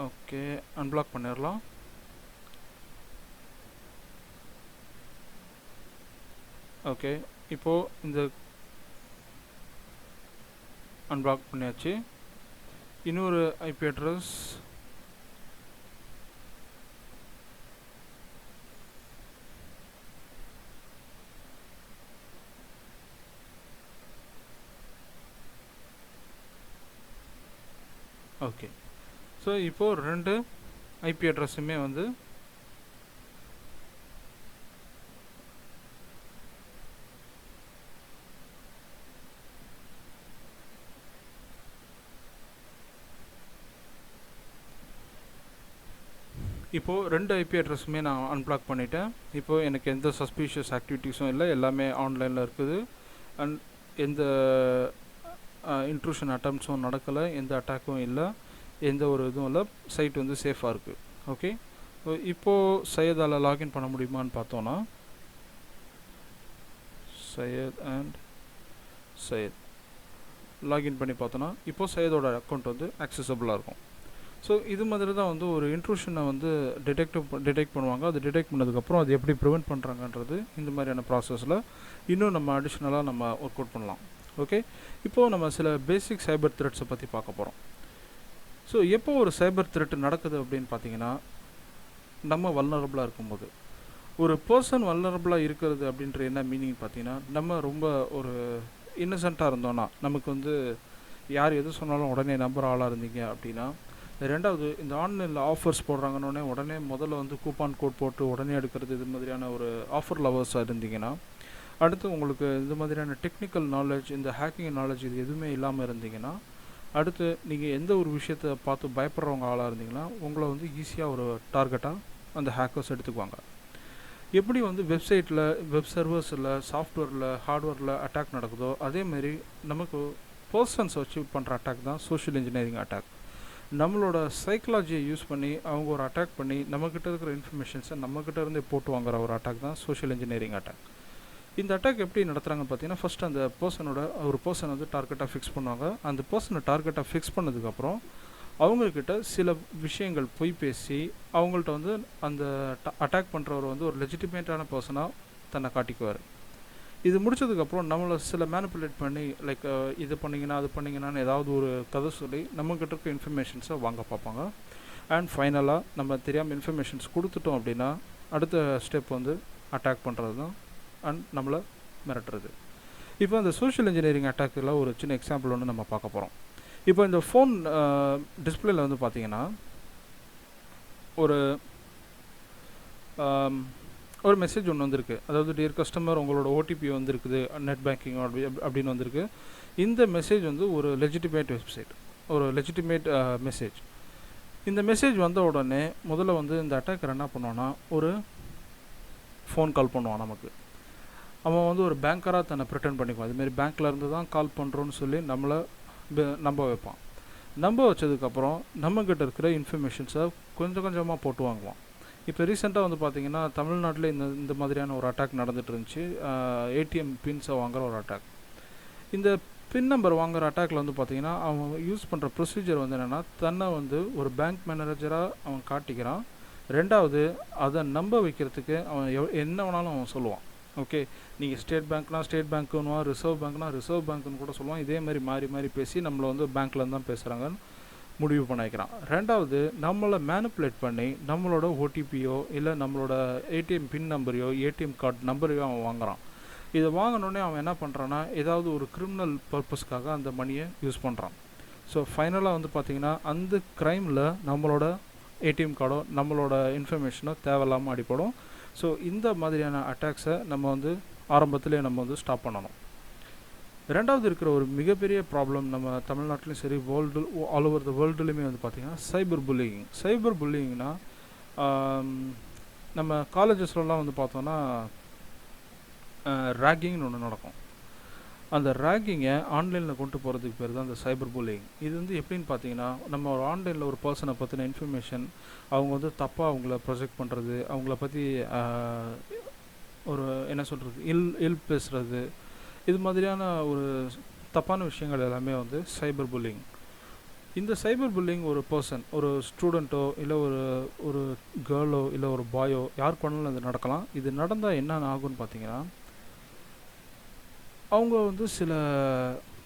ஓகே, அன்பிளாக் பண்ணிடலாம். ஓகே, இப்போது இந்த அன்பிளாக் பண்ணியாச்சு. இன்னொரு ஐபி அட்ரஸ் ஓகே. ஸோ இப்போது 2 ஐபி அட்ரஸுமே வந்து இப்போது 2 ஐபி அட்ரஸுமே நான் அன்பிளாக் பண்ணிட்டேன். இப்போது எனக்கு எந்த சஸ்பீஷியஸ் ஆக்டிவிட்டீஸும் இல்லை, எல்லாமே ஆன்லைனில் இருக்குது. அண்ட் எந்த இன்ட்ரூஷன் அட்டம்ப்ட்ஸும் நடக்கலை, எந்த அட்டாக்கும் இல்லை, எந்த ஒரு இதுவும் இல்லை. சைட் வந்து சேஃபாக இருக்குது. ஓகே, இப்போது சையதால் லாகின் பண்ண முடியுமான்னு பார்த்தோன்னா, சையத் அண்ட் சையத் லாகின் பண்ணி பார்த்தோன்னா இப்போது சையதோட அக்கௌண்ட் வந்து ஆக்சசபிளாக இருக்கும். ஸோ இது மாதிரி தான் வந்து ஒரு இன்ட்ரூஷனை வந்து டிடெக்ட் பண்ணுவாங்க. அது டிடெக்ட் பண்ணதுக்கப்புறம் அது எப்படி ப்ரிவெண்ட் பண்ணுறாங்கன்றது இந்த மாதிரியான ப்ராசஸில் இன்னும் நம்ம அடிஷ்னலாக நம்ம ஒர்க் அவுட் பண்ணலாம். ஓகே, இப்போது நம்ம சில பேசிக் சைபர் த்ரெட்ஸை பற்றி பார்க்க போகிறோம். ஸோ எப்போ ஒரு சைபர் த்ரெட் நடக்குது அப்படின்னு பார்த்தீங்கன்னா, நம்ம வல்னரபுளாக இருக்கும்போது. ஒரு பர்சன் வல்னரபுளாக இருக்கிறது அப்படின்ற என்ன மீனிங் பார்த்தீங்கன்னா, நம்ம ரொம்ப ஒரு இன்னசென்ட்டாக இருந்தோன்னா, நமக்கு வந்து யார் எது சொன்னாலும் உடனே நம்புகிற ஆளாக இருந்தீங்க அப்படின்னா. ரெண்டாவது, இந்த ஆன்லைனில் ஆஃபர்ஸ் போடுறாங்கன்னொடனே உடனே முதல்ல வந்து கூப்பான் கோட் போட்டு உடனே எடுக்கிறது, இது மாதிரியான ஒரு ஆஃபர் லவர்ஸாக இருந்தீங்கன்னா. அடுத்து உங்களுக்கு இந்த மாதிரியான டெக்னிக்கல் நாலேஜ், இந்த ஹேக்கிங் நாலேஜ் இது எதுவுமே இல்லாமல் இருந்தீங்கன்னா. அடுத்து நீங்கள் எந்த ஒரு விஷயத்தை பார்த்து பயப்படுறவங்க ஆளாக இருந்தீங்கன்னா, உங்களை வந்து ஈஸியாக ஒரு டார்கெட்டாக அந்த ஹேக்கர்ஸ் எடுத்துக்குவாங்க. எப்படி வந்து வெப்சைட்டில், வெப் சர்வர்ஸில், சாஃப்ட்வேரில், ஹார்ட்வேரில் அட்டாக் நடக்குதோ அதேமாரி நமக்கு பர்சன்ஸ் வச்சு பண்ணுற அட்டாக் தான் சோஷியல் இன்ஜினியரிங் அட்டாக். நம்மளோட சைக்காலஜியை யூஸ் பண்ணி அவங்க ஒரு அட்டாக் பண்ணி நம்மக்கிட்ட இருக்கிற இன்ஃபர்மேஷன்ஸை நம்மக்கிட்ட இருந்தே போட்டு வாங்குற ஒரு அட்டாக் தான் சோஷியல் இன்ஜினியரிங் அட்டாக். இந்த அட்டாக் எப்படி நடத்துகிறாங்கன்னு பார்த்தீங்கன்னா, ஃபஸ்ட்டு அந்த ஒரு பர்சன் வந்து டார்கெட்டாக ஃபிக்ஸ் பண்ணுவாங்க. அந்த பர்சனை டார்கெட்டாக ஃபிக்ஸ் பண்ணதுக்கப்புறம் அவங்கக்கிட்ட சில விஷயங்கள் பொய் பேசி அவங்கள்ட்ட வந்து அந்த அட்டாக் பண்ணுறவர் வந்து ஒரு லெஜிட்டிமேட்டான பர்சனாக தன்னை காட்டிக்குவார். இது முடிச்சதுக்கப்புறம் நம்மளை சில மேனிப்புலேட் பண்ணி லைக் இது பண்ணிங்கன்னா அது பண்ணிங்கன்னான்னு ஏதாவது ஒரு கதை சொல்லி நம்மக்கிட்ட இருக்க இன்ஃபர்மேஷன்ஸை வாங்க பார்ப்பாங்க. அண்ட் ஃபைனலாக நம்ம தெரியாமல் இன்ஃபர்மேஷன்ஸ் கொடுத்துட்டோம் அப்படின்னா அடுத்த ஸ்டெப் வந்து அட்டாக் பண்ணுறது தான் அண்ட் நம்மளை மிரட்டுறது. இப்போ அந்த சோஷியல் இன்ஜினியரிங் அட்டாக்கில் ஒரு சின்ன எக்ஸாம்பிள் ஒன்று நம்ம பார்க்க போகிறோம். இப்போ இந்த ஃபோன் டிஸ்பிளேல வந்து பார்த்தீங்கன்னா ஒரு மெசேஜ் ஒன்று வந்திருக்கு. அதாவது டியர் கஸ்டமர், உங்களோட ஓடிபி வந்திருக்குது நெட் பேங்கிங் அப்படின்னு வந்திருக்கு. இந்த மெசேஜ் வந்து ஒரு லெஜிட்டிமேட் வெப்சைட், ஒரு லெஜிட்டிமேட் மெசேஜ். இந்த மெசேஜ் வந்த உடனே முதல்ல வந்து இந்த அட்டாக்கர் என்ன பண்ணுவான்னா, ஒரு ஃபோன் கால் பண்ணுவான் நமக்கு. அவன் வந்து ஒரு பேங்கராக தன்னை ப்ரிட்டன் பண்ணிக்குவான். அதுமாரி பேங்க்கில் இருந்து தான் கால் பண்ணுறோன்னு சொல்லி நம்மளை நம்ப வைப்பான். நம்ப வச்சதுக்கப்புறம் நம்மக்கிட்ட இருக்கிற இன்ஃபர்மேஷன்ஸை கொஞ்சம் கொஞ்சமாக போட்டு வாங்குவான். இப்போ ரீசெண்டாக வந்து பார்த்திங்கன்னா தமிழ்நாட்டில் இந்த மாதிரியான ஒரு அட்டாக் நடந்துகிட்டு இருந்துச்சு. ஏடிஎம் பின்ஸை வாங்குகிற ஒரு அட்டாக். இந்த பின் நம்பர் வாங்குகிற அட்டாக்கில் வந்து பார்த்திங்கன்னா அவன் யூஸ் பண்ணுற ப்ரொசீஜர் வந்து என்னென்னா, தன்னை வந்து ஒரு பேங்க் மேனேஜராக அவன் காட்டிக்கிறான். ரெண்டாவது, அதை நம்ப வைக்கிறதுக்கு அவன் என்ன வேணாலும் அவன் சொல்லுவான். ஓகே, நீங்கள் ஸ்டேட் பேங்க்னால் ஸ்டேட் பேங்க்குன்னுவான், ரிசர்வ் பேங்க்னால் ரிசர்வ் பேங்க்குன்னு கூட சொல்லுவான். இதே மாதிரி மாறி மாறி பேசி நம்மளை வந்து பேங்க்லேருந்து தான் பேசுகிறாங்கன்னு முடிவு பண்ண வைக்கிறான். ரெண்டாவது, நம்மளை மேனிப்புலேட் பண்ணி நம்மளோட ஓடிபியோ இல்லை நம்மளோட ஏடிஎம் பின் நம்பரையோ ஏடிஎம் கார்டு நம்பரையோ அவன் வாங்குறான். இதை வாங்கினோடனே அவன் என்ன பண்ணுறான்னா ஏதாவது ஒரு கிரிமினல் பர்பஸ்க்காக அந்த மணியை யூஸ் பண்ணுறான். ஸோ ஃபைனலாக வந்து பார்த்திங்கன்னா அந்த க்ரைமில் நம்மளோட ஏடிஎம் கார்டோ நம்மளோட இன்ஃபர்மேஷனோ தேவையில்லாமல் அடிப்படும். ஸோ இந்த மாதிரியான அட்டாக்ஸை நம்ம வந்து ஆரம்பத்திலே நம்ம வந்து ஸ்டாப் பண்ணணும். ரெண்டாவது இருக்கிற ஒரு மிகப்பெரிய ப்ராப்ளம் நம்ம தமிழ்நாட்டிலையும் சரி வேர்ல்டு ஆல் ஓவர் த வேர்ல்டுலேயுமே வந்து பார்த்திங்கன்னா சைபர் புல்லிங். சைபர் புல்லிங்னா நம்ம காலேஜஸ்லாம் வந்து பார்த்தோன்னா ரேக்கிங்னு ஒன்று நடக்கும். அந்த ரேக்கிங்கை ஆன்லைனில் கொண்டு போகிறதுக்கு பேர் தான் அந்த சைபர் புல்லிங். இது வந்து எப்படின்னு பார்த்தீங்கன்னா நம்ம ஒரு ஆன்லைனில் ஒரு பர்சனை பற்றின இன்ஃபர்மேஷன் அவங்க வந்து தப்பாக அவங்கள ப்ரொஜெக்ட் பண்ணுறது, அவங்கள பற்றி ஒரு என்ன சொல்கிறது இல் பேசுகிறது, இது மாதிரியான ஒரு தப்பான விஷயங்கள் எல்லாமே வந்து சைபர் புல்லிங். இந்த சைபர் புல்லிங் ஒரு பர்சன், ஒரு ஸ்டூடெண்ட்டோ இல்லை ஒரு கேர்ளோ இல்லை ஒரு பாயோ யாருக்கு வேணாலும் அது நடக்கலாம். இது நடந்தால் என்ன ஆகும்னு பார்த்தீங்கன்னா அவங்க வந்து சில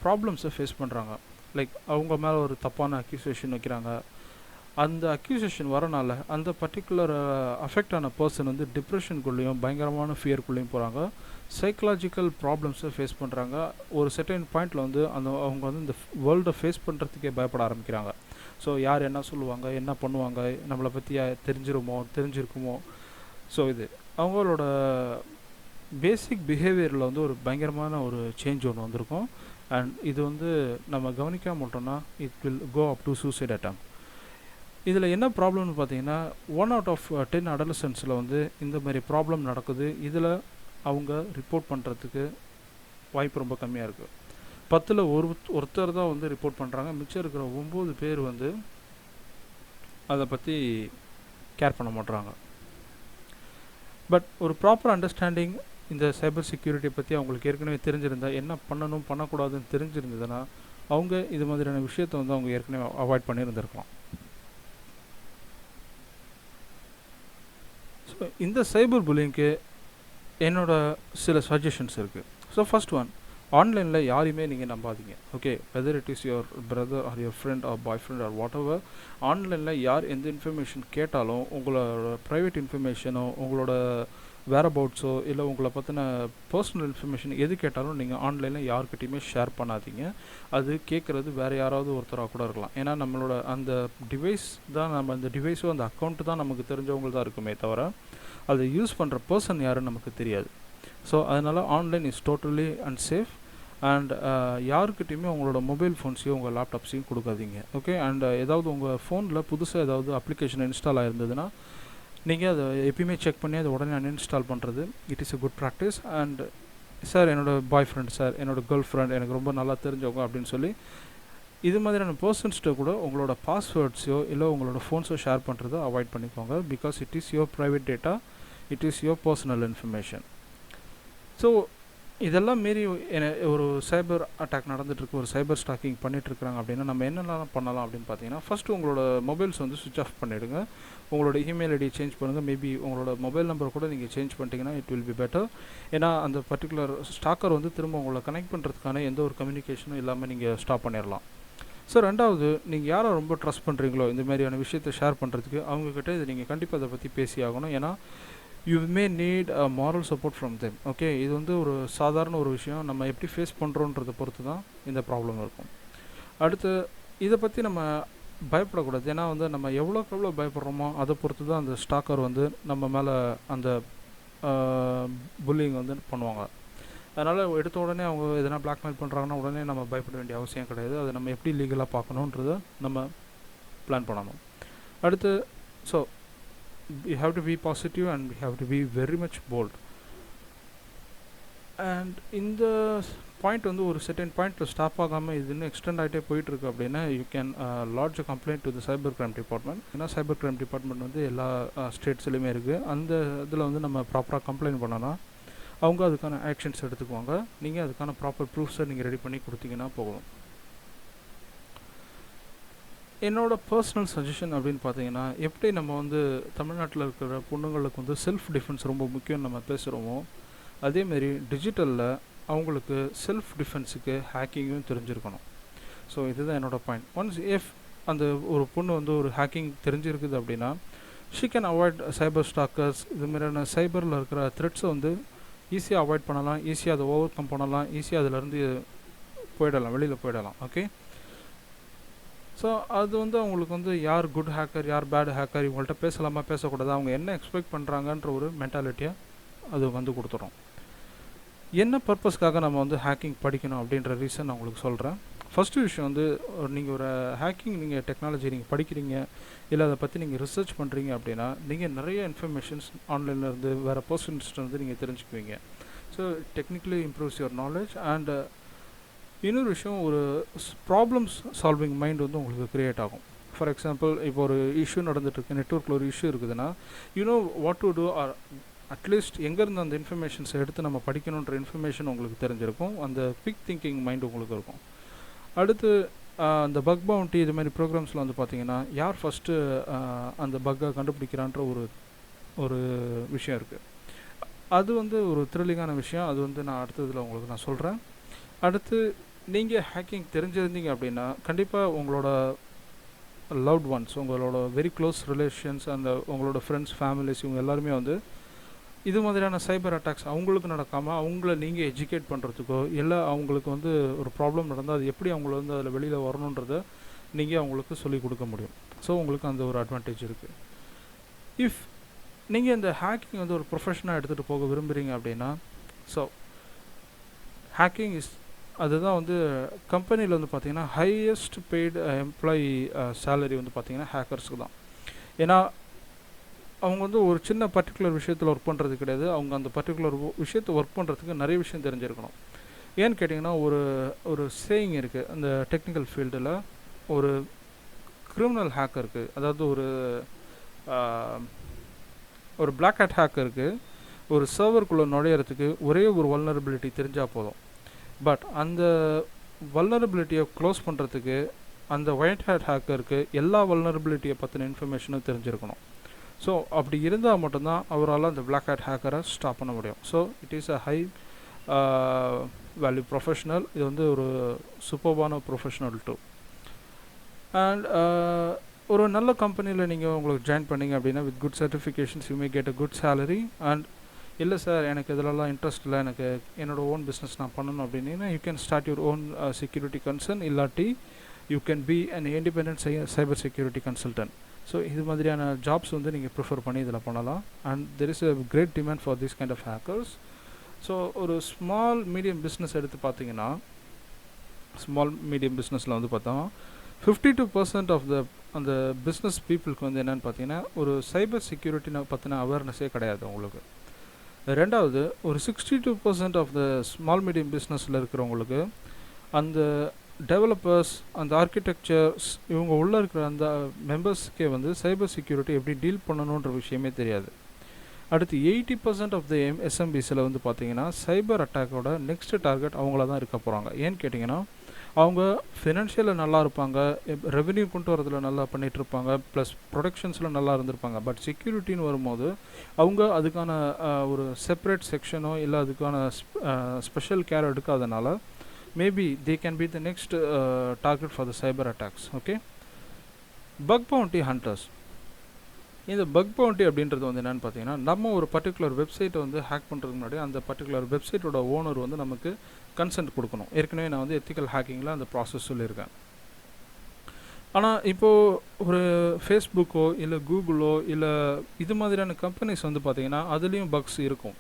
ப்ராப்ளம்ஸை ஃபேஸ் பண்ணுறாங்க. லைக் அவங்க மேலே ஒரு தப்பான அக்யூசேஷன் வைக்கிறாங்க. அந்த அக்யூசேஷன் வரனால அந்த பர்டிகுலர் அஃபெக்ட் ஆன பர்சன் வந்து டிப்ரெஷனுக்குள்ளேயும் பயங்கரமான ஃபியருக்குள்ளேயும் போகிறாங்க. சைக்கலாஜிக்கல் ப்ராப்ளம்ஸை ஃபேஸ் பண்ணுறாங்க. ஒரு செர்டைன் பாயிண்டில் வந்து அவங்க வந்து இந்த வேர்ல்டை ஃபேஸ் பண்ணுறதுக்கே பயப்பட ஆரம்பிக்கிறாங்க. ஸோ யார் என்ன சொல்லுவாங்க, என்ன பண்ணுவாங்க, நம்மளை பற்றி தெரிஞ்சிருக்குமோ. ஸோ இது அவங்களோட பேசிக் பிஹேவியரில் வந்து ஒரு பயங்கரமான ஒரு சேஞ்ச் ஒன்று வந்திருக்கும். அண்ட் இது வந்து நம்ம கவனிக்காம விட்டோம்னா it will go up to suicide attempt. இதில் என்ன ப்ராப்ளம்னு பார்த்தீங்கன்னா 1 out of 10 அடலசன்ஸில் வந்து இந்த மாதிரி ப்ராப்ளம் நடக்குது. இதில் அவங்க ரிப்போர்ட் பண்ணுறதுக்கு வாய்ப்பு ரொம்ப கம்மியாக இருக்குது. 10ல் ஒருத்தர் தான் வந்து ரிப்போர்ட் பண்ணுறாங்க. மிச்சம் இருக்கிற 9 பேர் வந்து அதை பற்றி கேர் பண்ண மாட்றாங்க. பட் ஒரு ப்ராப்பர் அண்டர்ஸ்டாண்டிங் இந்த சைபர் செக்யூரிட்டி பற்றி அவங்களுக்கு ஏற்கனவே தெரிஞ்சிருந்தால், என்ன பண்ணணும் பண்ணக்கூடாதுன்னு தெரிஞ்சிருந்ததுன்னா அவங்க இது மாதிரியான விஷயத்தை வந்து அவங்க ஏற்கனவே அவாய்ட் பண்ணியிருந்திருக்கலாம். ஸோ இந்த சைபர் புல்லிங்க்கு என்னோட சில சஜஷன்ஸ் இருக்குது. ஸோ ஃபர்ஸ்ட் ஒன், ஆன்லைனில் யாரையுமே நீங்கள் நம்பாதீங்க. Okay, whether it is your brother or your friend R bye friend R what ever, ஆன்லைனில் யார் எந்த இன்ஃபர்மேஷன் கேட்டாலும் உங்களோட ப்ரைவேட் இன்ஃபர்மேஷனோ உங்களோட வேரபவுட்ஸோ இல்லை உங்களை பற்றின பர்சனல் இன்ஃபர்மேஷன் எது கேட்டாலும் நீங்கள் ஆன்லைனில் யார்கிட்டையுமே ஷேர் பண்ணாதீங்க. அது கேட்குறது வேறு யாராவது ஒருத்தராக கூட இருக்கலாம். ஏன்னா நம்மளோட அந்த டிவைஸ் தான், நம்ம அந்த டிவைஸோ அந்த அக்கௌண்ட்டு தான் நமக்கு தெரிஞ்சவங்க தான் இருக்குமே தவிர அதை யூஸ் பண்ணுற பர்சன் யாருன்னு நமக்கு தெரியாது. ஸோ அதனால் online is totally unsafe. And யாருக்கிட்டையுமே உங்களோட மொபைல் ஃபோன்ஸையும் உங்கள் லேப்டாப்ஸையும் கொடுக்காதீங்க. ஓகே, அண்ட் ஏதாவது உங்கள் ஃபோனில் புதுசாக ஏதாவது அப்ளிகேஷன் இன்ஸ்டால் ஆகிருந்ததுன்னா நீங்கள் அதை எப்பயுமே செக் பண்ணி அதை உடனே அன்இன்ஸ்டால் பண்ணுறது it is a good practice. And sir என்னோடய பாய் ஃப்ரெண்ட், சார் என்னோடய கேர்ள் ஃப்ரெண்ட், எனக்கு ரொம்ப நல்லா தெரிஞ்சவங்க அப்படின்னு சொல்லி இது மாதிரியான பர்சன்ஸ்கிட்ட கூட உங்களோட பாஸ்வேர்ட்ஸோ இல்லை உங்களோட ஃபோன்ஸோ ஷேர் பண்ணுறதை அவாய்ட் பண்ணிக்கோங்க. Because it is your private data, it is your personal information. So இதெல்லாம் மீறி ஒரு சைபர் அட்டாக் நடந்துகிட்ருக்கு, ஒரு சைபர் ஸ்டாக்கிங் பண்ணிகிட்ருக்குறாங்க அப்படின்னா நம்ம என்னெல்லாம் பண்ணலாம் அப்படின்னு பார்த்தீங்கன்னா, ஃபஸ்ட்டு உங்களோட மொபைல்ஸ் வந்து சுவிட்ச் ஆஃப் பண்ணிவிடுங்க. உங்களோட இமெயில் ஐடி சேஞ்ச் பண்ணுங்கள். மேபி உங்களோட மொபைல் நம்பர் கூட நீங்கள் சேஞ்ச் பண்ணிட்டீங்கன்னா இட் வில் பி பெட்டர். ஏன்னா அந்த பர்டிகுலர் ஸ்டாக்கர் வந்து திரும்ப உங்களை கனெக்ட் பண்ணுறதுக்கான எந்த ஒரு கம்யூனிகேஷனும் இல்லாமல் நீங்கள் ஸ்டாப் பண்ணிடலாம். ஸோ ரெண்டாவது, நீங்கள் யாரை ரொம்ப ட்ரஸ்ட் பண்ணுறீங்களோ இந்த மாதிரியான விஷயத்தை ஷேர் பண்ணுறதுக்கு அவங்கக்கிட்ட இது நீங்கள் கண்டிப்பாக அதை பற்றி பேசி ஆகணும். ஏன்னா you may need a moral support from them. Okay, இது வந்து ஒரு சாதாரண ஒரு விஷயம், நம்ம எப்படி ஃபேஸ் பண்ணுறோன்றதை பொறுத்து தான் இந்த ப்ராப்ளம் இருக்கும். அடுத்து இதை பற்றி நம்ம பயப்படக்கூடாது. ஏன்னா வந்து நம்ம எவ்வளோக்கு எவ்வளோ பயப்படுறோமோ அதை பொறுத்து தான் அந்த ஸ்டாக்கர் வந்து நம்ம மேலே அந்த புல்லிங் வந்து பண்ணுவாங்க. அதனால் எடுத்த உடனே அவங்க எதனா பிளாக்மெயில் பண்ணுறாங்கன்னா உடனே நம்ம பயப்பட வேண்டிய அவசியம் கிடையாது. அதை நம்ம எப்படி லீகலாக பார்க்கணுன்றதை நம்ம பிளான் பண்ணணும். அடுத்து, so we have to be positive and we have to be very much bold. And இந்த பாயிண்ட் வந்து ஒரு செர்டைன் பாயிண்ட்டில் ஸ்டாப் ஆகாமல் இது இன்னும் எக்ஸ்டெண்ட் ஆகிட்டே போயிட்டுருக்கு அப்படின்னா you can lodge a complaint to the cyber crime department. ஏன்னா சைபர் கிரைம் டிபார்ட்மெண்ட் வந்து எல்லா ஸ்டேட்ஸ்லையுமே இருக்குது. அந்த இதில் வந்து நம்ம ப்ராப்பராக கம்ப்ளைண்ட் பண்ணோன்னா அவங்க அதுக்கான ஆக்ஷன்ஸ் எடுத்துக்குவாங்க. நீங்கள் அதுக்கான ப்ராப்பர் ப்ரூஃப்ஸை நீங்கள் ரெடி பண்ணி கொடுத்தீங்கன்னா போகணும். என்னோடய பர்சனல் சஜஷன் அப்படின்னு பார்த்தீங்கன்னா, எப்படி நம்ம வந்து தமிழ்நாட்டில் இருக்கிற பொண்ணுங்களுக்கு வந்து செல்ஃப் டிஃபென்ஸ் ரொம்ப முக்கியம் நம்ம பேசுகிறோமோ, அதேமாரி டிஜிட்டலில் அவங்களுக்கு செல்ஃப் டிஃபென்ஸுக்கு ஹேக்கிங்கும் தெரிஞ்சிருக்கணும். ஸோ இதுதான் என்னோடய பாயிண்ட். ஒன்ஸ் இஃப் அந்த ஒரு பொண்ணு வந்து ஒரு ஹேக்கிங் தெரிஞ்சிருக்குது அப்படின்னா she can avoid cyber stalkers. இது மாதிரியான சைபரில் இருக்கிற த்ரெட்ஸை வந்து ஈஸியாக அவாய்ட் பண்ணலாம், ஈஸியாக அதை ஓவர் கம் பண்ணலாம், ஈஸியாக அதிலேருந்து போயிடலாம், வெளியில் போயிடலாம். ஓகே, ஸோ அது வந்து அவங்களுக்கு வந்து யார் குட் ஹேக்கர் யார் பேட் ஹேக்கர் இவங்கள்ட்ட பேசலாமா பேசக்கூடாது, அவங்க என்ன எக்ஸ்பெக்ட் பண்ணுறாங்கன்ற ஒரு மென்டாலிட்டியை அது வந்து கொடுத்துரும். என்ன பர்பஸ்க்காக நம்ம வந்து ஹேக்கிங் படிக்கணும் அப்படின்ற ரீசன் நான் உங்களுக்கு சொல்கிறேன். ஃபஸ்ட்டு விஷயம் வந்து நீங்கள் ஒரு ஹேக்கிங் நீங்கள் டெக்னாலஜி நீங்கள் படிக்கிறீங்க இல்லை அதை பற்றி நீங்கள் ரிசர்ச் பண்ணுறீங்க அப்படின்னா நீங்கள் நிறைய இன்ஃபர்மேஷன்ஸ் ஆன்லைன்லேருந்து வேறு பர்சன்ஸ்லேருந்து நீங்கள் தெரிஞ்சுக்குவீங்க. So technically improves your knowledge. And இன்னொரு விஷயம், ஒரு ப்ராப்ளம்ஸ் சால்விங் மைண்ட் வந்து உங்களுக்கு க்ரியேட் ஆகும். ஃபார் எக்ஸாம்பிள், இப்போ ஒரு இஷ்யூ நடந்துகிட்ருக்கு, நெட்வொர்க்கில் ஒரு இஷ்யூ இருக்குதுன்னா what to do, or at least எங்கேருந்து அந்த இன்ஃபர்மேஷன்ஸை எடுத்து நம்ம படிக்கணுன்ற இன்ஃபர்மேஷன் உங்களுக்கு தெரிஞ்சிருக்கும். அந்த குவிக் திங்கிங் மைண்ட் உங்களுக்கு இருக்கும். அடுத்து அந்த பக் பவுண்டி இது மாதிரி ப்ரோக்ராம்ஸில் வந்து பார்த்திங்கன்னா யார் ஃபஸ்ட்டு அந்த பக்கை கண்டுபிடிக்கிறான்ற ஒரு விஷயம் இருக்குது. அது வந்து ஒரு த்ரில்லிங்கான விஷயம். அது வந்து நான் அடுத்ததில் உங்களுக்கு நான் சொல்கிறேன். அடுத்து நீங்கள் ஹேக்கிங் தெரிஞ்சிருந்தீங்க அப்படின்னா கண்டிப்பாக உங்களோட லவ்ட் ஒன்ஸ், உங்களோட வெரி க்ளோஸ் ரிலேஷன்ஸ், அந்த உங்களோட ஃப்ரெண்ட்ஸ் ஃபேமிலிஸ் இவங்க எல்லாருமே வந்து இது மாதிரியான சைபர் அட்டாக்ஸ் அவங்களுக்கு நடக்காமல் அவங்கள நீங்கள் எஜுகேட் பண்ணுறதுக்கோ இல்லை அவங்களுக்கு வந்து ஒரு ப்ராப்ளம் நடந்தால் அது எப்படி அவங்கள வந்து அதில் வெளியில் வரணுன்றதை நீங்கள் அவங்களுக்கு சொல்லிக் கொடுக்க முடியும். ஸோ உங்களுக்கு அந்த ஒரு அட்வான்டேஜ் இருக்குது. இஃப் நீங்கள் இந்த ஹேக்கிங் வந்து ஒரு ப்ரொஃபஷனாக எடுத்துகிட்டு போக விரும்புகிறீங்க அப்படின்னா, ஸோ ஹேக்கிங் அதுதான் வந்து கம்பெனியில் வந்து பார்த்திங்கன்னா ஹையஸ்ட் பெய்டு எம்ப்ளாயி சேலரி வந்து பார்த்திங்கன்னா ஹேக்கர்ஸுக்கு தான். ஏன்னா அவங்க வந்து ஒரு சின்ன பர்டிகுலர் விஷயத்தில் ஒர்க் பண்ணுறது கிடையாது, அவங்க அந்த பர்டிகுலர் விஷயத்தை ஒர்க் பண்ணுறதுக்கு நிறைய விஷயம் தெரிஞ்சிருக்கணும். ஏன்னு கேட்டிங்கன்னா ஒரு சேயிங் இருக்குது அந்த டெக்னிக்கல் ஃபீல்டில், ஒரு கிரிமினல் ஹேக்கருக்கு, அதாவது ஒரு பிளாக் ஹேட் ஹேக்கருக்கு ஒரு சர்வருக்குள்ளே நுழையிறதுக்கு ஒரே ஒரு வல்னரபிலிட்டி தெரிஞ்சால் போதும். பட் அந்த வல்னரபிலிட்டியை க்ளோஸ் பண்ணுறதுக்கு அந்த ஒயிட் ஹேட் ஹேக்கருக்கு எல்லா வல்னரபிலிட்டியை பற்றின இன்ஃபர்மேஷனும் தெரிஞ்சிருக்கணும். ஸோ அப்படி இருந்தால் மட்டும்தான் அவரால் அந்த பிளாக் ஹேட் ஹேக்கரை ஸ்டாப் பண்ண முடியும். So it is a high value professional. இது வந்து ஒரு சூப்பர்பான ப்ரொஃபஷனல் டூ. அண்ட் ஒரு நல்ல கம்பெனியில் நீங்கள் உங்களுக்கு ஜாயின் பண்ணிங்க அப்படின்னா with good certifications you may get a good salary. And இல்லை சார் எனக்கு இதிலலாம் இன்ட்ரெஸ்ட் இல்லை, எனக்கு என்னோடய ஓன் பிஸ்னஸ் நான் பண்ணணும் அப்படின்னா you can start your own security concern, இல்லாட்டி you can be an independent cyber security consultant. So இது மாதிரியான ஜாப்ஸ் வந்து நீங்கள் ப்ரிஃபர் பண்ணி இதில் பண்ணலாம். And there is a great demand for this kind of hackers. So ஒரு ஸ்மால் மீடியம் பிஸ்னஸ் எடுத்து பார்த்தீங்கன்னா, ஸ்மால் மீடியம் பிஸ்னஸில் வந்து பார்த்தோம் 52% ஆஃப் அந்த பிஸ்னஸ் பீப்புளுக்கு வந்து என்னென்னு பார்த்தீங்கன்னா ஒரு சைபர் செக்யூரிட்டி பற்றின அவேர்னஸே கிடையாது உங்களுக்கு. ரெண்டாவது, ஒரு 62% ஆஃப் த ஸ்மால் மீடியம் பிஸ்னஸில் இருக்கிறவங்களுக்கு அந்த டெவலப்பர்ஸ், அந்த ஆர்கிடெக்சர்ஸ், இவங்க உள்ளே இருக்கிற அந்த மெம்பர்ஸ்க்கே வந்து சைபர் செக்யூரிட்டி எப்படி டீல் பண்ணணுன்ற விஷயமே தெரியாது. அடுத்து 80% ஆஃப் த எஸ்எம்பிஸில் வந்து பார்த்திங்கன்னா சைபர் அட்டாக்கோட நெக்ஸ்ட் டார்கெட் அவங்கள தான் இருக்க போகிறாங்க. ஏன்னு கேட்டிங்கன்னா அவங்க ஃபினான்ஷியலில் நல்லா இருப்பாங்க, ரெவென்யூ கொண்டு வரதில் நல்லா பண்ணிகிட்ருப்பாங்க, ப்ளஸ் ப்ரொடக்ஷன்ஸில் நல்லா இருந்திருப்பாங்க. பட் செக்யூரிட்டின்னு வரும்போது அவங்க அதுக்கான ஒரு செப்பரேட் செக்ஷனோ இல்லை அதுக்கான special care எடுக்காதனால maybe they can be the next target for the cyber attacks. Okay, bug bounty hunters. இந்த பக் பவுண்டி அப்படின்றது வந்து என்னென்னு பார்த்தீங்கன்னா, நம்ம ஒரு பர்டிகுலர் வெப்சைட்டை வந்து ஹேக் பண்ணுறதுக்கு முன்னாடி அந்த பர்டிகுலர் வெப்சைட்டோட ஓனர் வந்து நமக்கு கன்சென்ட் கொடுக்கணும். ஏற்கனவே நான் வந்து எத்திக்கல் ஹேக்கிங்கில் அந்த ப்ராசஸ் சொல்லியிருக்கேன். ஆனால் இப்போது ஒரு ஃபேஸ்புக்கோ இல்லை கூகுளோ இல்லை இது மாதிரியான கம்பெனிஸ் வந்து பார்த்திங்கன்னா அதுலேயும் பக்ஸ் இருக்கும்.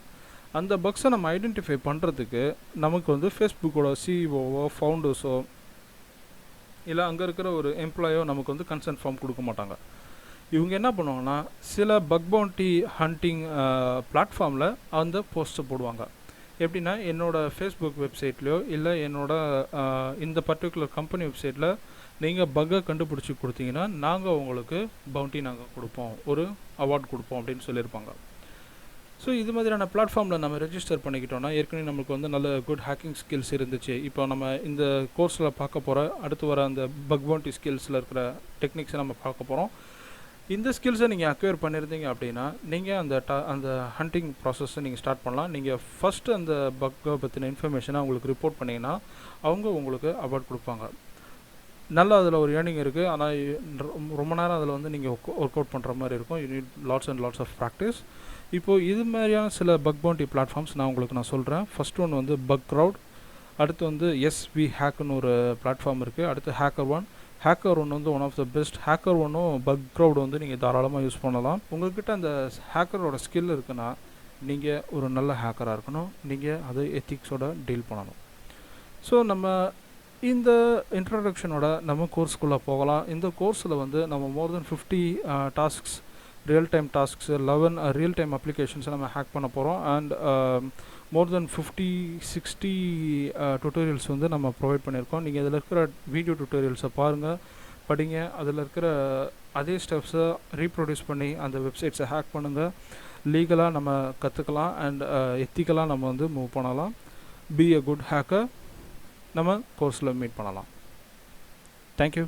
அந்த பக்ஸை நம்ம ஐடென்டிஃபை பண்ணுறதுக்கு நமக்கு வந்து ஃபேஸ்புக்கோட சிஇஓவோ ஃபவுண்டர்ஸோ இல்லை அங்கே இருக்கிற ஒரு எம்ப்ளாயோ நமக்கு வந்து கன்சென்ட் ஃபார்ம் கொடுக்க மாட்டாங்க. இவங்க என்ன பண்ணுவாங்கன்னா சில பக் பவுண்டி ஹண்டிங் பிளாட்ஃபார்மில் அந்த போஸ்ட்டை போடுவாங்க. எப்படின்னா என்னோடய ஃபேஸ்புக் வெப்சைட்லேயோ இல்லை இந்த பர்டிகுலர் கம்பெனி வெப்சைட்டில் நீங்கள் பக்கை கண்டுபிடிச்சி கொடுத்தீங்கன்னா நாங்கள் உங்களுக்கு பவுண்டி நாங்கள் கொடுப்போம், ஒரு அவார்ட் கொடுப்போம் அப்படின்னு சொல்லியிருப்பாங்க. ஸோ இது மாதிரியான பிளாட்ஃபார்மில் நம்ம ரெஜிஸ்டர் பண்ணிக்கிட்டோன்னா ஏற்கனவே நம்மளுக்கு வந்து நல்ல குட் ஹேக்கிங் ஸ்கில்ஸ் இருந்துச்சு. இப்போ நம்ம இந்த கோர்ஸில் பார்க்க போகிற அடுத்து வர அந்த பக் பவுண்டி ஸ்கில்ஸில் இருக்கிற டெக்னிக்ஸை நம்ம பார்க்க போகிறோம். இந்த ஸ்கில்ஸை நீங்கள் அக்வயர் பண்ணியிருந்தீங்க அப்படின்னா நீங்கள் அந்த ஹண்டிங் ப்ராசஸை நீங்கள் ஸ்டார்ட் பண்ணலாம். நீங்கள் ஃபஸ்ட்டு அந்த பக்கை பற்றின இன்ஃபர்மேஷனை அவங்களுக்கு ரிப்போர்ட் பண்ணிங்கன்னா அவங்க உங்களுக்கு அவார்ட் கொடுப்பாங்க. நல்ல அதில் ஒரு ஏர்னிங் இருக்குது. ஆனால் ரொம்ப நேரம் அதில் வந்து நீங்கள் ஒர்க் அவுட் பண்ணுற மாதிரி இருக்கும். You need lots and lots of practice. இப்போது இது மாதிரியான சில பக் பவுண்டி பிளாட்ஃபார்ம்ஸ் நான் சொல்கிறேன். ஃபர்ஸ்ட் ஒன் வந்து பக் க்ரௌட், அடுத்து வந்து எஸ்வி ஹேக்குன்னு ஒரு பிளாட்ஃபார்ம் இருக்குது. அடுத்து ஹேக்கர் ஒன் வந்து ஒன் ஆஃப் த பெஸ்ட். ஹேக்கர் ஒன்னும் பக் க்ரௌட் வந்து நீங்கள் தாராளமாக யூஸ் பண்ணலாம். உங்கள்கிட்ட அந்த ஹேக்கரோட ஸ்கில் இருக்குன்னா நீங்கள் ஒரு நல்ல ஹேக்கராக இருக்கணும். நீங்கள் அதை எத்திக்ஸோட டீல் பண்ணணும். ஸோ நம்ம இந்த இன்ட்ரடக்ஷனோட நம்ம கோர்ஸ்குள்ளே போகலாம். இந்த கோர்ஸில் வந்து நம்ம மோர் தென் 50 tasks, real time tasks, 11 real time அப்ளிகேஷன்ஸை நம்ம ஹேக் பண்ண போகிறோம். அண்ட் மோர் தென் 50-60 டுட்டோரியல்ஸ் வந்து நம்ம ப்ரொவைட் பண்ணியிருக்கோம். நீங்கள் இதில் இருக்கிற வீடியோ டுட்டோரியல்ஸை பாருங்கள், படிங்க. அதில் இருக்கிற அதே ஸ்டெப்ஸை ரீப்ரொடியூஸ் பண்ணி அந்த வெப்சைட்ஸை ஹேக் பண்ணுங்கள். லீகலாக நம்ம கற்றுக்கலாம் அண்ட் எத்திக்கலாக நம்ம வந்து மூவ் பண்ணலாம். B a good hacker. நம்ம கோர்ஸில் மீட் பண்ணலாம். தேங்க்யூ.